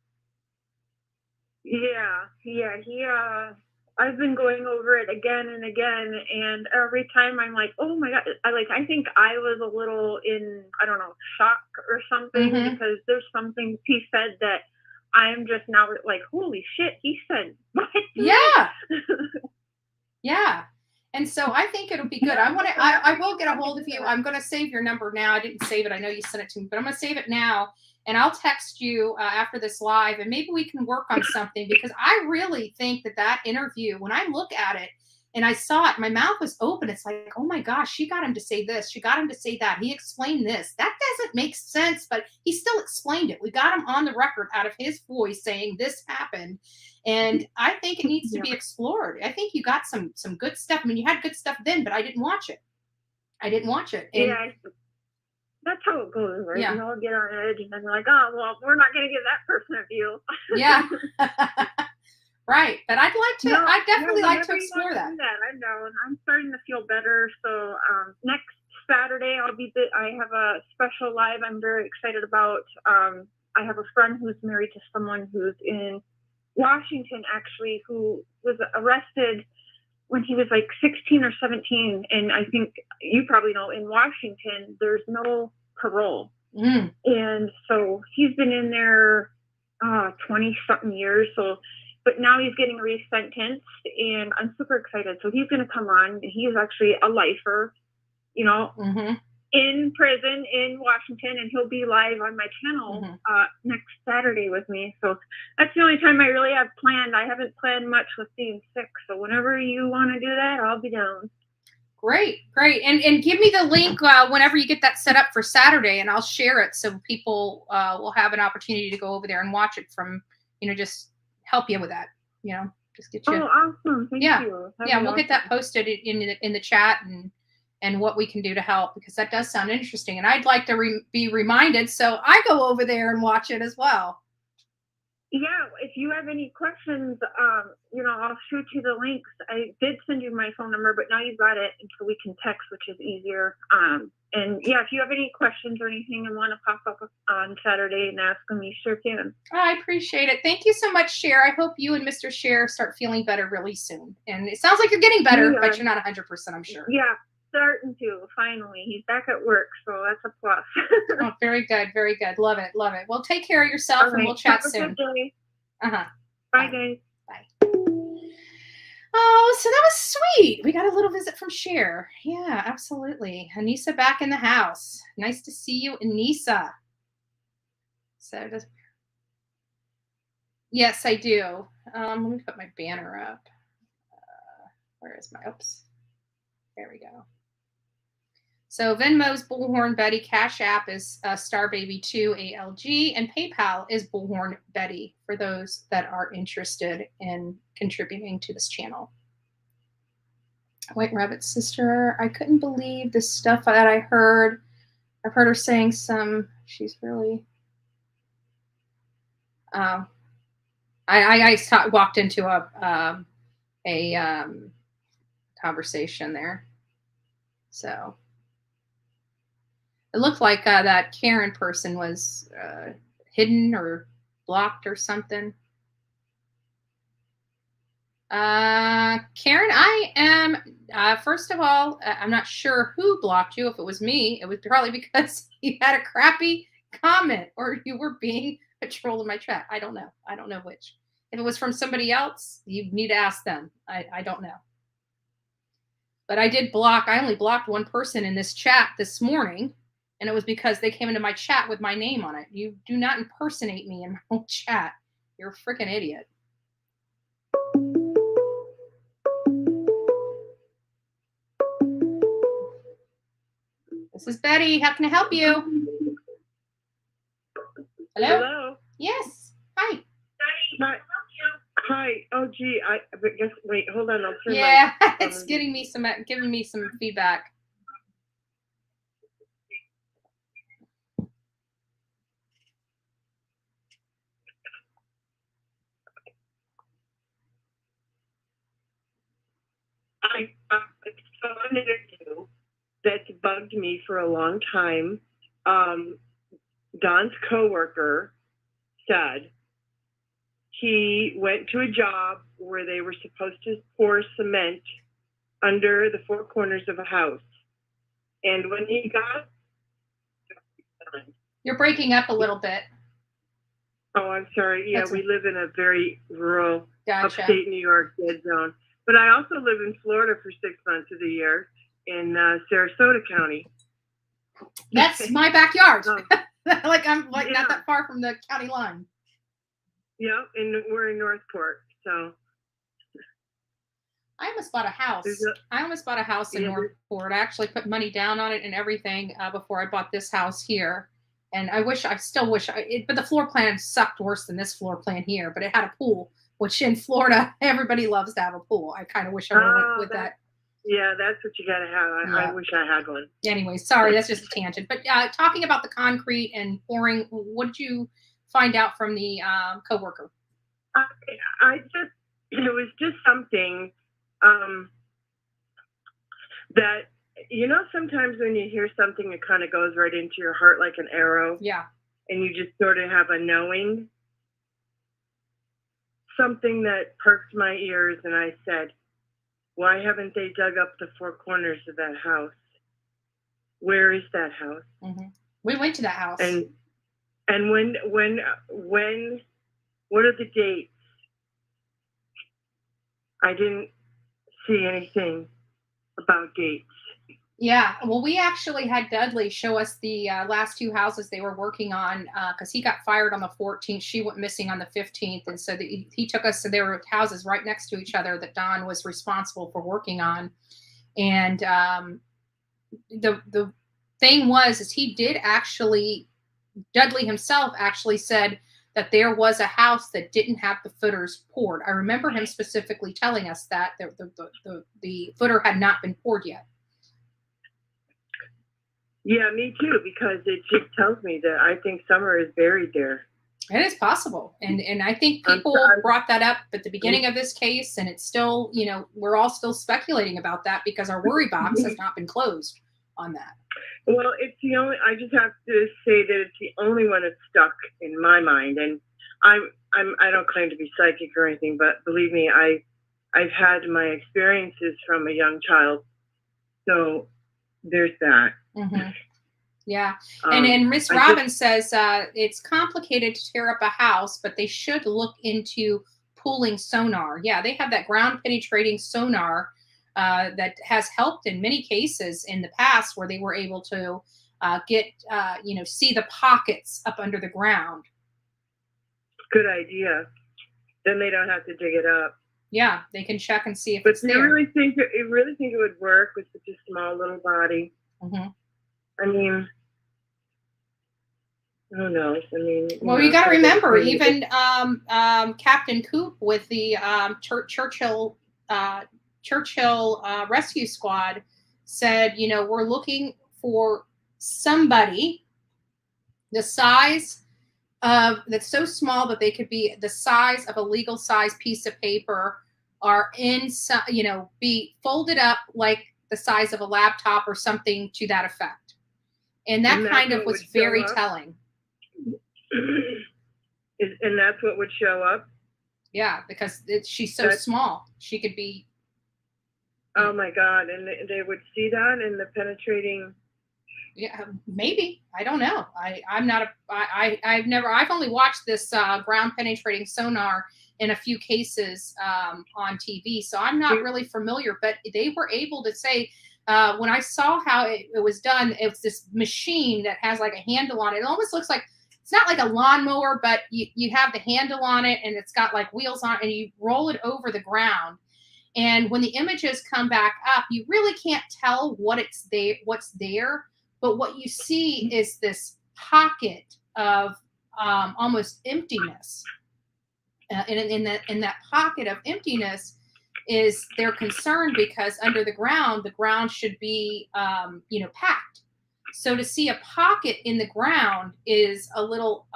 S8: I've been going over it again and again, and every time I'm like, oh my God, I think I was a little in, I don't know, shock or something, because there's some things he said that I'm just now like, holy shit, he said what?
S2: Yeah. And so I think it'll be good. I will get a hold of you. I'm going to save your number now. I didn't save it. I know you sent it to me, but I'm going to save it now. And I'll text you after this live, and maybe we can work on something, because I really think that interview, when I look at it, And I saw it. My mouth was open. It's like, oh my gosh, she got him to say this. She got him to say that. He explained this. That doesn't make sense, but he still explained it. We got him on the record out of his voice saying this happened. And I think it needs to be explored. I think you got some good stuff. I mean, you had good stuff then, but I didn't watch it. And
S8: Yeah, that's how it goes, right?
S2: Yeah.
S8: You all get on edge, and then you're like, oh, well, we're not going to give that person a view.
S2: Yeah. Right. But I'd definitely like to
S8: whenever you
S2: explore
S8: want to
S2: that.
S8: do that. I know, and I'm starting to feel better. So next Saturday, I have a special live I'm very excited about. I have a friend who's married to someone who's in Washington, actually, who was arrested when he was like 16 or 17. And I think you probably know, in Washington, there's no parole. And so he's been in there 20-something years. But now he's getting resentenced, and I'm super excited. So he's going to come on. He is actually a lifer, you know, in prison in Washington, and he'll be live on my channel next Saturday with me. So that's the only time I really have planned. I haven't planned much with being sick. So whenever you want to do that, I'll be down.
S2: Great. And give me the link whenever you get that set up for Saturday, and I'll share it so people will have an opportunity to go over there and watch it from, just help you with that, just get you.
S8: Oh, awesome. Thank you.
S2: We'll get that posted in the chat and what we can do to help, because that does sound interesting. And I'd like to be reminded, so I go over there and watch it as well.
S8: Yeah, if you have any questions, I'll shoot you the links. I did send you my phone number, but now you've got it, and so we can text, which is easier. And yeah, if you have any questions or anything and want to pop up on Saturday and ask them, you sure can.
S2: Oh, I appreciate it. Thank you so much, Cher. I hope you and Mr. Cher start feeling better really soon. And it sounds like you're getting better, but you're not 100%, I'm sure.
S8: Yeah, starting to, finally. He's back at work, so that's a plus.
S2: Oh, very good, very good. Love it, love it. Well, take care of yourself, and we'll chat soon.
S8: Have a good day.
S2: Bye,
S8: guys.
S2: Bye. Oh, so that was sweet. We got a little visit from Cher. Yeah, absolutely. Anissa back in the house. Nice to see you, Anissa. So yes, I do. Let me put my banner up. Where is my, oops. There we go. So Venmo's Bullhorn Betty, Cash App is Starbaby2 ALG, and PayPal is Bullhorn Betty for those that are interested in contributing to this channel. White Rabbit's sister, I couldn't believe the stuff that I heard. I've heard her saying she's really, I walked into a conversation there. So it looked like that Karen person was hidden or blocked or something. Karen, I am, first of all, I'm not sure who blocked you. If it was me, it was probably because you had a crappy comment or you were being a troll in my chat. I don't know. I don't know which. If it was from somebody else, you need to ask them. I don't know. But I did block, I only blocked one person in this chat this morning, and it was because they came into my chat with my name on it. You do not impersonate me in my own chat. You're a freaking idiot. This is Betty. How can I help you? Hello?
S8: Hello?
S2: Yes. Hi.
S8: Hi. Oh, gee. I guess. Wait. Hold on. I'll turn.
S2: Yeah, it's giving me some feedback.
S8: I saw an interview that's bugged me for a long time. Don's coworker said he went to a job where they were supposed to pour cement under the four corners of a house. And when he got...
S2: You're breaking up a little bit.
S8: Oh, I'm sorry. Yeah, we live in a very rural, upstate New York dead zone. But I also live in Florida for 6 months of the year in Sarasota County.
S2: That's my backyard. I'm not that far from the county line.
S8: Yeah, and we're in Northport, so.
S2: I almost bought a house. In Northport. I actually put money down on it and everything before I bought this house here. And I still wish, but the floor plan sucked worse than this floor plan here. But it had a pool, which in Florida, everybody loves to have a pool. I kind of wish I would have went with that.
S7: Yeah, that's what you got to have. I wish I had one.
S2: Anyway, sorry, that's just a tangent. But talking about the concrete and pouring, what did you find out from the coworker?
S7: It was just something that, sometimes when you hear something, it kind of goes right into your heart like an arrow.
S2: Yeah.
S7: And you just sort of have a knowing. Something that perked my ears, and I said, why haven't they dug up the four corners of that house? Where is that house?
S2: Mm-hmm. We went to that house.
S7: And when, what are the dates? I didn't see anything about dates.
S2: Yeah, well, we actually had Dudley show us the last two houses they were working on because he got fired on the 14th. She went missing on the 15th. And so he took us to there were houses right next to each other that Don was responsible for working on. And the thing is he did actually, Dudley himself actually said that there was a house that didn't have the footers poured. I remember him specifically telling us that the footer had not been poured yet.
S7: Yeah, me too, because it just tells me that I think summer is buried there.
S2: It is possible. And I think people brought that up at the beginning of this case, and it's still, we're all still speculating about that because our worry box has not been closed on that.
S7: Well, I just have to say that it's the only one that's stuck in my mind. And I don't claim to be psychic or anything, but believe me, I've had my experiences from a young child. So there's that.
S2: Mm-hmm. Yeah. And Miss Robbins says it's complicated to tear up a house, but they should look into pooling sonar. Yeah, they have that ground penetrating sonar that has helped in many cases in the past where they were able to get, see the pockets up under the ground.
S7: Good idea. Then they don't have to dig it up.
S2: Yeah, they can check and see if it's there.
S7: But you really think it would work with such a small little body?
S2: Mm-hmm.
S7: I mean, who knows?
S2: Well, you got to remember, even Captain Coop with the Churchill Rescue Squad said, we're looking for somebody the size of that's so small that they could be the size of a legal size piece of paper, are be folded up like the size of a laptop or something to that effect. And that kind of was very telling.
S7: And that's what would show up?
S2: Yeah, because she's so small. She could be.
S7: Oh my God. And they would see that in the penetrating.
S2: Yeah, maybe. I don't know. I've only watched this ground penetrating sonar in a few cases on TV. So I'm not really familiar, but they were able to say, when I saw how it was done, it's this machine that has like a handle on it. It almost looks like, it's not like a lawnmower, but you have the handle on it and it's got like wheels on it and you roll it over the ground. And when the images come back up, you really can't tell what's there. But what you see is this pocket of almost emptiness. In that pocket of emptiness is they're concerned because under the ground should be, packed. So to see a pocket in the ground is a little,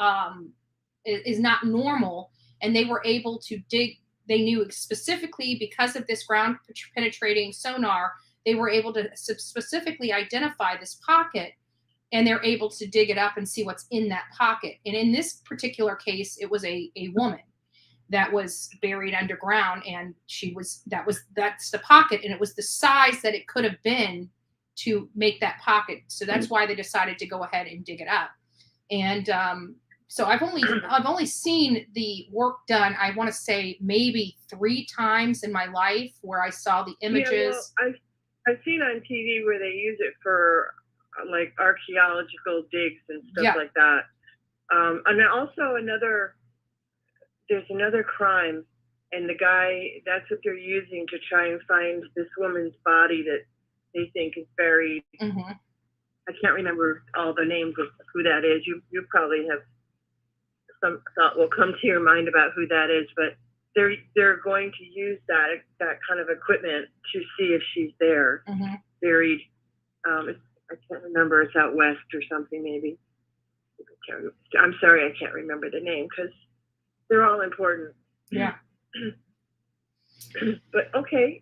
S2: is not normal. And they were able to dig, they knew specifically because of this ground penetrating sonar, they were able to specifically identify this pocket, and they're able to dig it up and see what's in that pocket. And in this particular case, it was a woman that was buried underground, and that's the pocket, and it was the size that it could have been to make that pocket. So that's why they decided to go ahead and dig it up. And so I've only seen the work done, I want to say maybe 3 times in my life where I saw the images.
S7: Yeah, well, I've seen on TV where they use it for like archaeological digs and stuff like that. And then also there's another crime And the guy, that's what they're using to try and find this woman's body that they think is buried.
S2: Mm-hmm.
S7: I can't remember all the names of who that is. You probably have some thought will come to your mind about who that is, but they're going to use that kind of equipment to see if she's there, buried. I can't remember. It's out west or something, maybe. I'm sorry, I can't remember the name because they're all important.
S2: Yeah.
S7: But okay.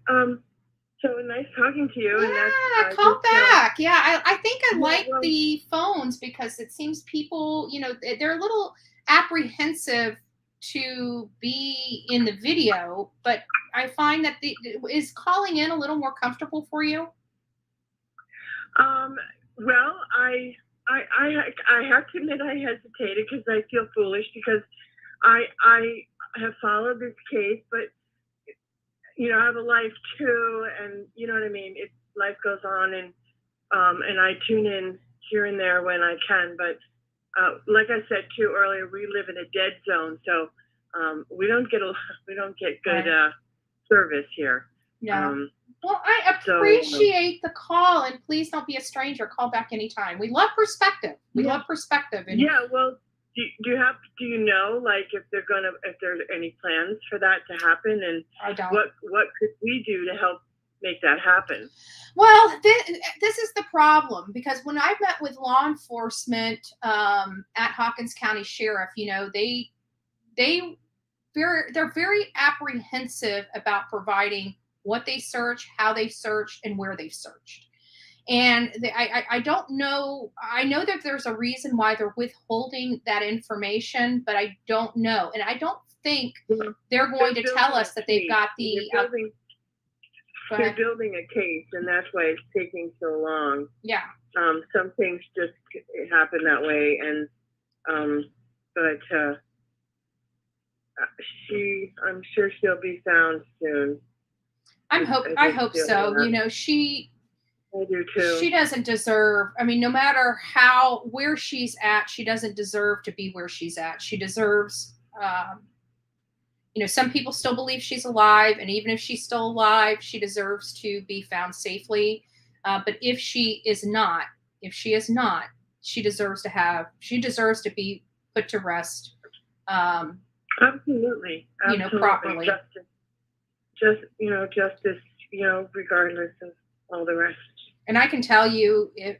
S7: So nice talking to you.
S2: Yeah,
S7: and
S2: call back. Yeah, I think I like
S7: well,
S2: the phones because it seems people, they're a little apprehensive to be in the video, but I find that is calling in a little more comfortable for you?
S7: Well, I have to admit I hesitated because I feel foolish because I have followed this case, but I have a life too, and you know what I mean. Life goes on, and I tune in here and there when I can. But like I said too earlier, we live in a dead zone, so we don't get good service here.
S2: Yeah. Well, I appreciate the call, and please don't be a stranger. Call back anytime. We love perspective. Love perspective. And
S7: well, do you know, like, if there's any plans for that to happen, and
S2: I don't.
S7: What could we do to help make that happen?
S2: Well, this is the problem, because when I met with law enforcement at Hawkins County Sheriff, they're very apprehensive about providing what they search, how they searched, and where they've searched. And I don't know. I know that there's a reason why they're withholding that information, but I don't know. And I don't think they're going to tell us that they've got the...
S7: They're building a case, and that's why it's taking so long.
S2: Yeah.
S7: Some things just happen that way, and but I'm sure she'll be found soon.
S2: I hope so.
S7: I do too.
S2: She doesn't deserve, no matter where she's at, she doesn't deserve to be where she's at. She deserves, some people still believe she's alive, and even if she's still alive, she deserves to be found safely. But if she is not, she deserves to be put to rest.
S7: Absolutely.
S2: Properly.
S7: Justice, regardless of all the rest.
S2: And I can tell you, if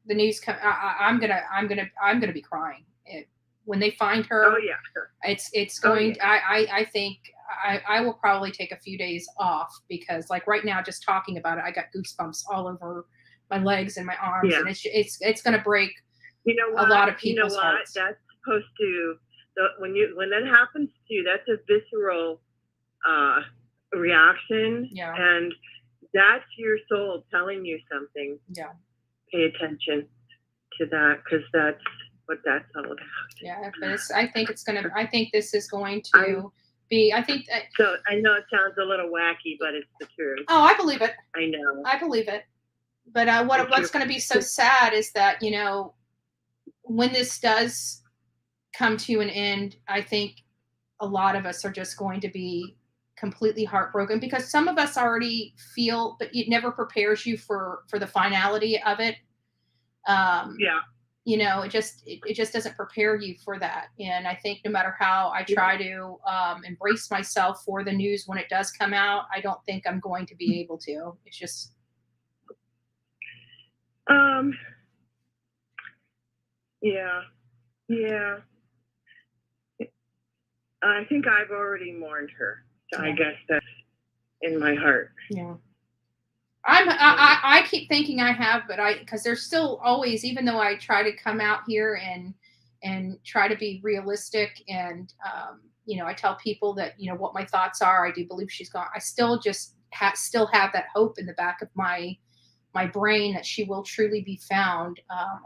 S2: the news comes, I'm gonna be crying when they find her.
S7: Oh yeah, sure.
S2: It's going. I think I will probably take a few days off, because like right now, just talking about it, I got goosebumps all over my legs and my arms, and it's gonna break a lot of people's hearts.
S7: That's supposed to when that happens to you, that's a visceral reaction, and that's your soul telling you something.
S2: Yeah.
S7: Pay attention to that, because that's what that's all about.
S2: Yeah, but I think this is going to be.
S7: So I know it sounds a little wacky, but it's the truth.
S2: Oh, I believe it.
S7: I know.
S2: I believe it. But what's going to be so sad is that when this does come to an end, I think a lot of us are just going to be completely heartbroken, because some of us already feel, but it never prepares you for the finality of it. It just doesn't prepare you for that. And I think no matter how I try to embrace myself for the news when it does come out, I don't think I'm going to be able to. It's just.
S7: Yeah. I think I've already mourned her. So I guess that's in my heart.
S2: Yeah. I keep thinking I have, but because there's still always, even though I try to come out here and try to be realistic, and I tell people that what my thoughts are. I do believe she's gone. I still just still have that hope in the back of my brain that she will truly be found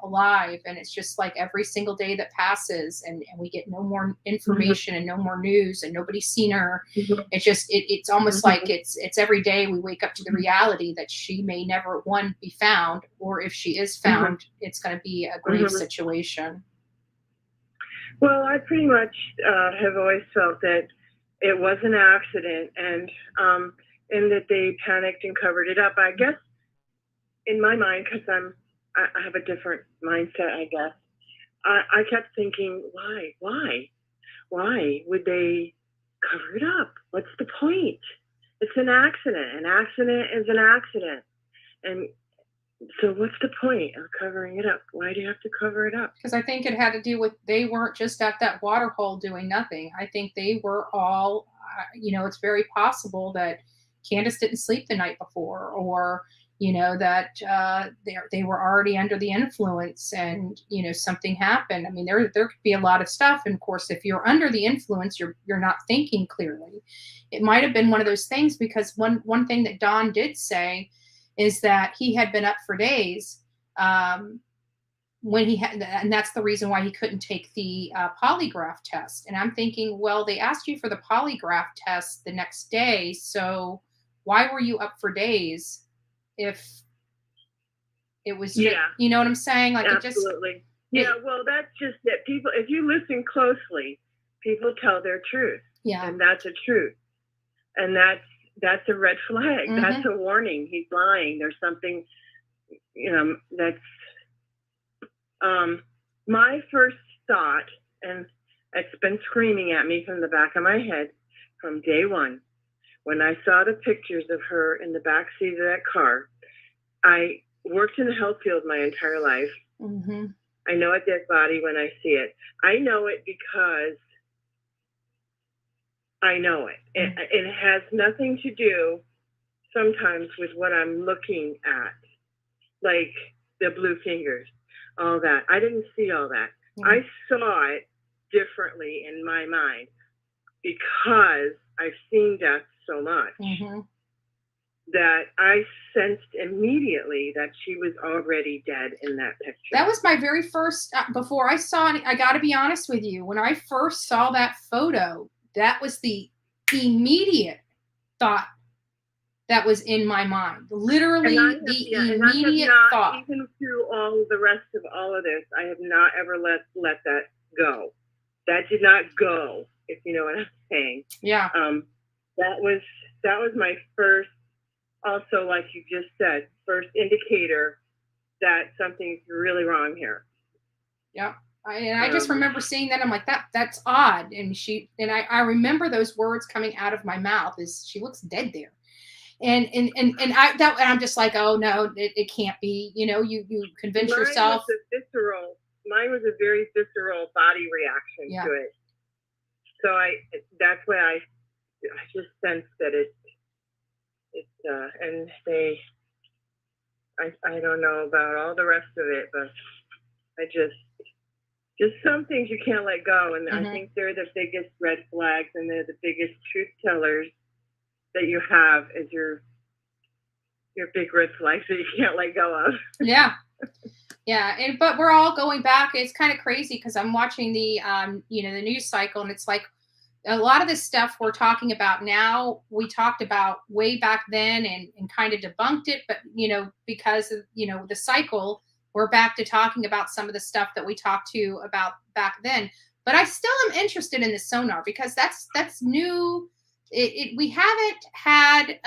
S2: alive. And it's just like every single day that passes, and we get no more information and no more news, and nobody's seen her. It's just it's almost like it's every day we wake up to the reality that she may never be found, or if she is found, it's going to be a grave situation.
S7: Well, I pretty much have always felt that it was an accident, and that they panicked and covered it up. I guess in my mind, because I have a different mindset, I guess. I kept thinking, why would they cover it up? What's the point? It's an accident. An accident is an accident. And so what's the point of covering it up? Why do you have to cover it up?
S2: Because I think it had to do with they weren't just at that water hole doing nothing. I think they were all, it's very possible that Candace didn't sleep the night before, or, that they were already under the influence and, something happened. I mean, there could be a lot of stuff. And of course, if you're under the influence, you're not thinking clearly. It might have been one of those things, because one thing that Don did say is that he had been up for days when he had, and that's the reason why he couldn't take the polygraph test. And I'm thinking, well, they asked you for the polygraph test the next day, so why were you up for days if it was just, you know what I'm saying? Like,
S7: absolutely. Well, that's just that people, if you listen closely, people tell their truth.
S2: Yeah.
S7: And that's a truth. And that's a red flag. Mm-hmm. That's a warning. He's lying. There's something, that's my first thought, and it's been screaming at me from the back of my head from day one. When I saw the pictures of her in the back seat of that car, I worked in the health field my entire life.
S2: Mm-hmm.
S7: I know a dead body when I see it. I know it because I know it. It has nothing to do sometimes with what I'm looking at, like the blue fingers, all that. I didn't see all that. Mm-hmm. I saw it differently in my mind because I've seen death so much. Mm-hmm. That I sensed immediately that she was already dead in that picture.
S2: That was my very first, before I saw it, I got to be honest with you. When I first saw that photo, that was the immediate thought that was in my mind. Literally immediate thought.
S7: Even through all the rest of all of this, I have not ever let that go. That did not go, if you know what I'm saying.
S2: Yeah.
S7: That was my first, also, like you just said, first indicator that something's really wrong here.
S2: Yeah. I just remember seeing that. I'm like, that's odd. And I remember those words coming out of my mouth is, she looks dead there. And I'm just like, oh no, it can't be, you convince yourself.
S7: Mine was a very visceral body reaction to it. So that's why I just sensed that and I don't know about all the rest of it, but I just some things you can't let go. And mm-hmm. I think they're the biggest red flags, and they're the biggest truth tellers that you have as your big red flags that you can't let go of.
S2: Yeah. Yeah. But we're all going back. It's kind of crazy because I'm watching the, the news cycle, and it's like a lot of this stuff we're talking about now, we talked about way back then and kind of debunked it. But, because of, the cycle, we're back to talking about some of the stuff that we talked about back then. But I still am interested in the sonar because that's new. We haven't had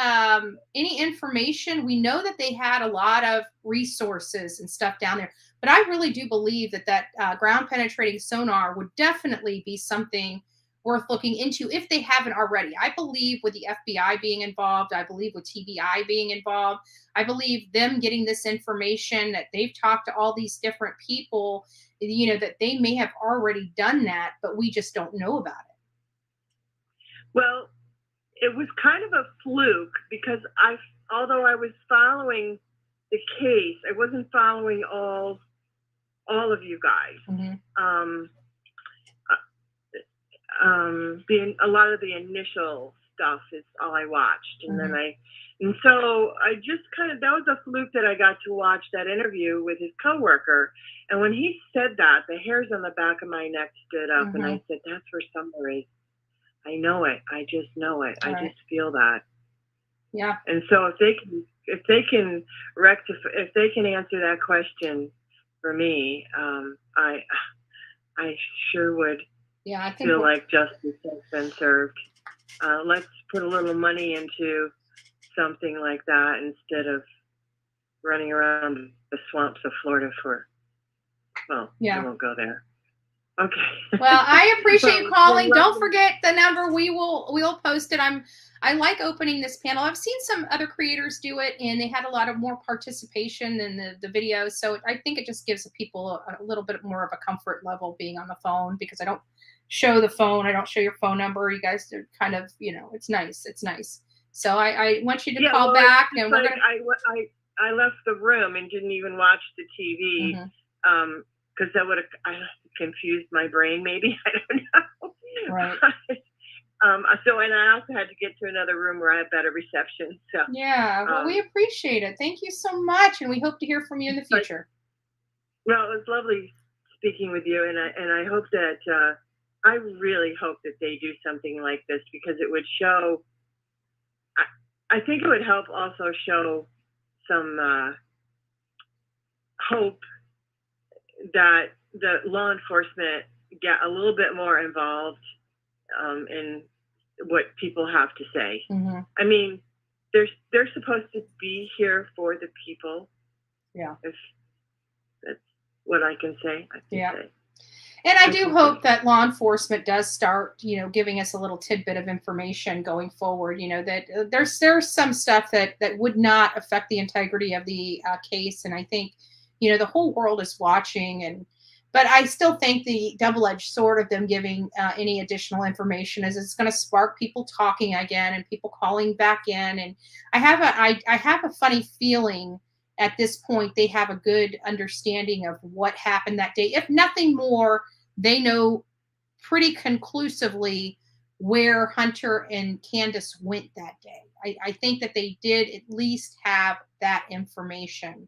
S2: any information. We know that they had a lot of resources and stuff down there, but I really do believe that ground penetrating sonar would definitely be something worth looking into if they haven't already. I believe with the FBI being involved, I believe with TBI being involved, I believe them getting this information, that they've talked to all these different people, that they may have already done that, but we just don't know about it.
S7: Well, it was kind of a fluke because although I was following the case, I wasn't following all of you guys. Mm-hmm. A lot of the initial stuff is all I watched, and mm-hmm. then so I just that was a fluke that I got to watch that interview with his coworker. And when he said that, the hairs on the back of my neck stood up, mm-hmm. and I said, "That's where somewhere is. I know it. I just know it. All I just feel that."
S2: Yeah.
S7: And so if they can rectify, if they can answer that question for me, I sure would.
S2: Yeah, I think
S7: feel like justice has been served. let's put a little money into something like that instead of running around the swamps of Florida I won't go there. Okay.
S2: Well, I appreciate you calling.
S7: Well,
S2: Don't forget the number. We'll post it. I like opening this panel. I've seen some other creators do it, and they had a lot of more participation in the videos. So I think it just gives people a little bit more of a comfort level being on the phone, because I don't show the phone. I don't show your phone number. You guys are kind of, it's nice. It's nice. So I want you to call back, and we're gonna.
S7: I left the room and didn't even watch the TV because that would have confused my brain. Maybe, I don't know.
S2: Right.
S7: So, and I also had to get to another room where I had better reception. So
S2: yeah, well, we appreciate it. Thank you so much, and we hope to hear from you in the future.
S7: Well, it was lovely speaking with you, and I hope that I really hope that they do something like this, because it would show. I think it would help also show some hope that the law enforcement get a little bit more involved in what people have to say.
S2: Mm-hmm.
S7: I mean, they're supposed to be here for the people.
S2: Yeah.
S7: If that's what I can say. Say.
S2: And I do hope that law enforcement does start, giving us a little tidbit of information going forward. That there's some stuff that would not affect the integrity of the case, and I think, the whole world is watching. But I still think the double-edged sword of them giving any additional information is it's going to spark people talking again and people calling back in. And I have a funny feeling at this point they have a good understanding of what happened that day. If nothing more, they know pretty conclusively where Hunter and Candace went that day. I think that they did at least have that information.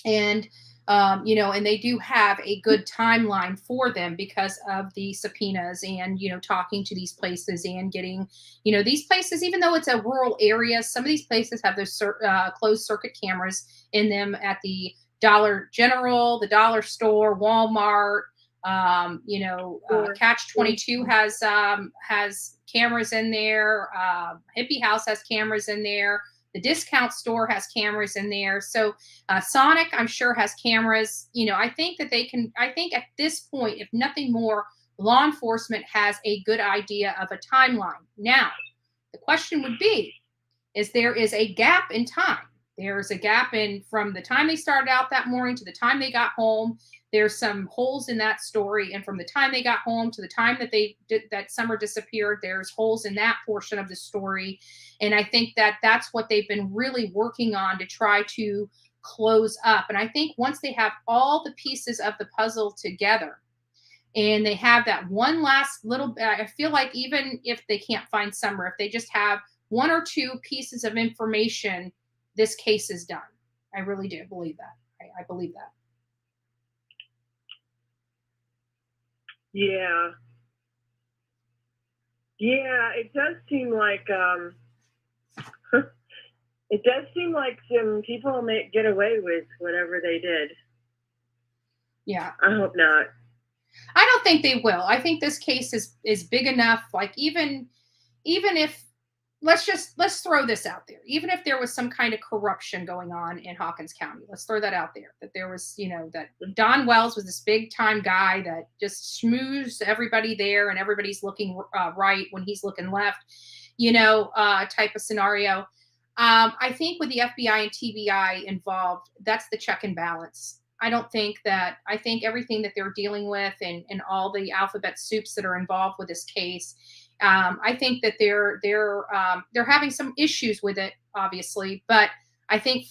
S2: And, and they do have a good timeline for them because of the subpoenas and, talking to these places and getting, these places, even though it's a rural area, some of these places have those closed circuit cameras in them at the Dollar General, the dollar store, Walmart. Catch 22 has cameras in there. Hippie House has cameras in there. The discount store has cameras in there. So Sonic, I'm sure, has cameras. I think that I think at this point, if nothing more, law enforcement has a good idea of a timeline. Now, the question would be, there is a gap in time. There's a gap from the time they started out that morning to the time they got home. There's some holes in that story. And from the time they got home to the time that Summer disappeared, there's holes in that portion of the story. And I think that that's what they've been really working on to try to close up. And I think once they have all the pieces of the puzzle together and they have that one last little, I feel like even if they can't find Summer, if they just have one or two pieces of information, this case is done. I really do believe that. I believe that.
S7: Yeah. Yeah, it does seem like some people may get away with whatever they did.
S2: Yeah.
S7: I hope not.
S2: I don't think they will. I think this case is big enough. Like even if let's throw this out there. Even if there was some kind of corruption going on in Hawkins County, let's throw that out there. That there was, that Don Wells was this big time guy that just schmoozed everybody there, and everybody's looking right when he's looking left, type of scenario. I think with the FBI and TBI involved, that's the check and balance. I think everything that they're dealing with and all the alphabet soups that are involved with this case, I think that they're having some issues with it, obviously, but I think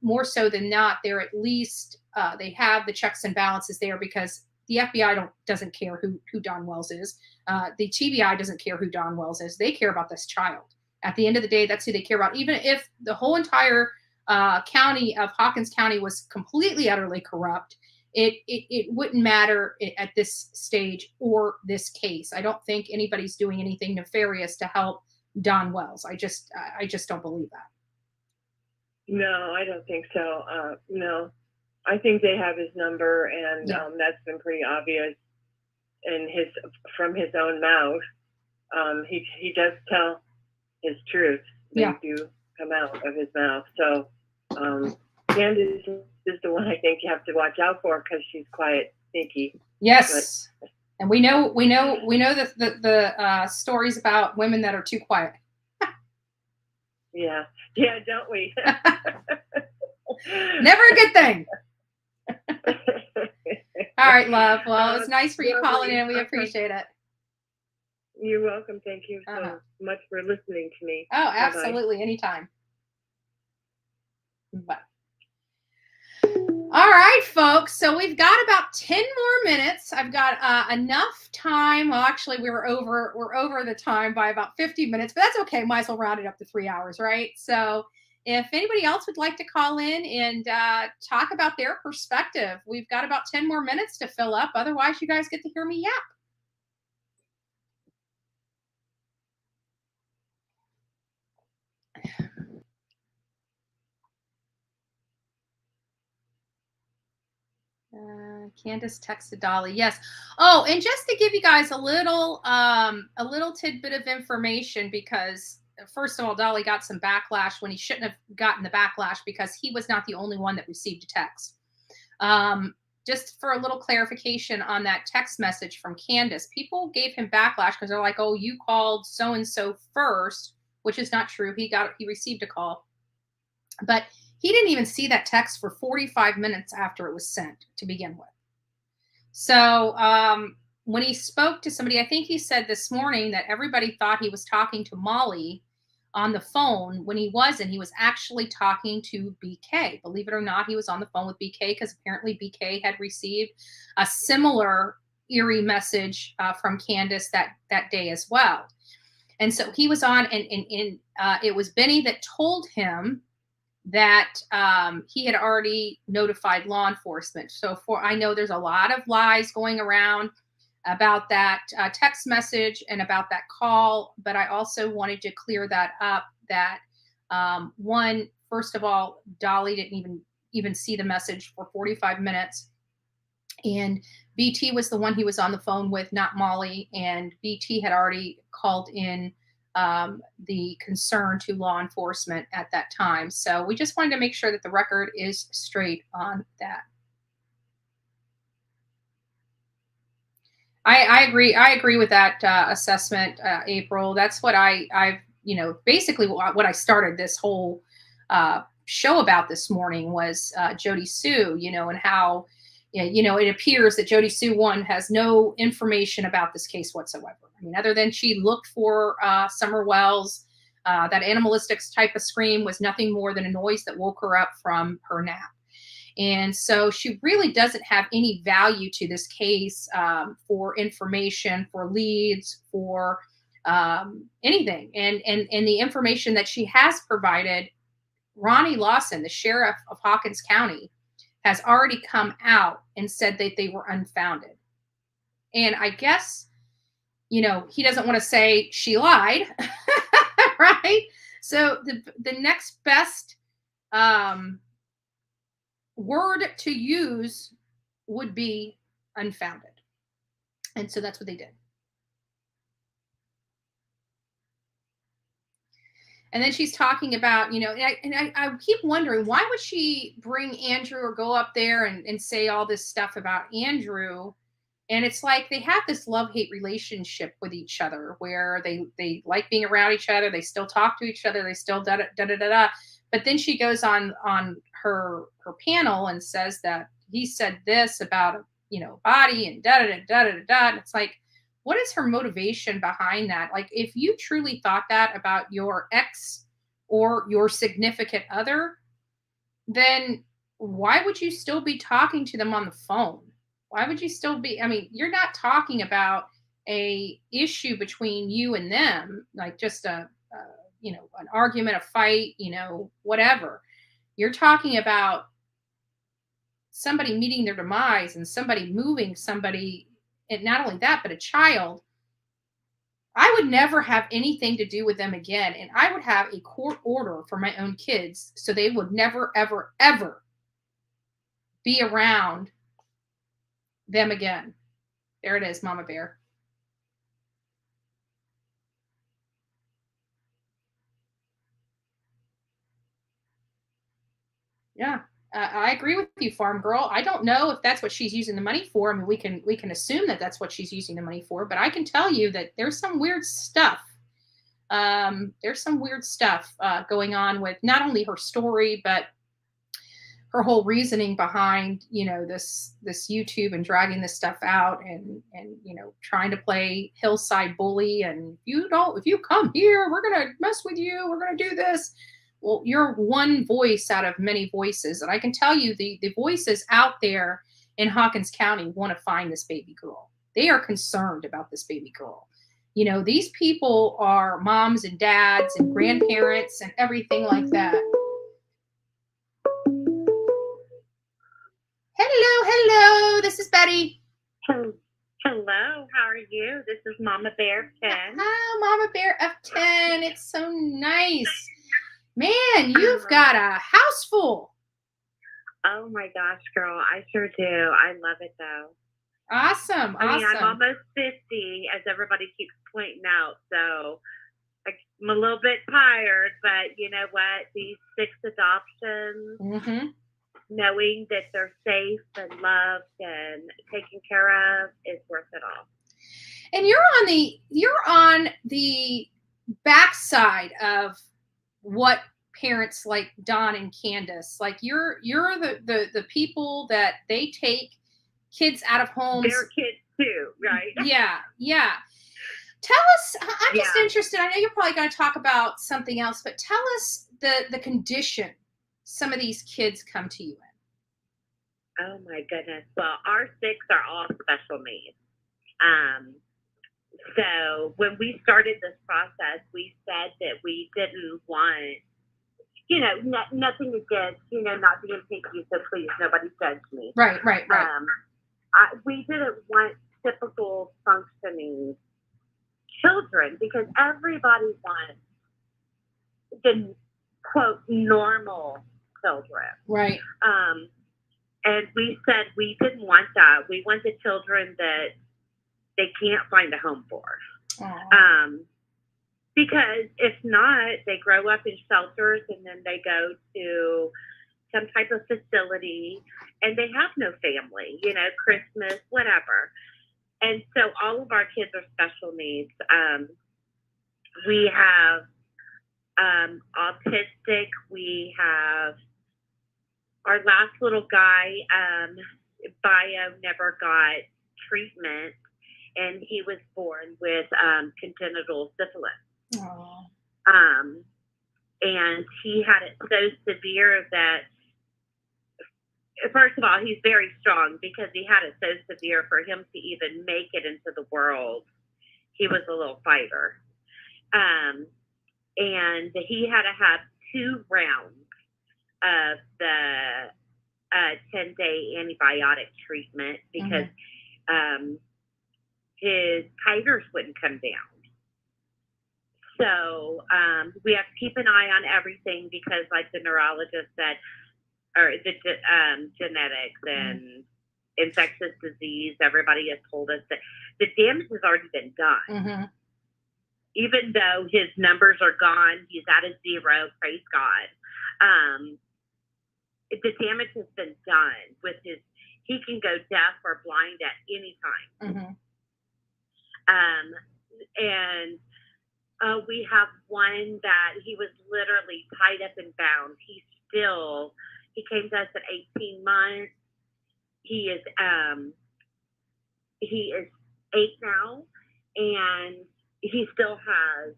S2: more so than not, they're at least they have the checks and balances there, because the FBI doesn't care who Don Wells is. The TBI doesn't care who Don Wells is. They care about this child. At the end of the day, that's who they care about. Even if the whole entire county of Hawkins County was completely, utterly corrupt, it wouldn't matter at this stage or this case. I don't think anybody's doing anything nefarious to help Don Wells. I just don't believe that.
S7: No, I don't think so. No, I think they have his number, and that's been pretty obvious from his own mouth. he does tell his truth. They do come out of his mouth. So Candace is the one I think you have to watch out for because she's quiet, sneaky.
S2: Yes. And we know the stories about women that are too quiet.
S7: Yeah, don't we?
S2: Never a good thing. All right, love. Well, it's nice for you calling in. We appreciate it.
S7: You're welcome. Thank you so much for listening to me.
S2: Oh, absolutely. Bye-bye. Anytime. Bye. All right, folks. So we've got about 10 more minutes. I've got enough time. Well, actually, we're over the time by about 50 minutes, but that's okay. Might as well round it up to 3 hours, right? So if anybody else would like to call in and talk about their perspective, we've got about 10 more minutes to fill up. Otherwise, you guys get to hear me yap. Candace texted Dolly. Yes. Oh, and just to give you guys a little tidbit of information, because first of all, Dolly got some backlash when he shouldn't have gotten the backlash because he was not the only one that received a text. Just for a little clarification on that text message from Candace, people gave him backlash because they're like, "Oh, you called so and so first," which is not true. He received a call, but he didn't even see that text for 45 minutes after it was sent to begin with. So when he spoke to somebody, I think he said this morning that everybody thought he was talking to Molly on the phone when he wasn't. He was actually talking to BK. Believe it or not, he was on the phone with BK because apparently BK had received a similar eerie message from Candace that day as well. And so he was on, and it was Benny that told him that he had already notified law enforcement. So I know there's a lot of lies going around about that text message and about that call, but I also wanted to clear that up that one, first of all, Dolly didn't even see the message for 45 minutes. And BT was the one he was on the phone with, not Molly. And BT had already called in the concern to law enforcement at that time. So we just wanted to make sure that the record is straight on that. I agree. I agree with that assessment, April. That's what I've basically what I started this whole show about this morning was Jodie Sue, and how, it appears that Jodie Sue, one, has no information about this case whatsoever. I mean, other than she looked for Summer Wells, that animalistic type of scream was nothing more than a noise that woke her up from her nap. And so she really doesn't have any value to this case for information, for leads, for anything. And the information that she has provided, Ronnie Lawson, the sheriff of Hawkins County, has already come out and said that they were unfounded. And I guess, he doesn't want to say she lied, right? So the next best word to use would be unfounded. And so that's what they did. And then she's talking about, I keep wondering, why would she bring Andrew or go up there and say all this stuff about Andrew? And it's like they have this love-hate relationship with each other where they like being around each other. They still talk to each other. They still da-da-da-da-da. But then she goes on her panel and says that he said this about, body and da-da-da-da-da-da. And it's like, what is her motivation behind that? Like, if you truly thought that about your ex or your significant other, then why would you still be talking to them on the phone? Why would you still be? I mean, you're not talking about a issue between you and them, like just an argument, a fight, whatever. You're talking about somebody meeting their demise and somebody moving somebody, and not only that, but a child. I would never have anything to do with them again. And I would have a court order for my own kids so they would never, ever, ever be around them again. There it is, Mama Bear. Yeah. I agree with you, Farm Girl. I don't know if that's what she's using the money for. I mean, we can assume that that's what she's using the money for, but I can tell you that there's some weird stuff. There's some weird stuff going on with not only her story, but her whole reasoning behind, this YouTube and dragging this stuff out and trying to play hillside bully. And if you come here, we're going to mess with you. We're going to do this. Well, you're one voice out of many voices. And I can tell you the voices out there in Hawkins County want to find this baby girl. They are concerned about this baby girl. These people are moms and dads and grandparents and everything like that. Hello. This is Betty.
S8: Hello. How are you? This is Mama Bear of 10.
S2: Oh, Mama Bear of 10. It's so nice. Man, you've got a house full.
S8: Oh my gosh, girl. I sure do. I love it though.
S2: Awesome.
S8: I mean, I'm almost 50, as everybody keeps pointing out. So I'm a little bit tired, but you know what? These 6 adoptions, knowing that they're safe and loved and taken care of is worth it all.
S2: And you're on the backside of what parents like Don and Candace, like you're the people that they take kids out of homes.
S8: They're kids too, right?
S2: Yeah. Tell us, I'm just interested. I know you're probably going to talk about something else, but tell us the condition some of these kids come to you in.
S8: Oh my goodness. Well, our 6 are all special needs. So when we started this process, we said that we didn't want, nothing against, not being picky, so please, nobody judge me.
S2: Right.
S8: We didn't want typical functioning children because everybody wants the, quote, normal children.
S2: Right.
S8: And we said we didn't want that. We want the children that they can't find a home for. Because if not, they grow up in shelters and then they go to some type of facility and they have no family, Christmas, whatever. And so all of our kids are special needs. We have autistic. We have our last little guy, bio never got treatment, and he was born with congenital syphilis. And he had it so severe that, first of all, he's very strong because he had it so severe for him to even make it into the world. He was a little fighter. And he had to have 2 rounds of the 10-day antibiotic treatment because his titers wouldn't come down. So we have to keep an eye on everything because, like the neurologist said, or the genetics and infectious disease, everybody has told us that the damage has already been done. Even though his numbers are gone, he's at a 0, praise God. The damage has been done with he can go deaf or blind at any time. And we have one that he was literally tied up and bound. He came to us at 18 months. He is 8 now, and he still has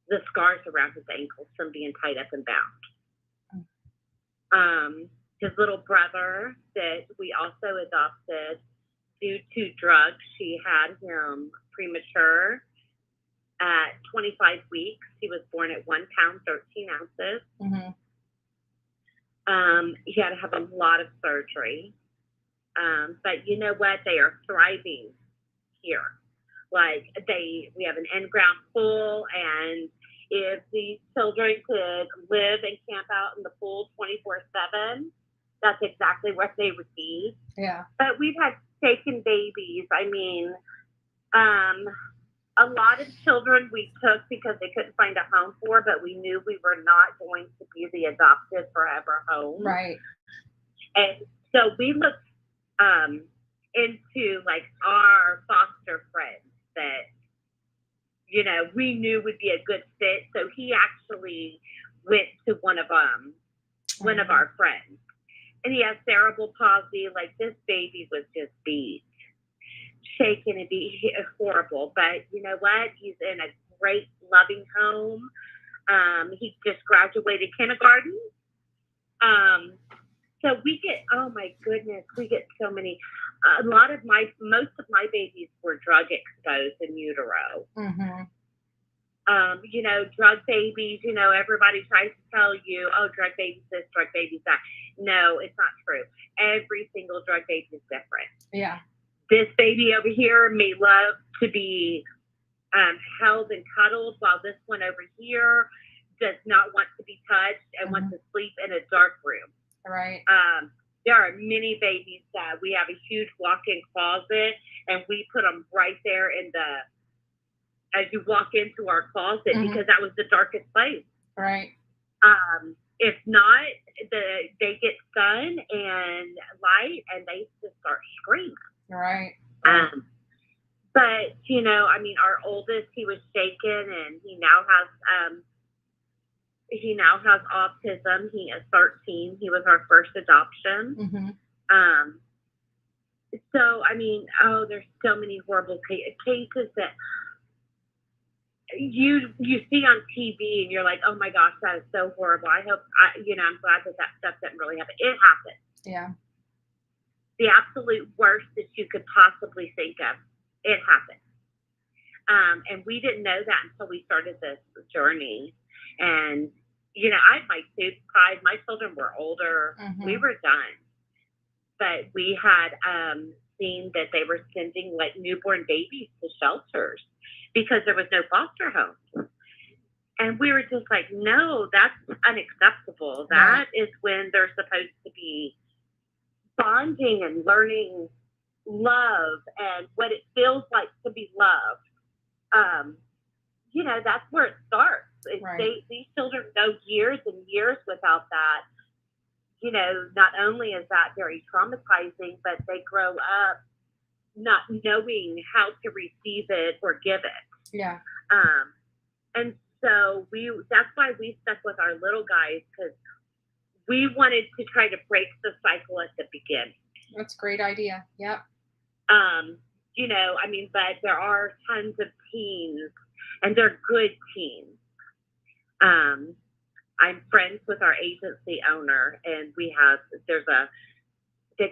S8: the scars around his ankles from being tied up and bound. His little brother that we also adopted, due to drugs, she had him premature at 25 weeks. He was born at 1 pound, 13 ounces. He had to have a lot of surgery. But you know what? They are thriving here. Like we have an in-ground pool, and if these children could live and camp out in the pool 24/7, that's exactly what they would be. Yeah. But we've had taken babies. I mean,
S9: a lot of children we took because they couldn't find a home for, but we knew we were not going to be the adopted forever home.
S2: Right.
S9: And so we looked into like our foster friends that, you know, we knew would be a good fit. So he actually went to one of our friends, and he has cerebral palsy. Like, this baby was just beat, shaken and beat, horrible. But you know what? He's in a great, loving home. He just graduated kindergarten. So we get, oh my goodness, we get so many. Most of my babies were drug exposed in utero.
S2: Mm-hmm.
S9: You know, drug babies, you know, everybody tries to tell you, oh, drug babies this, drug babies that. No, it's not true. Every single drug baby is different.
S2: Yeah.
S9: This baby over here may love to be held and cuddled, while this one over here does not want to be touched and wants to sleep in a dark room.
S2: Right.
S9: There are many babies that we have a huge walk-in closet, and we put them right there as you walk into our closet, because that was the darkest place.
S2: Right.
S9: If not, they get sun and light, and they just start screaming.
S2: Right.
S9: But you know, I mean, our oldest, he was shaken, and he now has autism. He is 13. He was our first adoption.
S2: Mm-hmm.
S9: So I mean, there's so many horrible cases that you see on TV, and you're like, oh my gosh, that is so horrible. I'm glad that stuff didn't really happen. It happened.
S2: Yeah.
S9: The absolute worst that you could possibly think of. It happened. And we didn't know that until we started this journey. And, you know, I had my tooth tied. My children were older.
S2: Mm-hmm.
S9: We were done. But we had seen that they were sending like newborn babies to shelters because there was no foster home. And we were just like, no, that's unacceptable. That is when they're supposed to be bonding and learning love and what it feels like to be loved. You know, that's where it starts. These children go years and years without that. You know, not only is that very traumatizing, but they grow up not knowing how to receive it or give it.
S2: Yeah.
S9: And so that's why we stuck with our little guys, because we wanted to try to break the cycle at the beginning.
S2: That's a great idea. Yep.
S9: You know, I mean, but there are tons of teens, and they're good teens. I'm friends with our agency owner, and they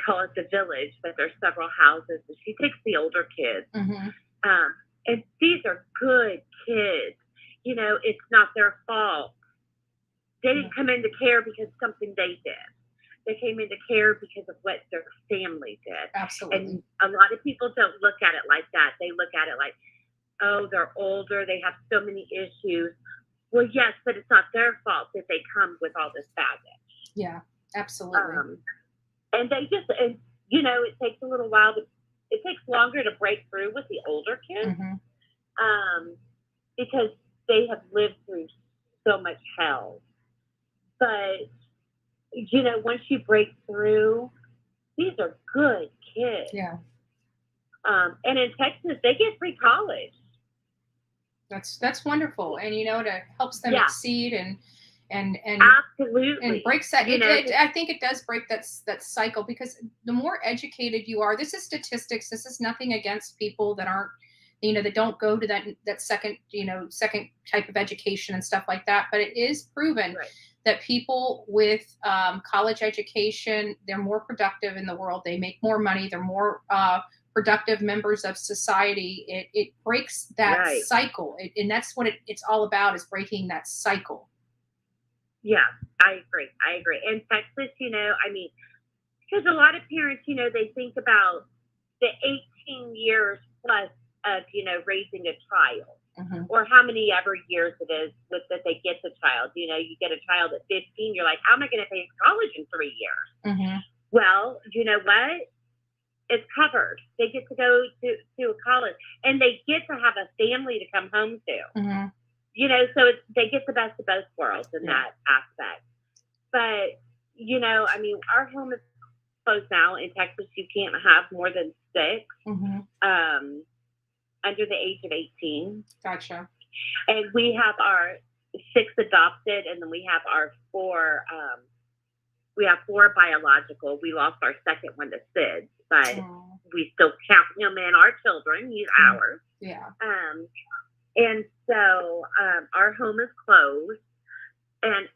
S9: call it the village, but there's several houses, and she takes the older kids.
S2: Mm-hmm.
S9: And these are good kids. You know, it's not their fault. They didn't come into care because something they did. They came into care because of what their family did.
S2: Absolutely.
S9: And a lot of people don't look at it like that. They look at it like, oh, they're older. They have so many issues. Well, yes, but it's not their fault that they come with all this baggage.
S2: Yeah, absolutely.
S9: And you know, it takes a little while it takes longer to break through with the older kids.
S2: Mm-hmm.
S9: Because they have lived through so much hell. But, you know, once you break through, these are good kids.
S2: Yeah.
S9: And in Texas, they get free college.
S2: That's wonderful. And, you know, it helps them exceed and
S9: absolutely,
S2: and breaks that. I think it does break that cycle, because the more educated you are, this is statistics. This is nothing against people that aren't, you know, that don't go to that second type of education and stuff like that. But it is proven that people with college education, they're more productive in the world. They make more money. They're more productive members of society. It breaks that cycle. And that's what it's all about, is breaking that cycle.
S9: Yeah, I agree. In Texas, you know, I mean, because a lot of parents, you know, they think about the 18 years plus of, you know, raising a child, or how many ever years it is that they get the child. You know, you get a child at 15, you're like, how am I going to pay college in 3 years? Well, you know what? it's covered. They get to go to a college, and they get to have a family to come home to.
S2: Mm-hmm.
S9: You know, so they get the best of both worlds in that aspect. But, you know, I mean, our home is closed now. In Texas, you can't have more than 6 under the age of 18.
S2: Gotcha.
S9: And we have our 6 adopted, and then we have our 4. We have 4 biological. We lost our second one to SIDS, but we still count him in our children. He's ours.
S2: Yeah.
S9: And so our home is closed, and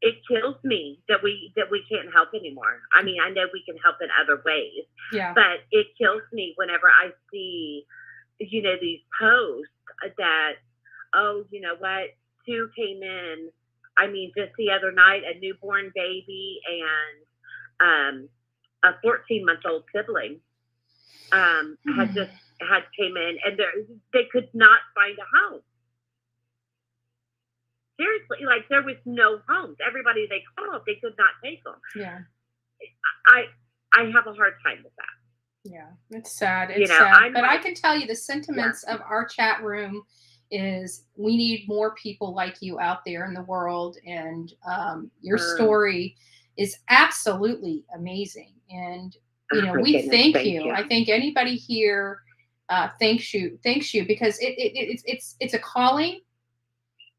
S9: it kills me that we can't help anymore. I mean, I know we can help in other ways, but it kills me whenever I see, you know, these posts that, oh, you know what, 2 came in. I mean, just the other night, a newborn baby and a 14-month-old sibling had came in, and they could not find a home. Seriously, like there was no homes. Everybody they called, they could not take them.
S2: Yeah.
S9: I have a hard time with that.
S2: Yeah, it's sad. It's
S9: you know,
S2: sad. But I can tell you the sentiments of our chat room is we need more people like you out there in the world, and your story is absolutely amazing. And you know, we thank you. I think anybody here thanks you because it's a calling.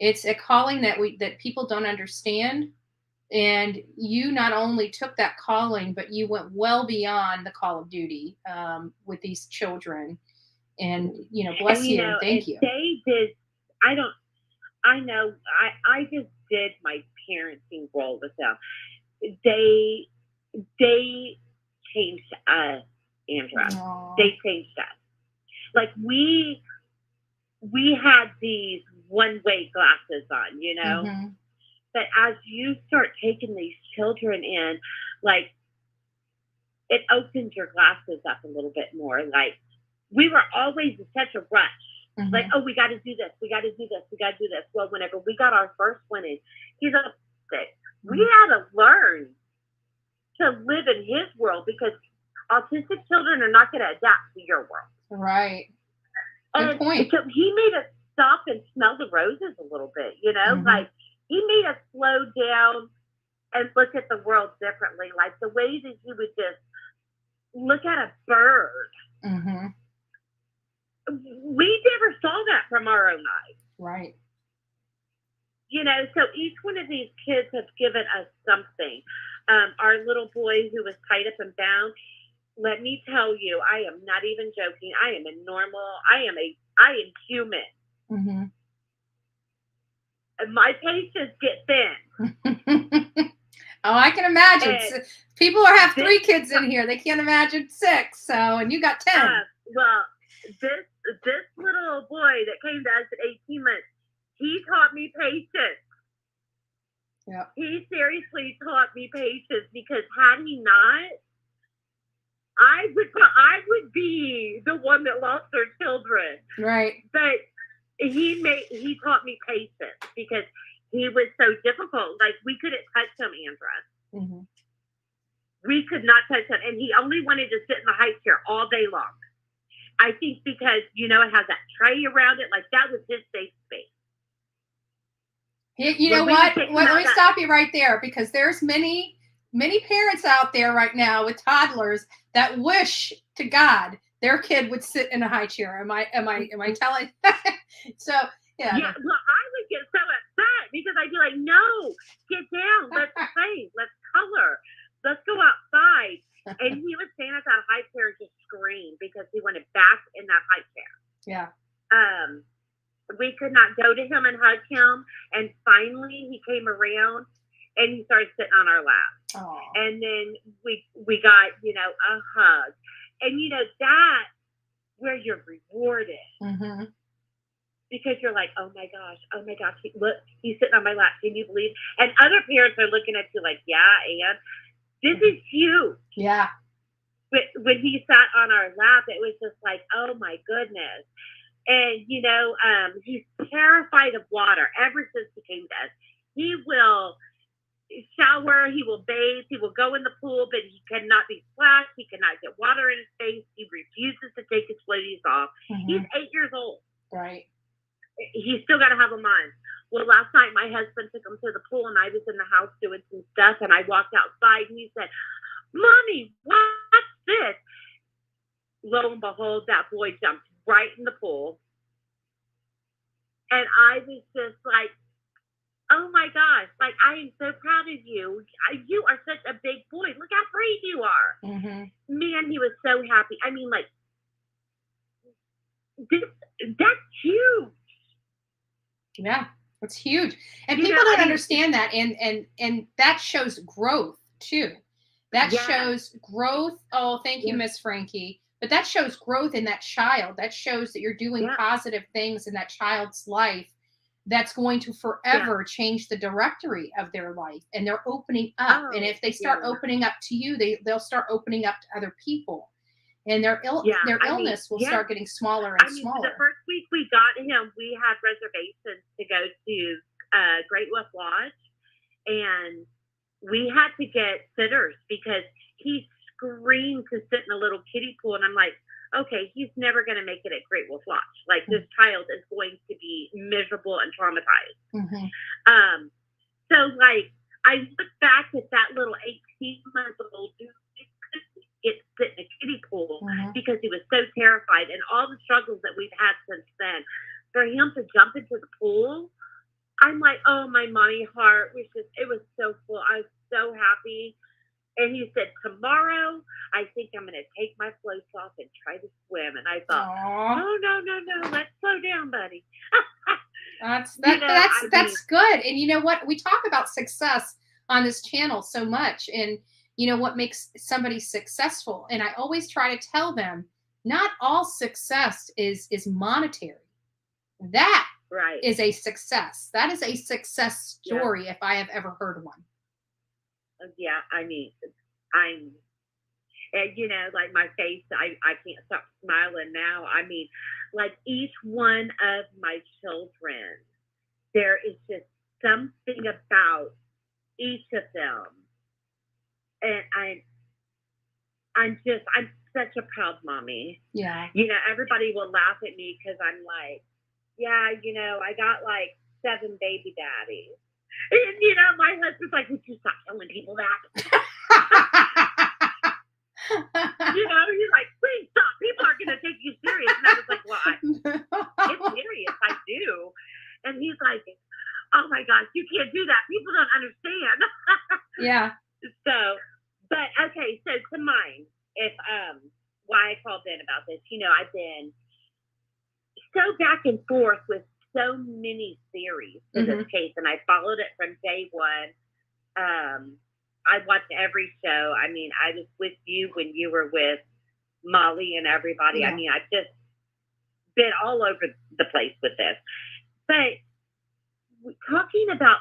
S2: It's a calling that people don't understand. And you not only took that calling, but you went well beyond the call of duty with these children. And, you know, bless you and thank you.
S9: They did, I just did my parenting role with them. They changed us, Andra.
S2: Aww.
S9: They changed us. Like we had these one-way glasses on, you know?
S2: Mm-hmm.
S9: But as you start taking these children in, like, it opens your glasses up a little bit more. Like, we were always in such a rush.
S2: Mm-hmm.
S9: Like, oh, we got to do this. We got to do this. We got to do this. Well, whenever we got our first one in, he's autistic. We had to learn to live in his world because autistic children are not going to adapt to your world.
S2: Right. Good point.
S9: So he made us stop and smell the roses a little bit, you know?
S2: Mm-hmm.
S9: Like, he made us slow down and look at the world differently. Like the way that he would just look at a bird.
S2: Mm-hmm.
S9: We never saw that from our own eyes.
S2: Right.
S9: You know, so each one of these kids has given us something. Our little boy who was tied up and bound, let me tell you, I am not even joking. I am human.
S2: Mm-hmm.
S9: My patience get thin.
S2: Oh, I can imagine. People have 3 kids in here. They can't imagine 6. So, and you got 10.
S9: Well, this little boy that came to us at 18 months, he taught me patience.
S2: Yeah.
S9: He seriously taught me patience because had he not, I would be the one that lost their children.
S2: Right.
S9: But he taught me patience because he was so difficult. Like we couldn't touch him, Andra.
S2: Mm-hmm.
S9: We could not touch him, and he only wanted to sit in the high chair all day long. I think because you know it has that tray around it, like that was his safe space.
S2: You know what? Let me stop you right there because there's many parents out there right now with toddlers that wish to God their kid would sit in a high chair. Am I telling? So yeah.
S9: Yeah. Well, I would get so upset because I'd be like, "No, get down. Let's play. Let's color. Let's go outside." And he would stand at that high chair and just scream because he wanted back in that high chair.
S2: Yeah.
S9: We could not go to him and hug him. And finally he came around and he started sitting on our lap.
S2: Aww.
S9: And then we got, you know, a hug. And, you know, that's where you're rewarded.
S2: Mm-hmm.
S9: Because you're like, oh my gosh, look, he's sitting on my lap. Can you believe? And other parents are looking at you like, yeah, and this is huge.
S2: Yeah.
S9: When he sat on our lap, it was just like, oh my goodness. And, you know, he's terrified of water ever since he came to us. shower, he will bathe, he will go in the pool, but he cannot be splashed, he cannot get water in his face, he refuses to take his floaties off. He's 8 years old.
S2: Right.
S9: He's still got to have them on. Well, last night my husband took him to the pool and I was in the house doing some stuff and I walked outside and he said, Mommy, what's this? Lo and behold, that boy jumped right in the pool. And I was just like, oh my gosh, like, I am so proud of you. You are such a big boy. Look how brave you are. Man, he was so happy. I mean, like, that's huge.
S2: Yeah, it's huge. And people don't understand that. And that shows growth too. That shows growth. Oh, thank you, Miss Frankie. But that shows growth in that child. That shows that you're doing positive things in that child's life that's going to forever change the directory of their life. And they're opening up. And if they start opening up to you, they'll start opening up to other people. And their illness will start getting smaller and smaller.
S9: The first week we got him, we had reservations to go to Great Wolf Lodge. And we had to get sitters because he screamed to sit in a little kiddie pool. And I'm like, okay, he's never going to make it at Great Wolf Lodge. Like, this child is going to be miserable and traumatized. So, like, I look back at that little 18-month-old dude get sit in a kiddie pool because he was so terrified, and all the struggles that we've had since then. For him to jump into the pool, I'm like, oh, my mommy heart was just, it was so full. I was so happy. And he said, tomorrow, I think I'm going to take my floats off and try to swim. And I thought, no, let's slow down, buddy.
S2: That's good. And you know what? We talk about success on this channel so much, and you know what makes somebody successful. And I always try to tell them, not all success is monetary. That is a success. That is a success story if I have ever heard one.
S9: Yeah, I mean, you know, like my face, I can't stop smiling now. I mean, like each one of my children, there is just something about each of them. And I'm such a proud mommy.
S2: Yeah.
S9: You know, everybody will laugh at me because I'm like, yeah, you know, I got like 7 baby daddies. And, you know, my husband's like, would you stop telling people that? You know, he's like, please stop. People aren't going to take you serious. And I was like, well, it's serious. I do. And he's like, oh, my gosh, you can't do that. People don't understand.
S2: Yeah.
S9: So, but, okay, so to mine, if, why I called in about this, you know, I've been so back and forth with so many theories to this case, and I followed it from day one. I watched every show. I mean, I was with you when you were with Molly and everybody. Yeah. I mean, I've just been all over the place with this. But talking about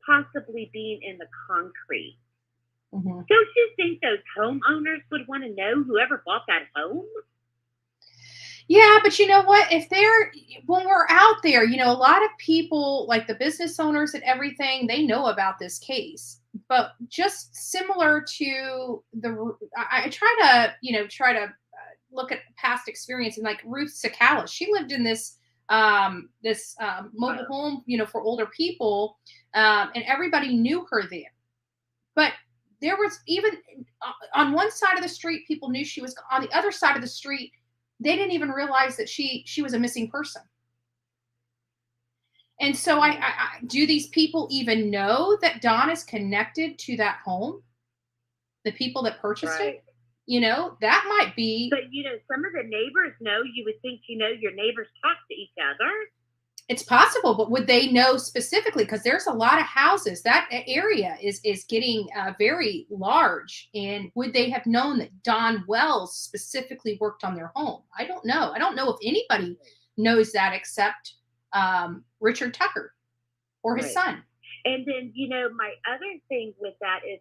S9: possibly being in the concrete, don't you think those homeowners would want to know whoever bought that home?
S2: Yeah, but you know what? When we're out there, you know, a lot of people, like the business owners and everything, they know about this case. But just similar to I try to look at past experience, and like Ruth Cecala, she lived in this mobile home, you know, for older people, and everybody knew her there. But there was even on one side of the street, people knew she was on the other side of the street. They didn't even realize that she was a missing person. And so I do these people even know that Dawn is connected to that home? The people that purchased it? You know, that might be.
S9: But, you know, some of the neighbors know. You would think, you know, your neighbors talk to each other.
S2: It's possible, but would they know specifically? Because there's a lot of houses. That area is getting very large. And would they have known that Dawn Wells specifically worked on their home? I don't know. I don't know if anybody knows that except Richard Tucker or his son.
S9: And then, you know, my other thing with that is,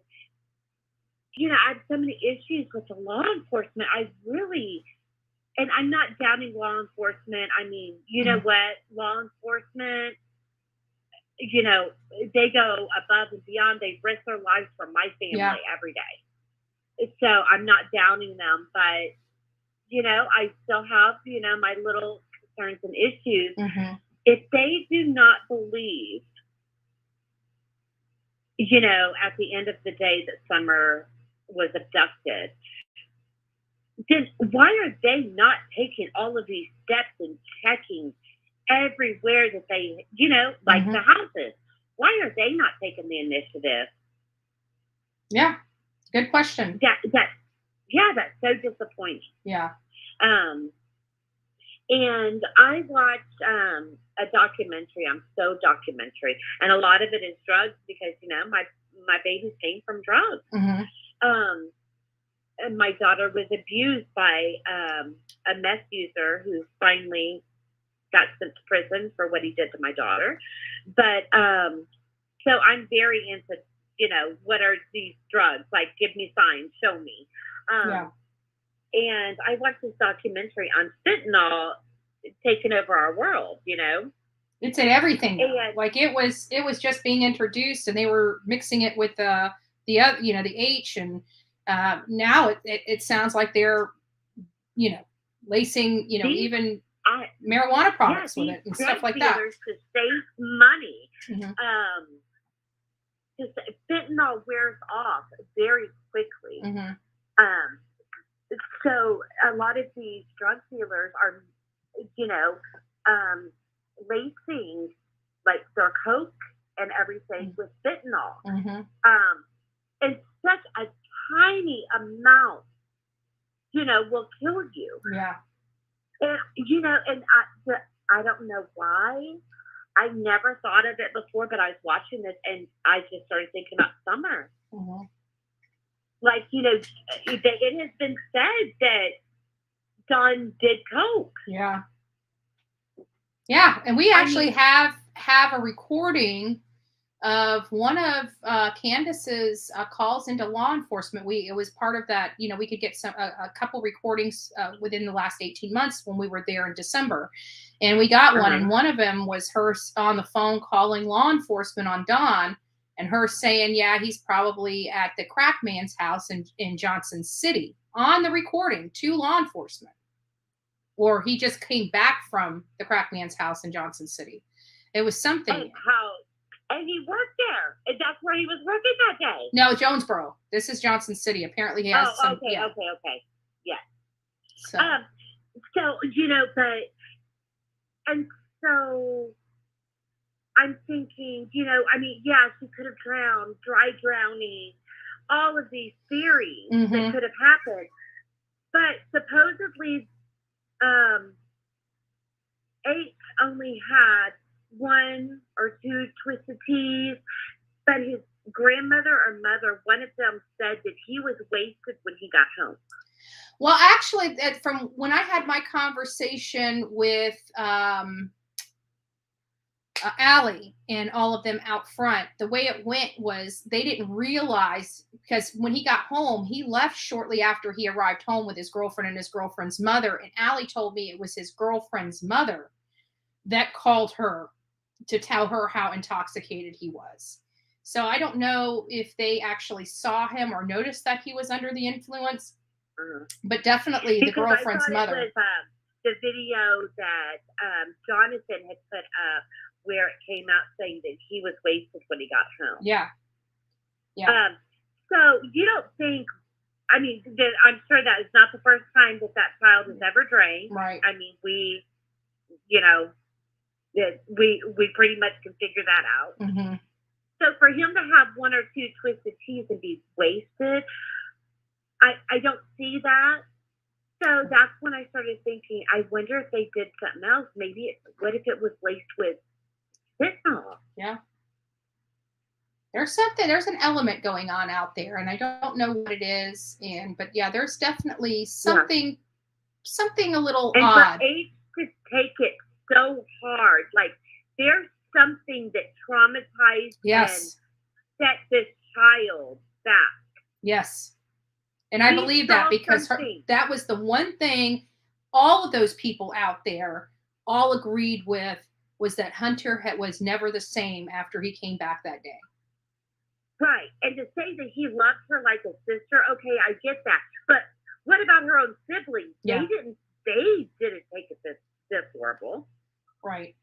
S9: you know, I have so many issues with the law enforcement. And I'm not doubting law enforcement. I mean, you know what? Law enforcement, you know, they go above and beyond. They risk their lives for my family every day. So I'm not downing them, but, you know, I still have, you know, my little concerns and issues. If they do not believe, you know, at the end of the day that Summer was abducted, then why are they not taking all of these steps and checking everywhere that they, you know, like the houses? Why are they not taking the initiative?
S2: Yeah, good question.
S9: That's so disappointing.
S2: Yeah.
S9: And I watched a documentary. I'm so documentary, and a lot of it is drugs because, you know, my babies came from drugs. And my daughter was abused by a meth user who finally got sent to prison for what he did to my daughter. But so I'm very into, you know, what are these drugs? Like, give me signs, show me. And I watched this documentary on fentanyl taking over our world, you know.
S2: It's in everything. Like it was just being introduced, and they were mixing it with the other, you know, the H, and now it sounds like they're, you know, lacing, you know, even marijuana products with it and stuff like that.
S9: To save money. Just fentanyl wears off very quickly. So a lot of these drug dealers are, you know, lacing like their coke and everything with fentanyl. And such a tiny amount, you know, will kill you. And, you know, and I don't know why. I never thought of it before, but I was watching this and I just started thinking about Summer. Like, you know, it has been said that Don did coke.
S2: Yeah, and we actually have a recording of one of Candace's calls into law enforcement. It was part of that, you know, we could get a couple recordings within the last 18 months when we were there in December. And we got one, and one of them was her on the phone calling law enforcement on Don, and her saying, yeah, he's probably at the crack man's house in Johnson City on the recording to law enforcement. Or he just came back from the crack man's house in Johnson City. It was something.
S9: And he worked there. And that's where he was working that day.
S2: No, Jonesboro. This is Johnson City. Apparently he has some.
S9: Okay. Yeah.
S2: So,
S9: you know, and so I'm thinking, you know, I mean, yeah, she could have drowned, dry drowning, all of these theories that could have happened. But supposedly, H only had 1 or 2 twisted teeth, but his grandmother or mother, one of them said that he was wasted when he got home.
S2: Well, actually, from when I had my conversation with Allie and all of them out front, the way it went was they didn't realize, because when he got home, he left shortly after he arrived home with his girlfriend and his girlfriend's mother. And Allie told me it was his girlfriend's mother that called her to tell her how intoxicated he was. So I don't know if they actually saw him or noticed that he was under the influence, but definitely the girlfriend's mother.
S9: It was the video that Jonathan had put up where it came out saying that he was wasted when he got home.
S2: Yeah.
S9: So you don't think, I mean, I'm sure that is not the first time that child has ever drank.
S2: Right.
S9: I mean, we pretty much can figure that out. So for him to have 1 or 2 twisted teeth and be wasted, I don't see that. So that's when I started thinking, I wonder if they did something else. What if it was laced with fentanyl?
S2: Yeah. There's an element going on out there, and I don't know what it is. But yeah, there's definitely something a little odd.
S9: And for H to take it so hard, like there's something that traumatized and set this child back.
S2: Yes. And I believe that because that was the one thing all of those people out there all agreed with was that Hunter was never the same after he came back that day.
S9: Right. And to say that he loved her like a sister, okay, I get that. But what about her own siblings?
S2: Yeah.
S9: They didn't take it this horrible.
S2: Right.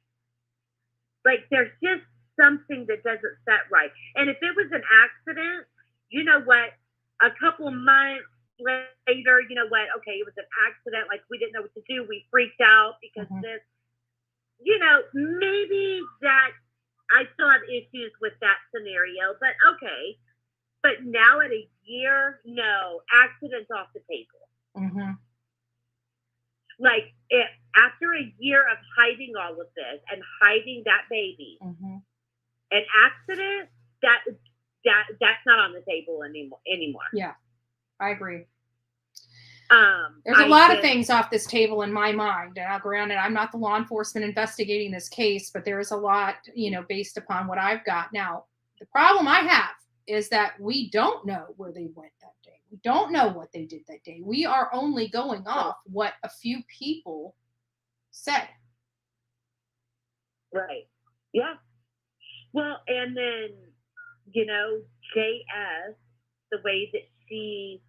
S9: Like, there's just something that doesn't set right. And if it was an accident, you know what? A couple months later, you know what? Okay, it was an accident. Like, we didn't know what to do. We freaked out because this, you know, maybe that I still have issues with that scenario, but okay. But now at a year, no, accidents off the table.
S2: Mm-hmm.
S9: Like, after a year of hiding all of this and hiding that baby, an accident, that's not on the table anymore.
S2: Yeah, I agree. There's a lot of things off this table in my mind. And granted, I'm not the law enforcement investigating this case, but there is a lot, you know, based upon what I've got. Now, the problem I have is that we don't know where they went that day. We don't know what they did that day. We are only going off what a few people said.
S9: Right. Yeah. Well, and then, you know, JS, the way that she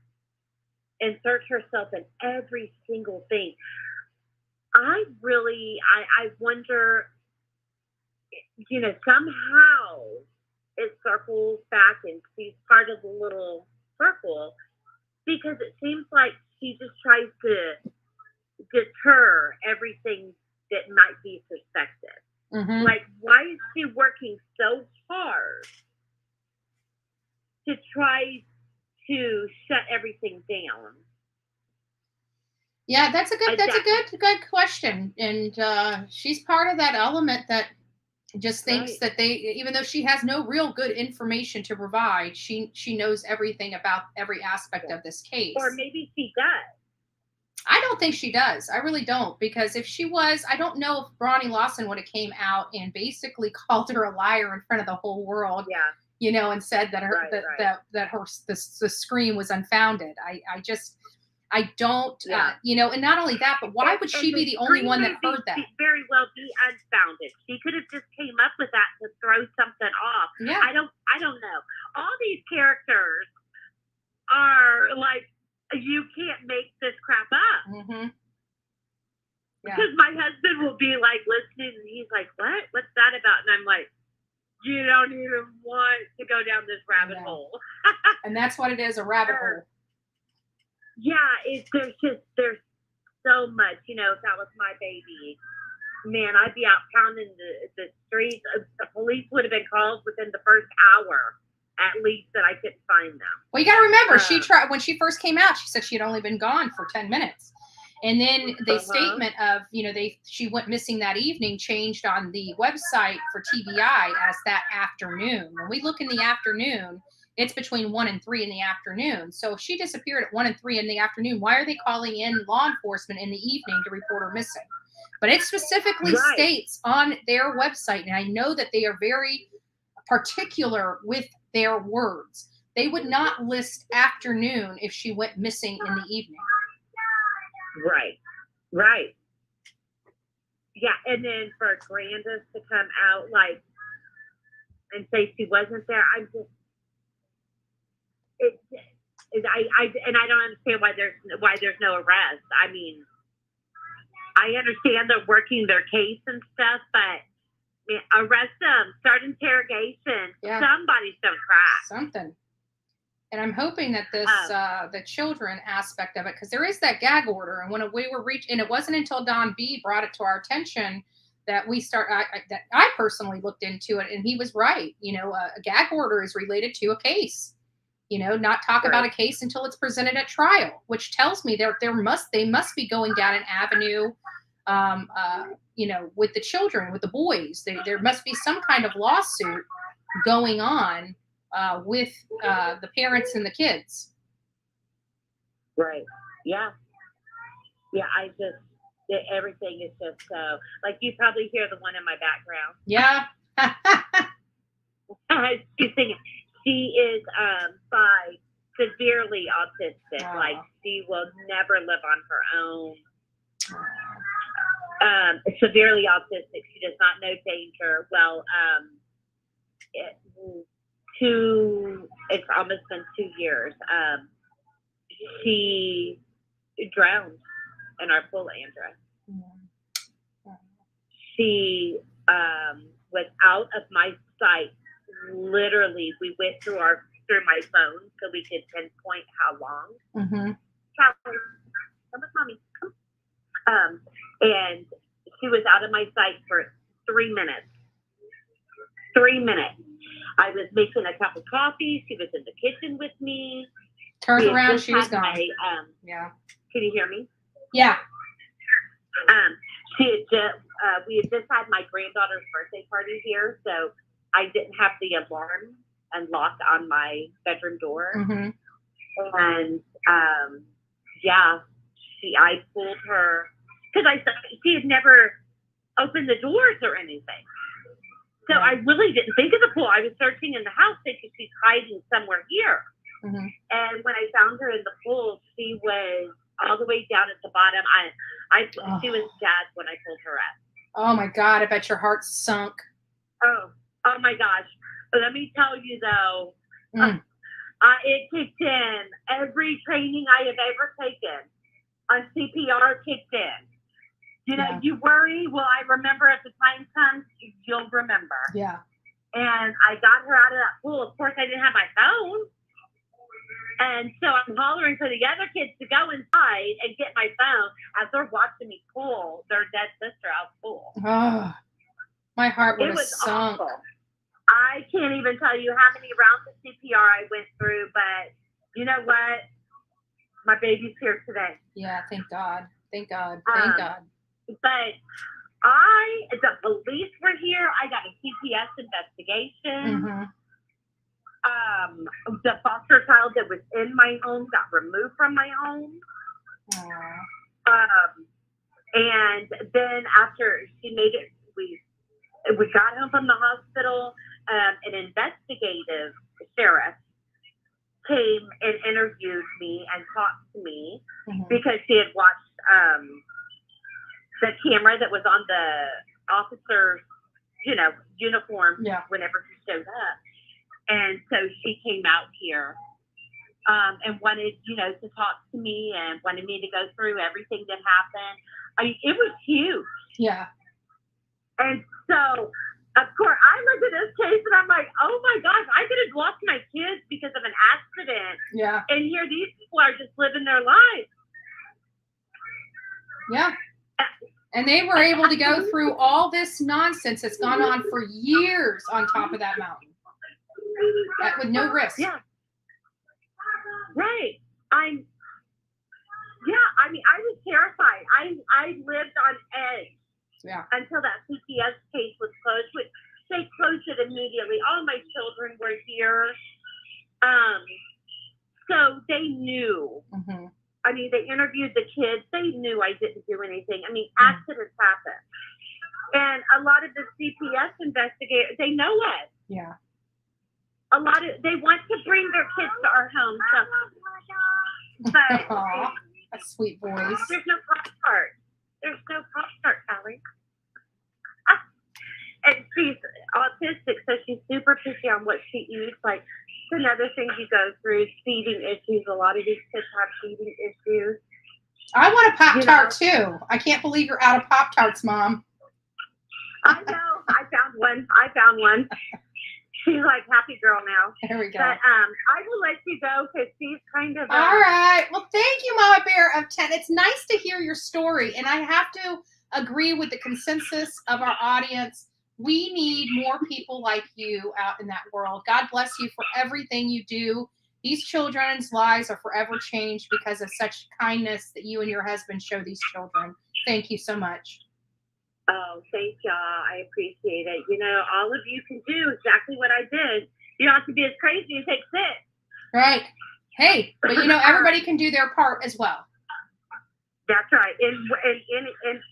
S9: inserts herself in every single thing. I wonder, you know, somehow it circles back and she's part of the little circle, because it seems like she just tries to deter everything that might be suspected.
S2: Mm-hmm.
S9: Like, why is she working so hard to try to shut everything down?
S2: Yeah, that's a good question. And she's part of that element that just thinks that even though she has no real good information to provide, she knows everything about every aspect of this case.
S9: Or maybe she does.
S2: I don't think she does. I really don't, because if she was, I don't know if Bronnie Lawson would have came out and basically called her a liar in front of the whole world.
S9: Yeah.
S2: You know, and said that the scream was unfounded. I don't, you know, and not only that, but why would she be the only one that heard that?
S9: Very well be unfounded. She could have just came up with that to throw something off.
S2: Yeah.
S9: I don't know. All these characters are like, you can't make this crap up.
S2: Mm-hmm. Yeah.
S9: Because my husband will be like listening and he's like, what? What's that about? And I'm like, you don't even want to go down this rabbit hole.
S2: And that's what it is, a rabbit hole.
S9: Yeah, there's so much. You know, if that was my baby, man, I'd be out pounding the streets. The police would have been called within the first hour, at least, that I couldn't find them.
S2: Well, you got to remember, she tried when she first came out. She said she had only been gone for 10 minutes. And then the statement of, you know, she went missing that evening changed on the website for TBI as that afternoon. When we look in the afternoon, it's between 1 and 3 in the afternoon. So if she disappeared at 1 and 3 in the afternoon, why are they calling in law enforcement in the evening to report her missing? But it specifically states on their website, and I know that they are very particular with their words. They would not list afternoon if she went missing in the evening.
S9: Right. Yeah, and then for Grandis to come out like and say she wasn't there, I don't understand why there's no arrest. I mean, I understand they're working their case and stuff, but arrest them, start interrogation. Yeah. Somebody's done crack.
S2: Something. And I'm hoping that this, the children aspect of it, because there is that gag order. And when we were and it wasn't until Don B brought it to our attention that that I personally looked into it, and he was right. You know, a gag order is related to a case. You know, not talk about a case until it's presented at trial, which tells me they must be going down an avenue, you know, with the children, with the boys. There must be some kind of lawsuit going on with the parents and the kids.
S9: Right. Yeah. Yeah. Everything is just so, like, you probably hear the one in my background.
S2: Yeah.
S9: She's singing. She is 5, severely autistic. Like, she will never live on her own. severely autistic. She does not know danger. Well, it's almost been 2 years. She drowned in our pool, Andra. She was out of my sight. Literally, we went through my phone so we could pinpoint how long. Callie, come with mommy. Come. And she was out of my sight for 3 minutes. 3 minutes. I was making a cup of coffee. She was in the kitchen with me.
S2: Turned around, she was gone.
S9: Yeah. Can you hear me?
S2: Yeah.
S9: She had just, we had just had my granddaughter's birthday party here, so I didn't have the alarm unlocked on my bedroom door. And I pulled her because she had never opened the doors or anything. So I really didn't think of the pool. I was searching in the house thinking she's hiding somewhere here. And when I found her in the pool, she was all the way down at the bottom. She was dead when I pulled her up.
S2: Oh my God! I bet your heart sunk.
S9: Oh my gosh! Let me tell you though, it kicked in. Every training I have ever taken on CPR kicked in. You know, you worry. Well, I remember if the time comes, you'll remember.
S2: Yeah.
S9: And I got her out of that pool. Of course, I didn't have my phone. And so I'm hollering for the other kids to go inside and get my phone as they're watching me pull their dead sister out of the pool.
S2: Oh, my heart would have sunk.
S9: Awful. I can't even tell you how many rounds of CPR I went through, but you know what? My baby's here today.
S2: Yeah, thank God. Thank God. Thank God.
S9: But the police were here. I got a CPS investigation. The foster child that was in my home got removed from my home. And then after she made it, we got home from the hospital. An investigative sheriff came and interviewed me and talked to me because she had watched the camera that was on the officer's, uniform whenever he showed up. And so she came out here and wanted, to talk to me and wanted me to go through everything that happened. I mean, it was huge.
S2: Yeah.
S9: And so, of course, I look at this case and I'm like, oh my gosh, I could have lost my kids because of an accident.
S2: Yeah.
S9: And here these people are just living their lives.
S2: Yeah. And they were able to go through all this nonsense that's gone on for years on top of that mountain. With no risk.
S9: Yeah. Right. I was terrified. I lived on edge.
S2: Yeah.
S9: Until that CPS case was closed, which they closed it immediately. All my children were here. So they knew. I mean, they interviewed the kids. They knew I didn't do anything. I mean, accidents happen. And a lot of the CPS investigators, they know us.
S2: Yeah.
S9: They want to bring their kids to our home. So, but
S2: a sweet voice.
S9: There's no Pop-Tart. There's no Pop-Tart, Callie. And she's autistic, so she's super picky on what she eats. Like, it's another thing you go through, feeding issues. A lot of these kids have feeding issues.
S2: I want a Pop-Tart, too. I can't believe you're out of Pop-Tarts, Mom.
S9: I know. I found one. She's like happy girl now.
S2: There we go.
S9: But I will let you go because she's kind of.
S2: All right. Well, thank you, Mama Bear of 10. It's nice to hear your story. And I have to agree with the consensus of our audience. We need more people like you out in that world. God bless you for everything you do. These children's lives are forever changed because of such kindness that you and your husband show these children. Thank you so much.
S9: Oh, thank y'all. I appreciate it. All of you can do exactly what I did. You don't have to be as crazy and take 6.
S2: Right. Hey, but everybody can do their part as well.
S9: That's right. In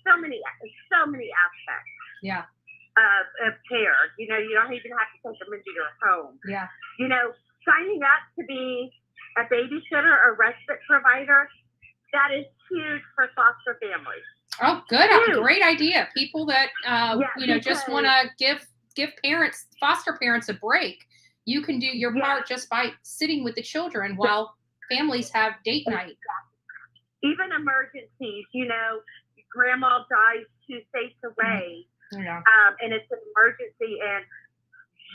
S9: so many aspects.
S2: Yeah.
S9: Of care. You don't even have to take them into your home.
S2: Yeah.
S9: Signing up to be a babysitter or respite provider, that is huge for foster families.
S2: Oh, good. Great idea. People that, just want to give parents, foster parents a break. You can do your part just by sitting with the children while families have date night.
S9: Even emergencies, grandma dies 2 states away, and it's an emergency, and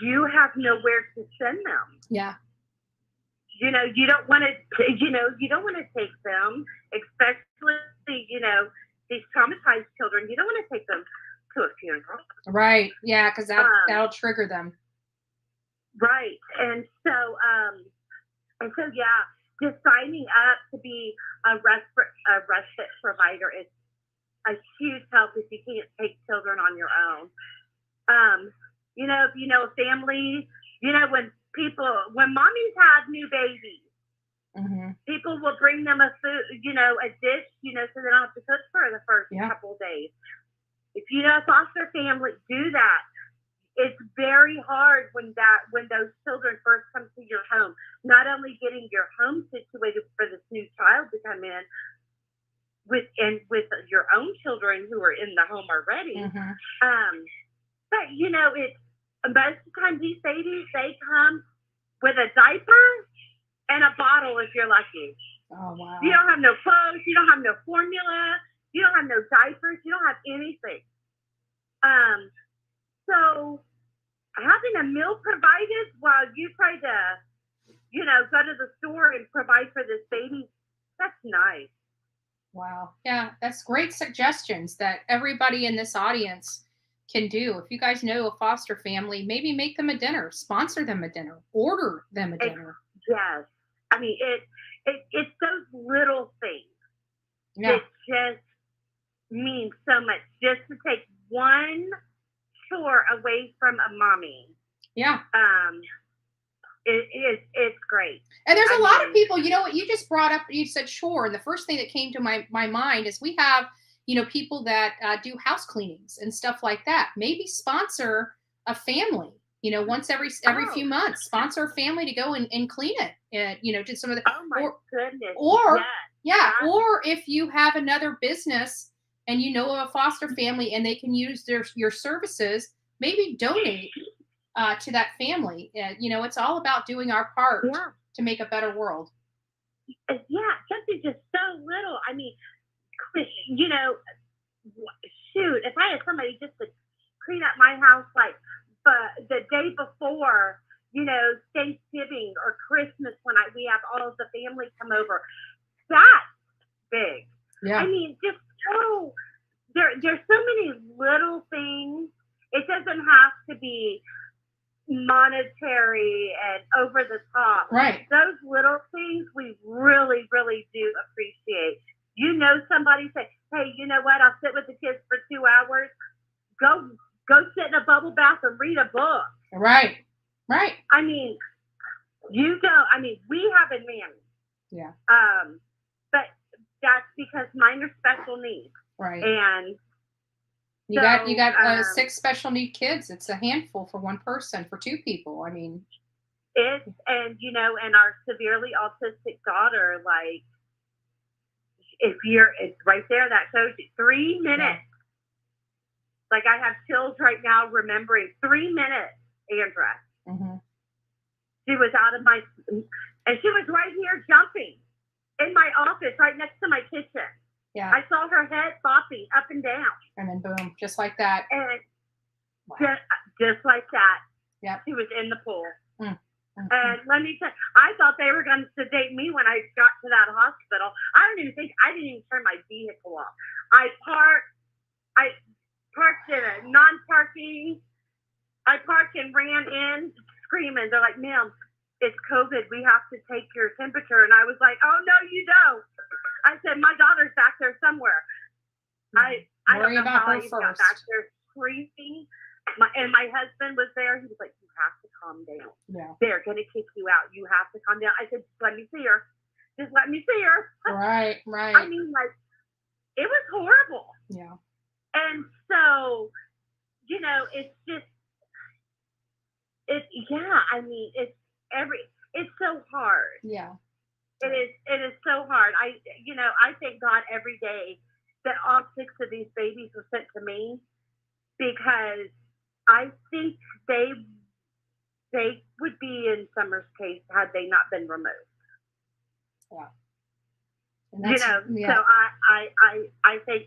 S9: you have nowhere to send them.
S2: Yeah.
S9: You don't want to, you don't want to take them, especially, these traumatized children. You don't want to take them to a funeral.
S2: Right. Yeah, because that'll trigger them.
S9: Right. And so, just signing up to be a respite provider is a huge help if you can't take children on your own. If you know a family, when mommies have new babies, people will bring them a food, a dish, so they don't have to cook for the first couple of days. If you know a foster family, do that. It's very hard when those children first come to your home. Not only getting your home situated for this new child to come in, with your own children who are in the home already. But it's most of the time these babies, they come with a diaper and a bottle if you're lucky.
S2: Oh wow!
S9: You don't have no clothes. You don't have no formula. You don't have no diapers. You don't have anything. So having a meal provided while you try to, go to the store and provide for this baby, that's nice.
S2: Wow. Yeah, that's great suggestions that everybody in this audience can do. If you guys know a foster family, maybe make them a dinner, sponsor them a dinner, order them a dinner.
S9: Yes. I mean, it's those little things that just mean so much. Just to take one chore away from a mommy.
S2: Yeah.
S9: It's great.
S2: And there's a lot of people, what you just brought up, you said chore. And the first thing that came to my mind is we have, people that do house cleanings and stuff like that. Maybe sponsor a family, once every few months, sponsor a family to go and clean it. Do some of the,
S9: goodness.
S2: Or, or if you have another business and of a foster family and they can use your services, maybe donate to that family. It's all about doing our part to make a better world.
S9: Yeah, something just so little. I mean, shoot, if I had somebody just to clean up my house like the day before, Thanksgiving or Christmas when we have all of the family come over, that's big.
S2: Yeah.
S9: I mean, just there's so many little things. It doesn't have to be monetary and over the top.
S2: Right.
S9: Those little things we really, really do appreciate. Somebody say, hey, you know what? I'll sit with the kids for 2 hours. Go sit in a bubble bath and read a book.
S2: Right. Right.
S9: I mean, we have advantage.
S2: Yeah.
S9: But that's because mine are special needs.
S2: Right.
S9: And
S2: you got 6 special need kids. It's a handful for one person, for 2 people. I mean,
S9: and our severely autistic daughter, like, it's right there. That shows you 3 minutes. Yeah. Like I have chills right now remembering 3 minutes, Andra.
S2: Mm-hmm.
S9: She was and she was right here jumping in my office, right next to my kitchen.
S2: Yeah.
S9: I saw her head bopping up and down.
S2: And then boom, just like that.
S9: And just like that.
S2: Yeah.
S9: She was in the pool.
S2: Mm-hmm.
S9: And let me tell you, I thought they were going to sedate me when I got to that hospital. I didn't even turn my vehicle off. I parked in a non-parking. I parked and ran in screaming. They're like, ma'am, it's COVID. We have to take your temperature. And I was like, oh, no, you don't. I said, my daughter's back there somewhere. I don't know how I got back there screaming. My husband was there. He was like, you have to calm down.
S2: Yeah. They're
S9: going to kick you out. You have to calm down. I said, just let me see her. Just let me see her.
S2: Right.
S9: I mean, like, it was horrible.
S2: Yeah.
S9: And so, it's just, it's so hard.
S2: Yeah.
S9: It is so hard. I thank God every day that all 6 of these babies were sent to me because I think they would be in Summer's case had they not been removed.
S2: Wow.
S9: You know, so I thank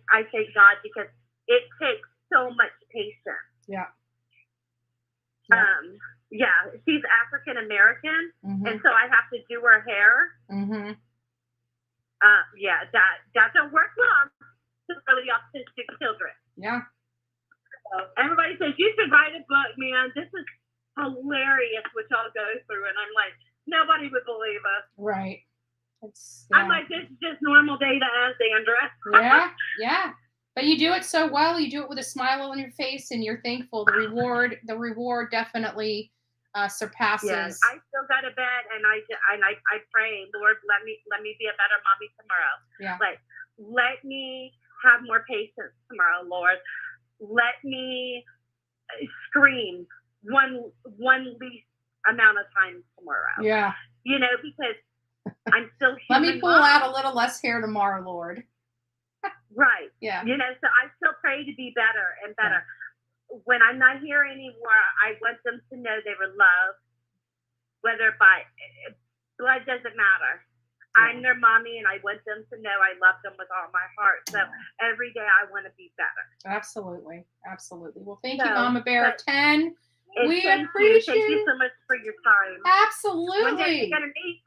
S9: God because it takes so much patience.
S2: Yeah.
S9: Yeah, she's African American,
S2: Mm-hmm.
S9: and so I have to do her hair.
S2: Mm-hmm.
S9: Yeah, that don't work well for really autistic children.
S2: Yeah.
S9: So everybody says you should write a book, man. This is hilarious what y'all go through, and I'm like, nobody would believe us.
S2: Right.
S9: I'm like, this is just normal day to us, Sandra.
S2: Yeah, yeah. But you do it so well. You do it with a smile on your face, and you're thankful. The reward definitely surpasses.
S9: Yes, I still go to bed, and I pray, Lord, let me be a better mommy tomorrow.
S2: Yeah.
S9: Like, let me have more patience tomorrow, Lord. Let me scream one least amount of time tomorrow.
S2: Yeah.
S9: You know, because I'm still human.
S2: Let me pull out a little less hair tomorrow, Lord.
S9: Right.
S2: Yeah.
S9: You know, so I still pray to be better and better. Yeah. When I'm not here anymore, I want them to know they were loved, whether by blood doesn't matter. Yeah. I'm their mommy, and I want them to know I love them with all my heart. So every day I want to be better.
S2: Absolutely. Absolutely. Well, thank you, Mama Bear of 10. We
S9: appreciate
S2: you.
S9: Thank you so much for your time.
S2: Absolutely.
S9: One day we're going to meet.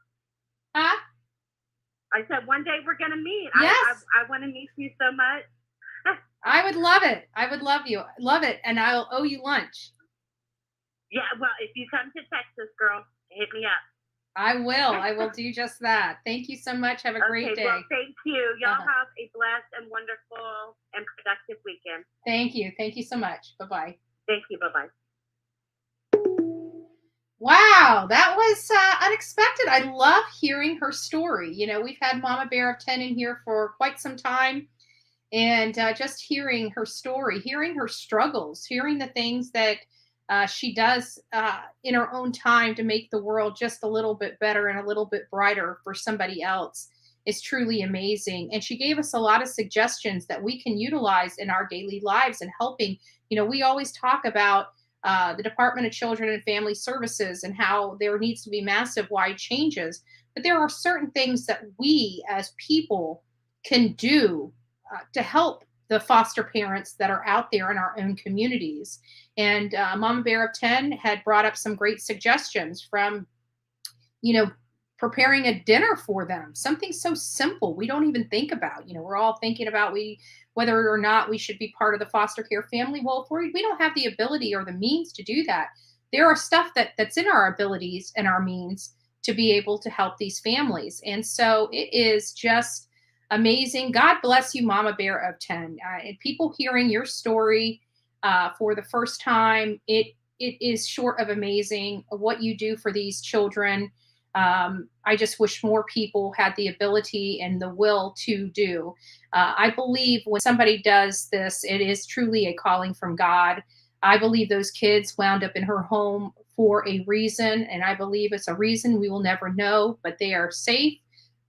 S2: Huh?
S9: I said one day we're going to meet.
S2: Yes.
S9: I want to meet you so much.
S2: I would love it. I would love it. And I'll owe you lunch.
S9: Yeah. Well, if you come to Texas, girl, hit me up.
S2: I will. I will do just that. Thank you so much. Have a great day.
S9: Well, thank you. Y'all have a blessed and wonderful and productive weekend.
S2: Thank you. Thank you so much. Bye-bye.
S9: Thank you. Bye-bye.
S2: Wow, that was unexpected. I love hearing her story. You know, we've had Mama Bear of 10 in here for quite some time. And just hearing her story, hearing her struggles, hearing the things that she does in her own time to make the world just a little bit better and a little bit brighter for somebody else is truly amazing. And she gave us a lot of suggestions that we can utilize in our daily lives and helping. You know, we always talk about the Department of Children and Family Services and how there needs to be massive wide changes. But there are certain things that we as people can do to help the foster parents that are out there in our own communities. And Mama Bear of 10 had brought up some great suggestions from, you know, preparing a dinner for them, something so simple we don't even think about. You know, we're all thinking about whether or not we should be part of the foster care family. Well, if we don't have the ability or the means to do that, there are stuff that's in our abilities and our means to be able to help these families. And so it is just amazing. God bless you, Mama Bear of 10. And people hearing your story for the first time, it is short of amazing what you do for these children. I just wish more people had the ability and the will to do. I believe when somebody does this, it is truly a calling from God. I believe those kids wound up in her home for a reason, and I believe it's a reason we will never know, but they are safe.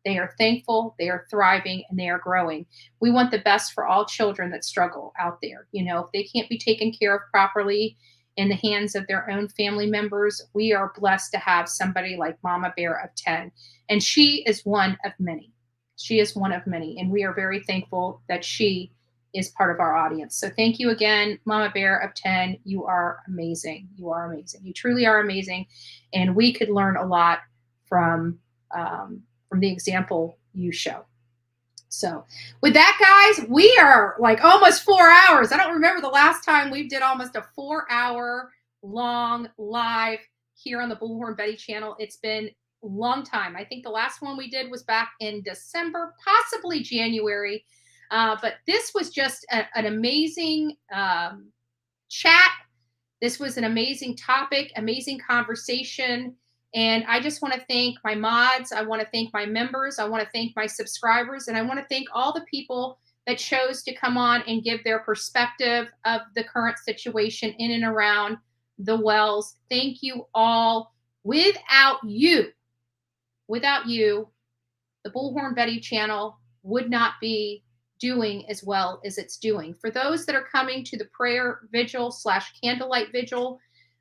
S2: They are thankful, they are thriving, and they are growing. We want the best for all children that struggle out there. You know, if they can't be taken care of properly in the hands of their own family members, we are blessed to have somebody like Mama Bear of 10. And she is one of many. She is one of many. And we are very thankful that she is part of our audience. So thank you again, Mama Bear of 10. You are amazing. You are amazing. You truly are amazing. And we could learn a lot from the example you show. So with that, guys, we are like almost 4 hours. I don't remember the last time we did almost a 4-hour long live here on the Bullhorn Betty channel. It's been a long time. I think the last one we did was back in December, possibly January. But this was just an amazing chat. This was an amazing topic, amazing conversation. And I just want to thank my mods. I want to thank my members. I want to thank my subscribers. And I want to thank all the people that chose to come on and give their perspective of the current situation in and around the wells. Thank you all. Without you, the Bullhorn Betty channel would not be doing as well as it's doing. For those that are coming to the prayer vigil / candlelight vigil,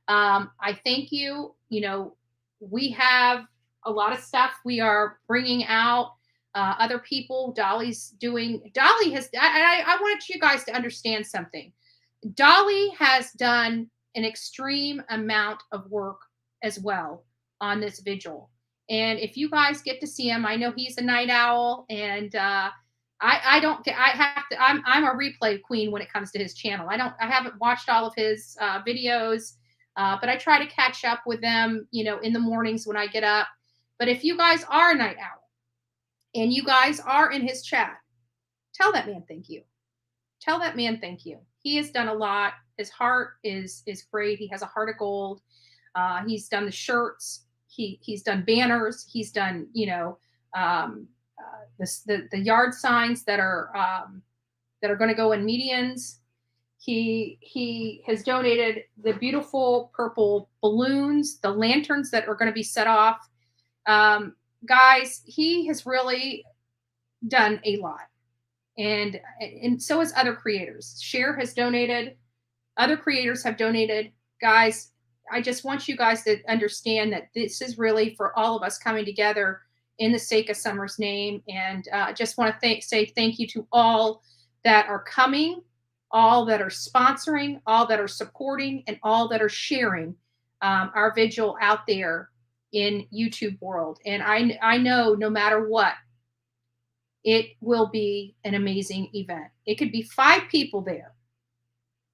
S2: I thank you. You know, we have a lot of stuff we are bringing out. Other people, Dolly has, I wanted you guys to understand something. Dolly has done an extreme amount of work as well on this vigil. And if you guys get to see him, I know he's a night owl, and I'm a replay queen when it comes to his channel. I haven't watched all of his videos, but I try to catch up with them, you know, in the mornings when I get up. But if you guys are a night owl and you guys are in his chat, tell that man thank you. Tell that man thank you. He has done a lot. His heart is great. He has a heart of gold. He's done the shirts. He's done banners. He's done, you know, the yard signs that are going to go in medians. He has donated the beautiful purple balloons, the lanterns that are going to be set off. Guys, he has really done a lot. And so has other creators. Cher has donated. Other creators have donated. Guys, I just want you guys to understand that this is really for all of us coming together in the sake of Summer's name. And I just want to say thank you to all that are coming, all that are sponsoring, all that are supporting, and all that are sharing our vigil out there in YouTube world. And I know no matter what, it will be an amazing event. It could be 5 people there,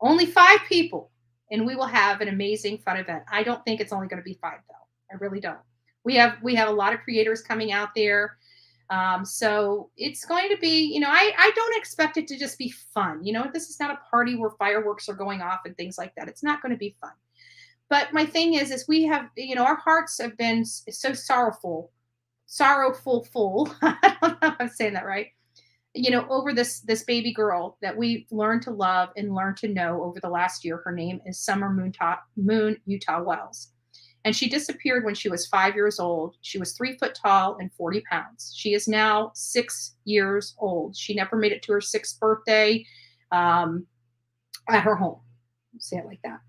S2: only 5 people, and we will have an amazing fun event. I don't think it's only going to be 5 though. I really don't. We have a lot of creators coming out there. So it's going to be, you know, I don't expect it to just be fun. You know, this is not a party where fireworks are going off and things like that. It's not going to be fun. But my thing is we have, you know, our hearts have been so sorrowful. I don't know if I'm saying that right. You know, over this baby girl that we've learned to love and learned to know over the last year. Her name is Summer Moon Utah Wells. And she disappeared when she was 5 years old. She was 3 foot tall and 40 pounds. She is now 6 years old. She never made it to her 6th birthday at her home. Say it like that.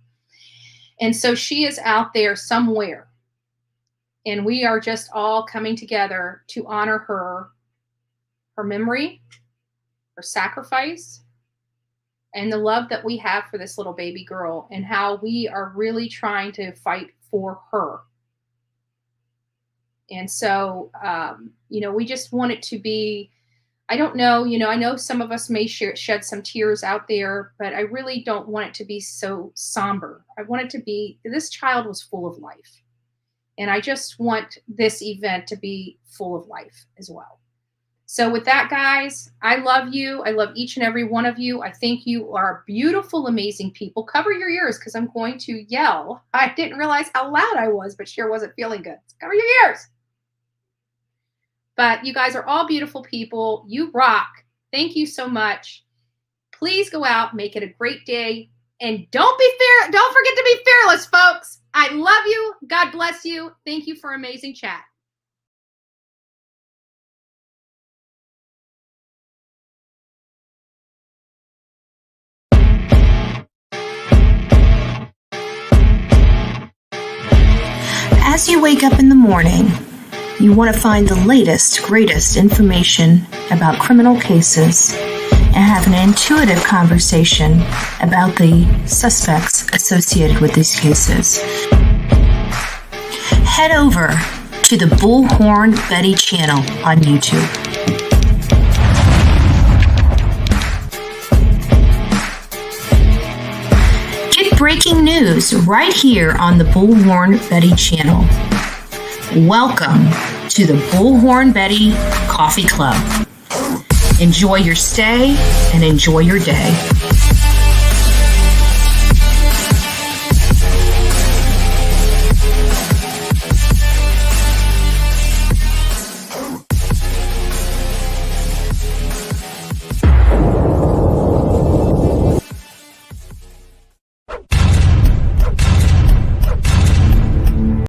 S2: And so she is out there somewhere. And we are just all coming together to honor her memory, her sacrifice, and the love that we have for this little baby girl, and how we are really trying to fight for her. And so, you know, we just want it to be, I don't know, you know, I know some of us may shed some tears out there, but I really don't want it to be so somber. I want it to be, this child was full of life. And I just want this event to be full of life as well. So with that, guys, I love you. I love each and every one of you. I think you are beautiful, amazing people. Cover your ears because I'm going to yell. I didn't realize how loud I was, but sure wasn't feeling good. Cover your ears. But you guys are all beautiful people. You rock. Thank you so much. Please go out, make it a great day. And don't forget to be fearless, folks. I love you. God bless you. Thank you for amazing chat.
S1: As you wake up in the morning, you want to find the latest, greatest information about criminal cases and have an intuitive conversation about the suspects associated with these cases. Head over to the Bullhorn Betty channel on YouTube. Get breaking news right here on the Bullhorn Betty channel. Welcome to the Bullhorn Betty Coffee Club. Enjoy your stay and enjoy your day.